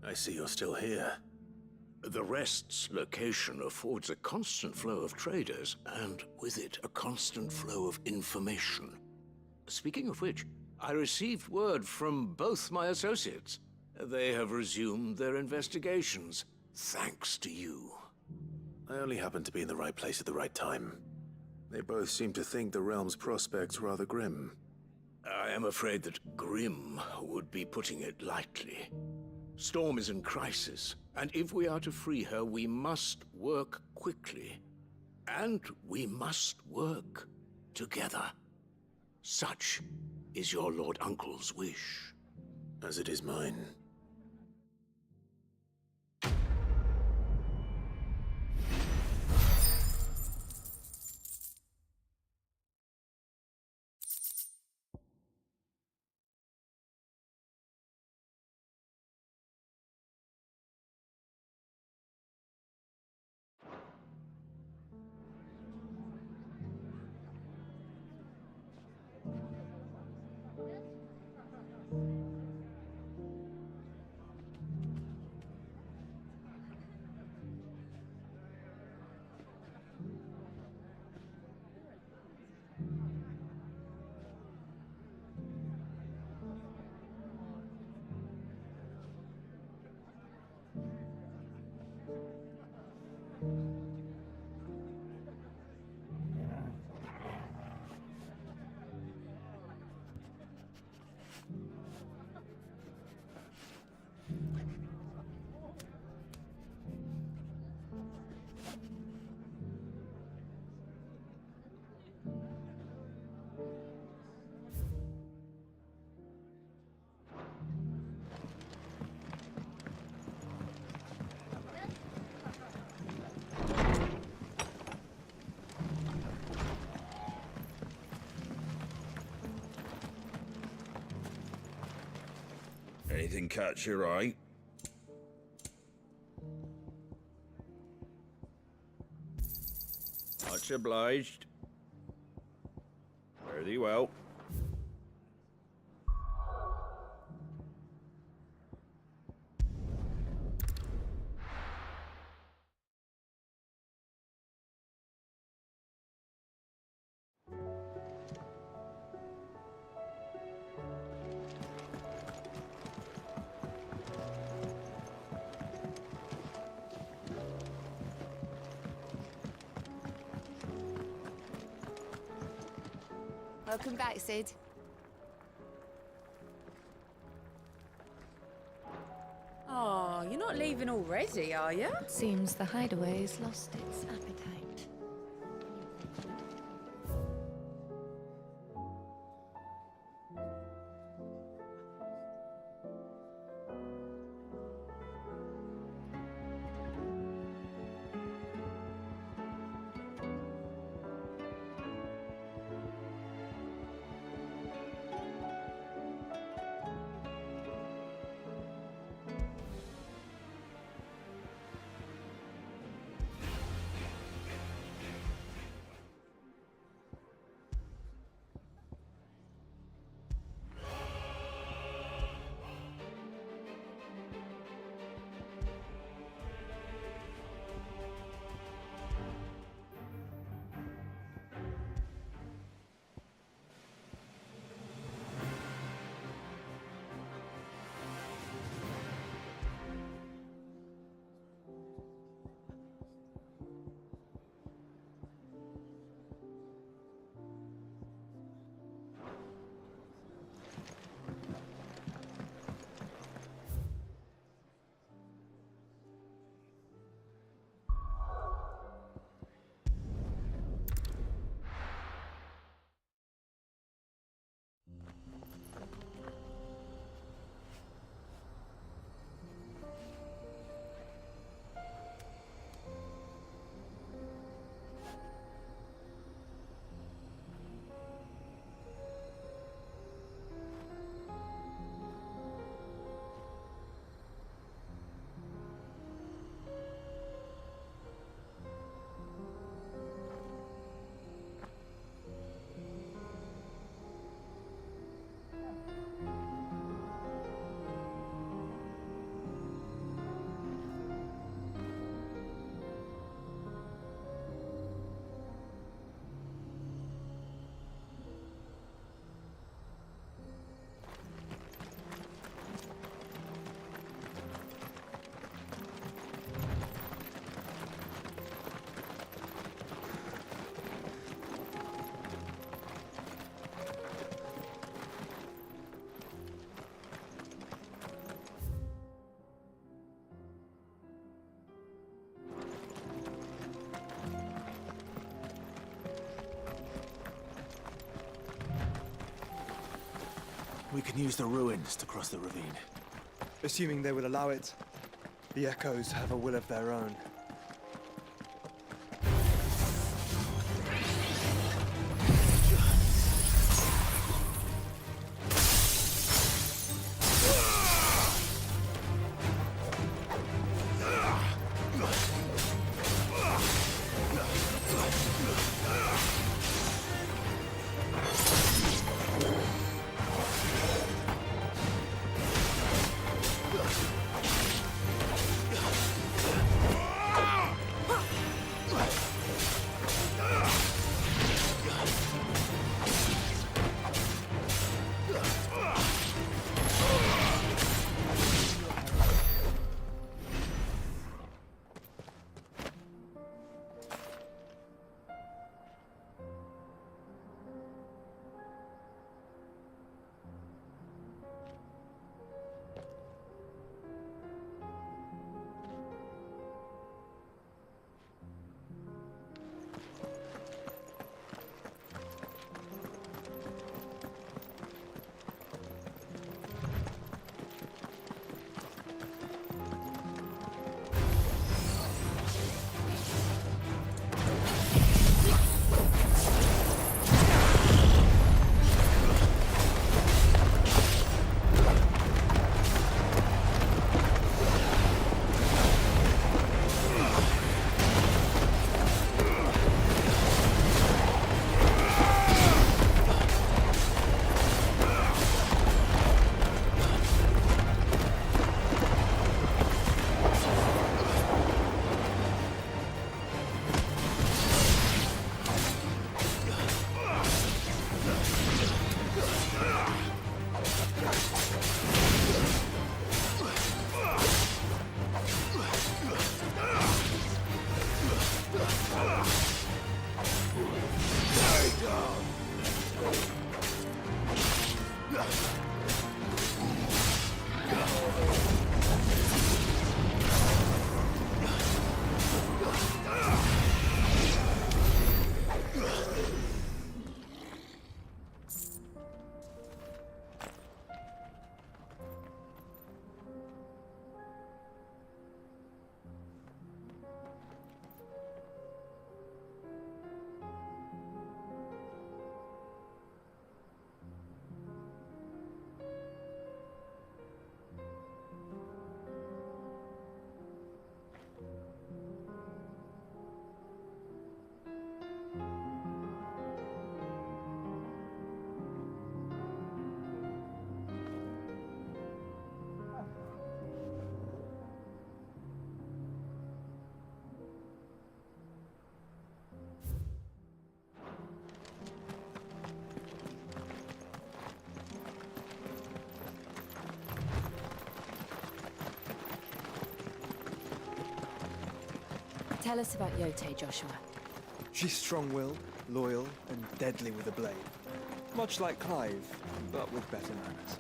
I see you're still here. The Rest's location affords a constant flow of traders, and with it, a constant flow of information. Speaking of which, I received word from both my associates. They have resumed their investigations, thanks to you. I only happened to be in the right place at the right time. They both seem to think the realm's prospects rather grim. I am afraid that grim would be putting it lightly. Storm is in crisis, and if we are to free her, we must work quickly. And we must work together. Such is your Lord Uncle's wish. As it is mine. Anything catch your eye? Much obliged. Fare thee well. Welcome back, Sid. Oh, you're not leaving already, are you? It seems the hideaway's lost its appetite. We can use the ruins to cross the ravine. Assuming they will allow it. The echoes have a will of their own. Tell us about Yote, Joshua. She's strong-willed, loyal, and deadly with a blade. Much like Clive, but with better manners.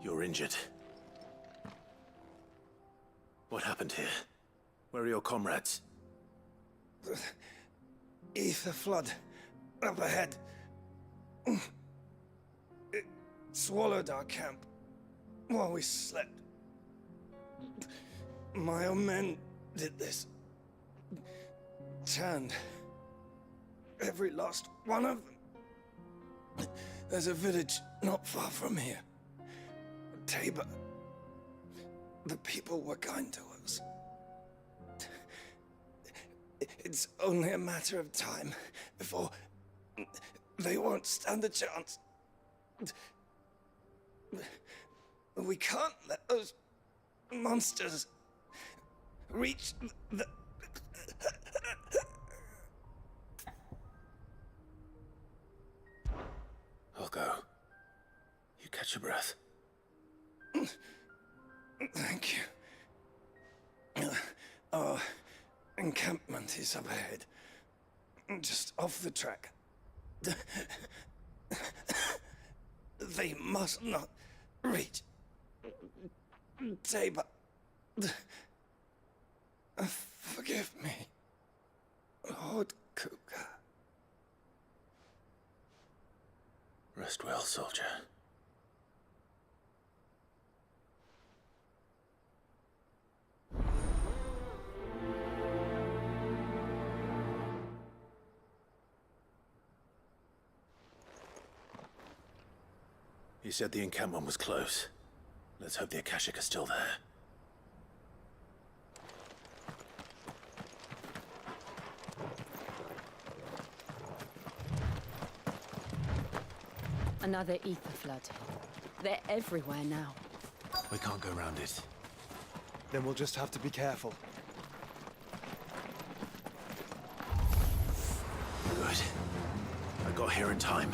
You're injured. What happened here? Where are your comrades? The ether flood up ahead. It swallowed our camp while we slept. My own men did this. Turned every last one of them. There's a village not far from here. Tabor. The people were kind to us. It's only a matter of time before they won't stand a chance. We can't let those monsters reach the... I'll go. You catch your breath. Thank you. Our encampment is up ahead. Just off the track. They must not reach Tabor. Forgive me, Lord Cougar. Rest well, soldier. You said the encampment was close. Let's hope the Akashic are still there. Another ether flood. They're everywhere now. We can't go around it. Then we'll just have to be careful. Good. I got here in time.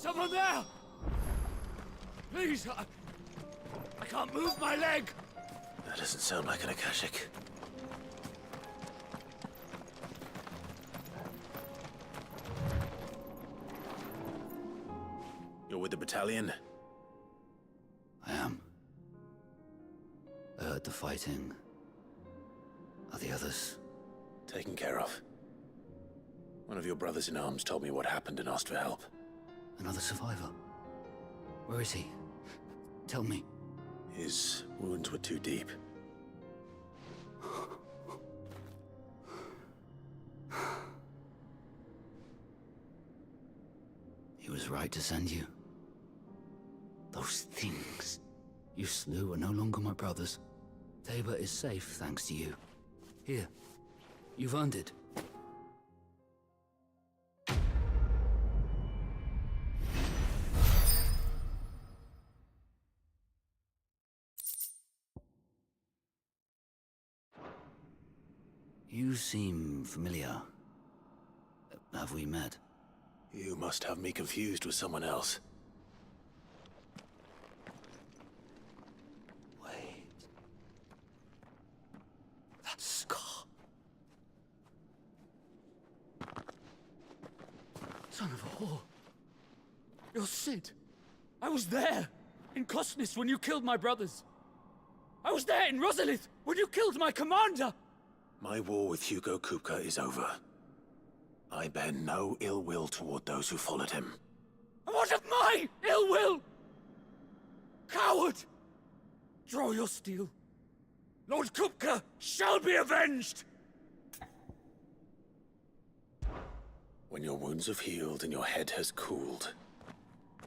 Someone there! Please, I can't move my leg! That doesn't sound like an Akashic. You're with the battalion? I am. I heard the fighting. Are the others? Taken care of. One of your brothers in arms told me what happened and asked for help. Another survivor? Where is he? Tell me. His wounds were too deep. He was right to send you. Those things you slew are no longer my brothers. Tabor is safe thanks to you. Here, you've earned it. You seem familiar. Have we met? You must have me confused with someone else. Wait. That scar. Son of a whore. You're Sid. I was there, in Cosnis, when you killed my brothers. I was there in Rosalith, when you killed my commander. My war with Hugo Kupka is over. I bear no ill will toward those who followed him. And what of my ill will? Coward! Draw your steel. Lord Kupka shall be avenged! When your wounds have healed and your head has cooled,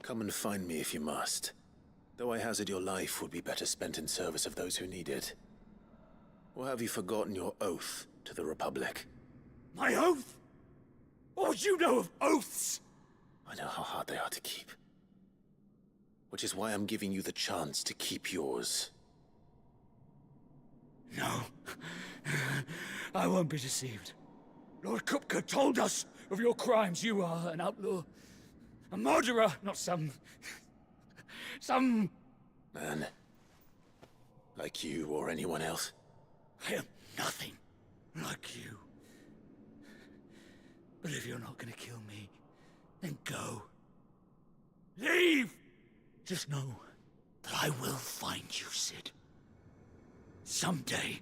come and find me if you must. Though I hazard your life would be better spent in service of those who need it. Or have you forgotten your oath to the Republic? My oath? What would you know of oaths? I know how hard they are to keep. Which is why I'm giving you the chance to keep yours. No. I won't be deceived. Lord Kupka told us of your crimes. You are an outlaw. A murderer, not some man. Like you or anyone else. I am nothing like you. But if you're not gonna kill me, then go. Leave! Just know that I will find you, Sid. Someday.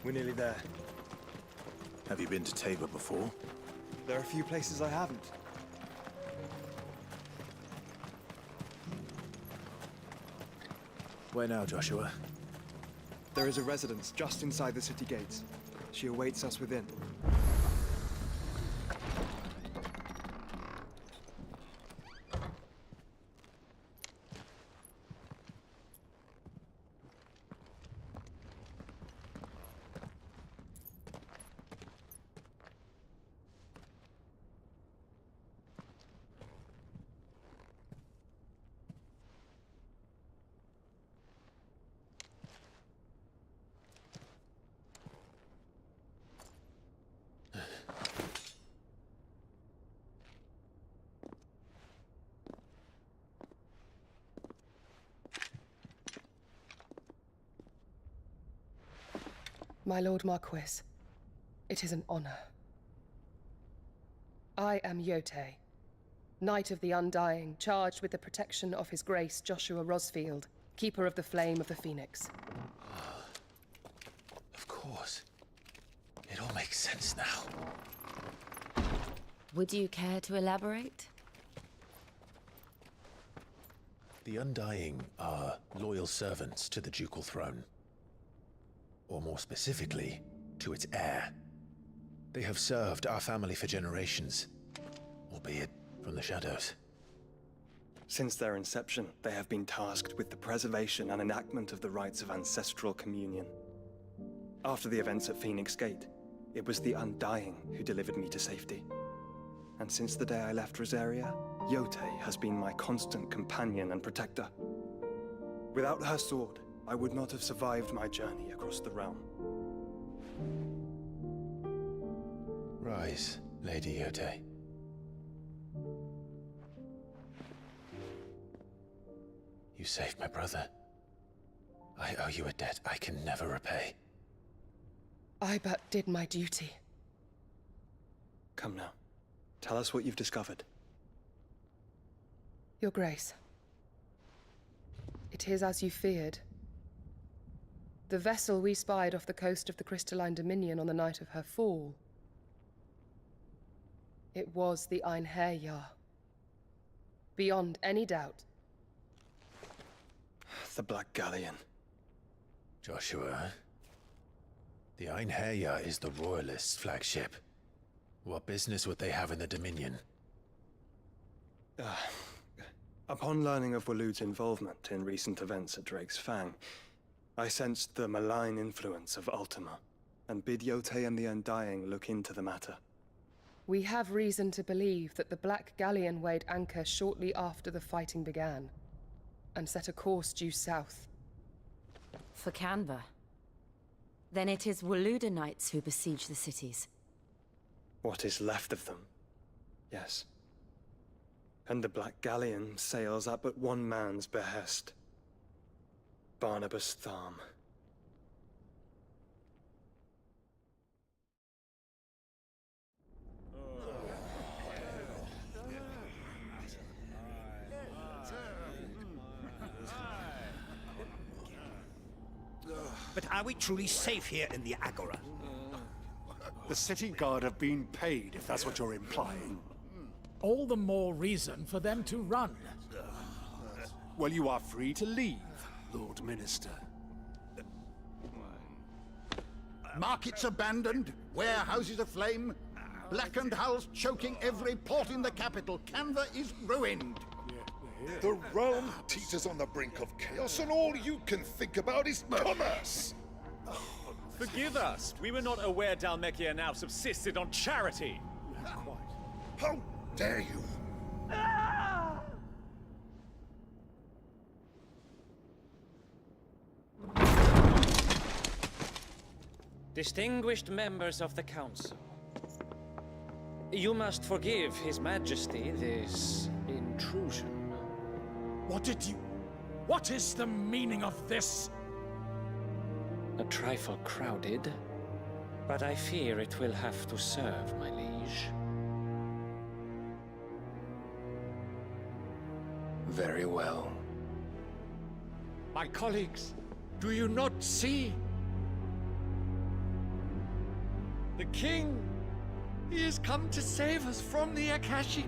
We're nearly there. Have you been to Tabor before? There are a few places I haven't. Where now, Joshua? There is a residence just inside the city gates. She awaits us within. My Lord Marquis, it is an honor. I am Yote, Knight of the Undying, charged with the protection of His Grace Joshua Rosfield, Keeper of the Flame of the Phoenix. Of course. It all makes sense now. Would you care to elaborate? The Undying are loyal servants to the ducal throne. Or more specifically, to its heir. They have served our family for generations, albeit from the shadows. Since their inception, they have been tasked with the preservation and enactment of the rites of ancestral communion. After the events at Phoenix Gate, it was the Undying who delivered me to safety. And since the day I left Rosaria, Yote has been my constant companion and protector. Without her sword, I would not have survived my journey across the realm. Rise, Lady Yote. You saved my brother. I owe you a debt I can never repay. I but did my duty. Come now. Tell us what you've discovered. Your Grace. It is as you feared. The vessel we spied off the coast of the Crystalline Dominion on the night of her fall. It was the Einherjar. Beyond any doubt. The Black Galleon. Joshua, the Einherjar is the Royalists' flagship. What business would they have in the Dominion? Upon learning of Waloed's involvement in recent events at Drake's Fang, I sensed the malign influence of Ultima, and bid Yote and the Undying look into the matter. We have reason to believe that the Black Galleon weighed anchor shortly after the fighting began, and set a course due south. For Canva. Then it is Waloeda Knights who besiege the cities. What is left of them, yes. And the Black Galleon sails at but one man's behest. Barnabas Tharm. But are we truly safe here in the Agora? The city guard have been paid, if that's what you're implying. All the more reason for them to run. Well, you are free to leave, Lord Minister. Markets abandoned, warehouses aflame, blackened hulls choking every port in the capital. Canva is ruined. The realm teeters on the brink of chaos, and all you can think about is commerce! Forgive us. We were not aware Dhalmekia now subsisted on charity. How dare you! Distinguished members of the Council, you must forgive His Majesty this intrusion. What is the meaning of this? A trifle crowded, but I fear it will have to serve, my liege. Very well. My colleagues, do you not see? The King! He has come to save us from the Akashic!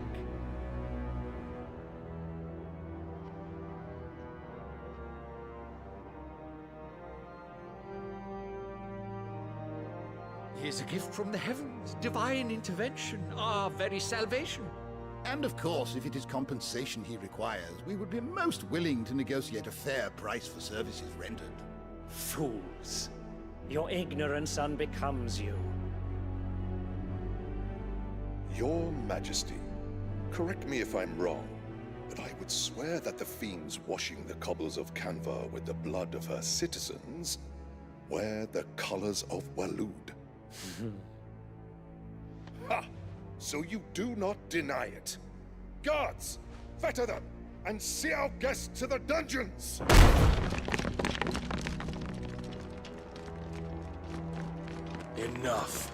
He is a gift from the heavens, divine intervention, our very salvation. And of course, if it is compensation he requires, we would be most willing to negotiate a fair price for services rendered. Fools. Your ignorance unbecomes you. Your Majesty, correct me if I'm wrong, but I would swear that the fiends washing the cobbles of Canva with the blood of her citizens wear the colors of Waloed. Ha! So you do not deny it. Guards, fetter them, and see our guests to the dungeons! Enough.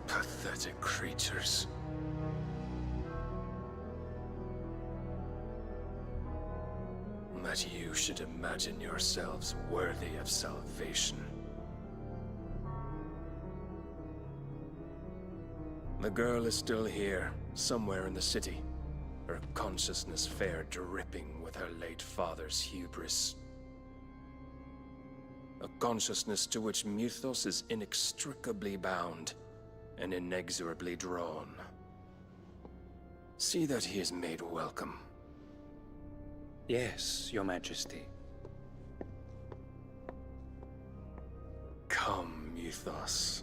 Pathetic creatures. That you should imagine yourselves worthy of salvation. The girl is still here, somewhere in the city, her consciousness fair dripping with her late father's hubris. A consciousness to which Mythos is inextricably bound and inexorably drawn. See that he is made welcome. Yes, Your Majesty. Come, Mythos.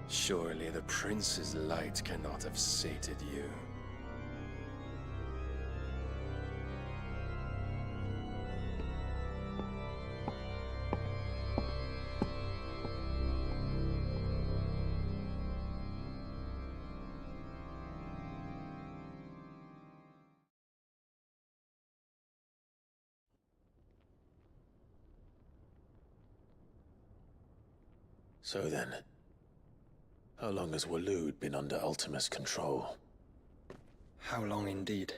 Surely the prince's light cannot have sated you. So then, how long has Waloed been under Ultima's control? How long indeed?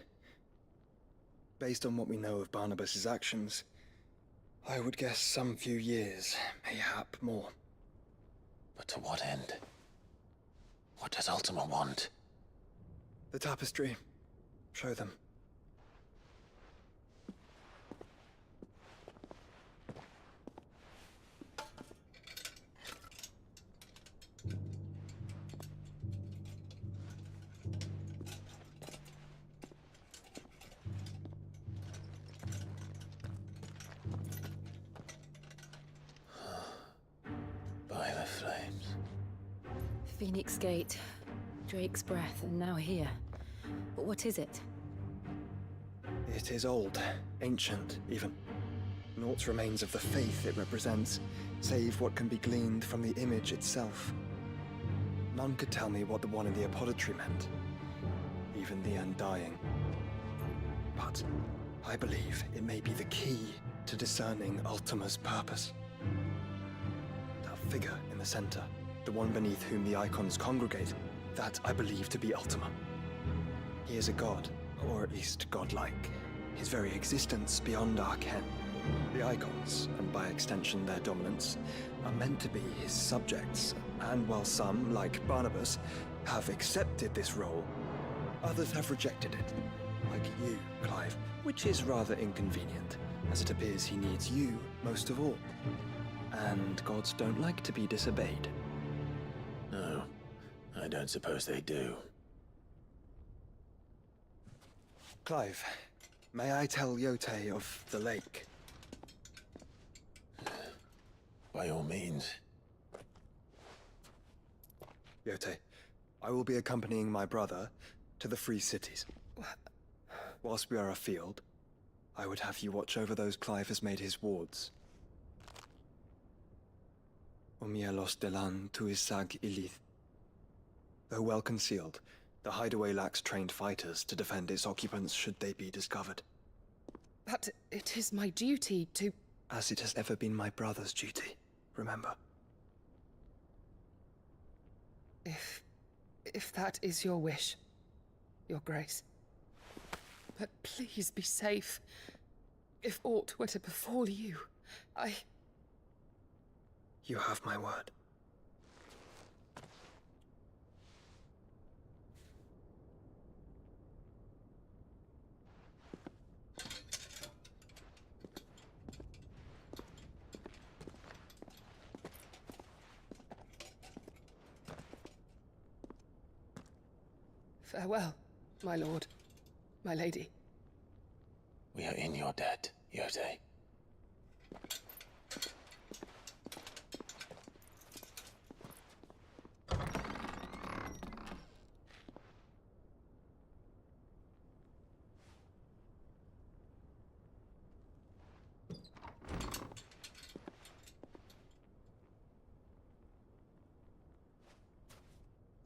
Based on what we know of Barnabas's actions, I would guess some few years, mayhap more. But to what end? What does Ultima want? The tapestry. Show them. By the flames. Phoenix Gate, Drake's Breath, and now here. But what is it? It is old, ancient, even. Naught remains of the faith it represents, save what can be gleaned from the image itself. None could tell me what the one in the apothecary meant, even the Undying. But I believe it may be the key to discerning Ultima's purpose. That figure in the center, the one beneath whom the icons congregate, that I believe to be Ultima. He is a god, or at least godlike, his very existence beyond our ken. The icons, and by extension their dominants, are meant to be his subjects, and while some, like Barnabas, have accepted this role, others have rejected it, like you, Clive, which is rather inconvenient, as it appears he needs you most of all. And gods don't like to be disobeyed. No, I don't suppose they do. Clive, may I tell Yote of the lake? By all means. Yote, I will be accompanying my brother to the Free Cities. Whilst we are afield, I would have you watch over those Clive has made his wards. Omielos delan tuisag ilith. Though well concealed, the hideaway lacks trained fighters to defend its occupants should they be discovered. But it is my duty to... As it has ever been my brother's duty, remember. If that is your wish, Your Grace. But please be safe. If aught were to befall you, You have my word. Farewell, my lord, my lady. We are in your debt, Yote.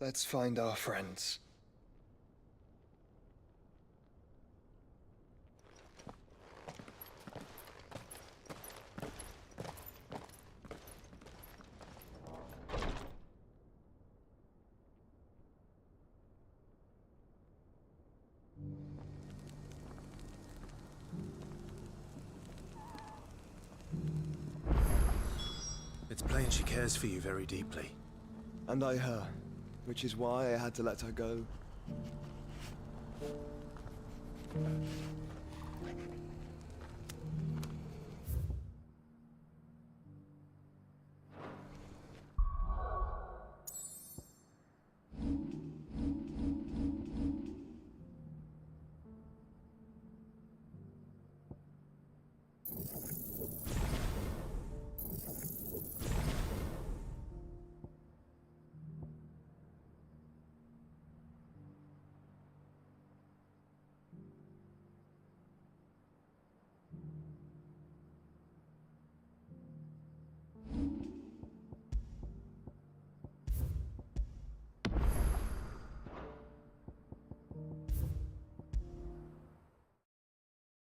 Let's find our friends. It's plain she cares for you very deeply. And I her, which is why I had to let her go.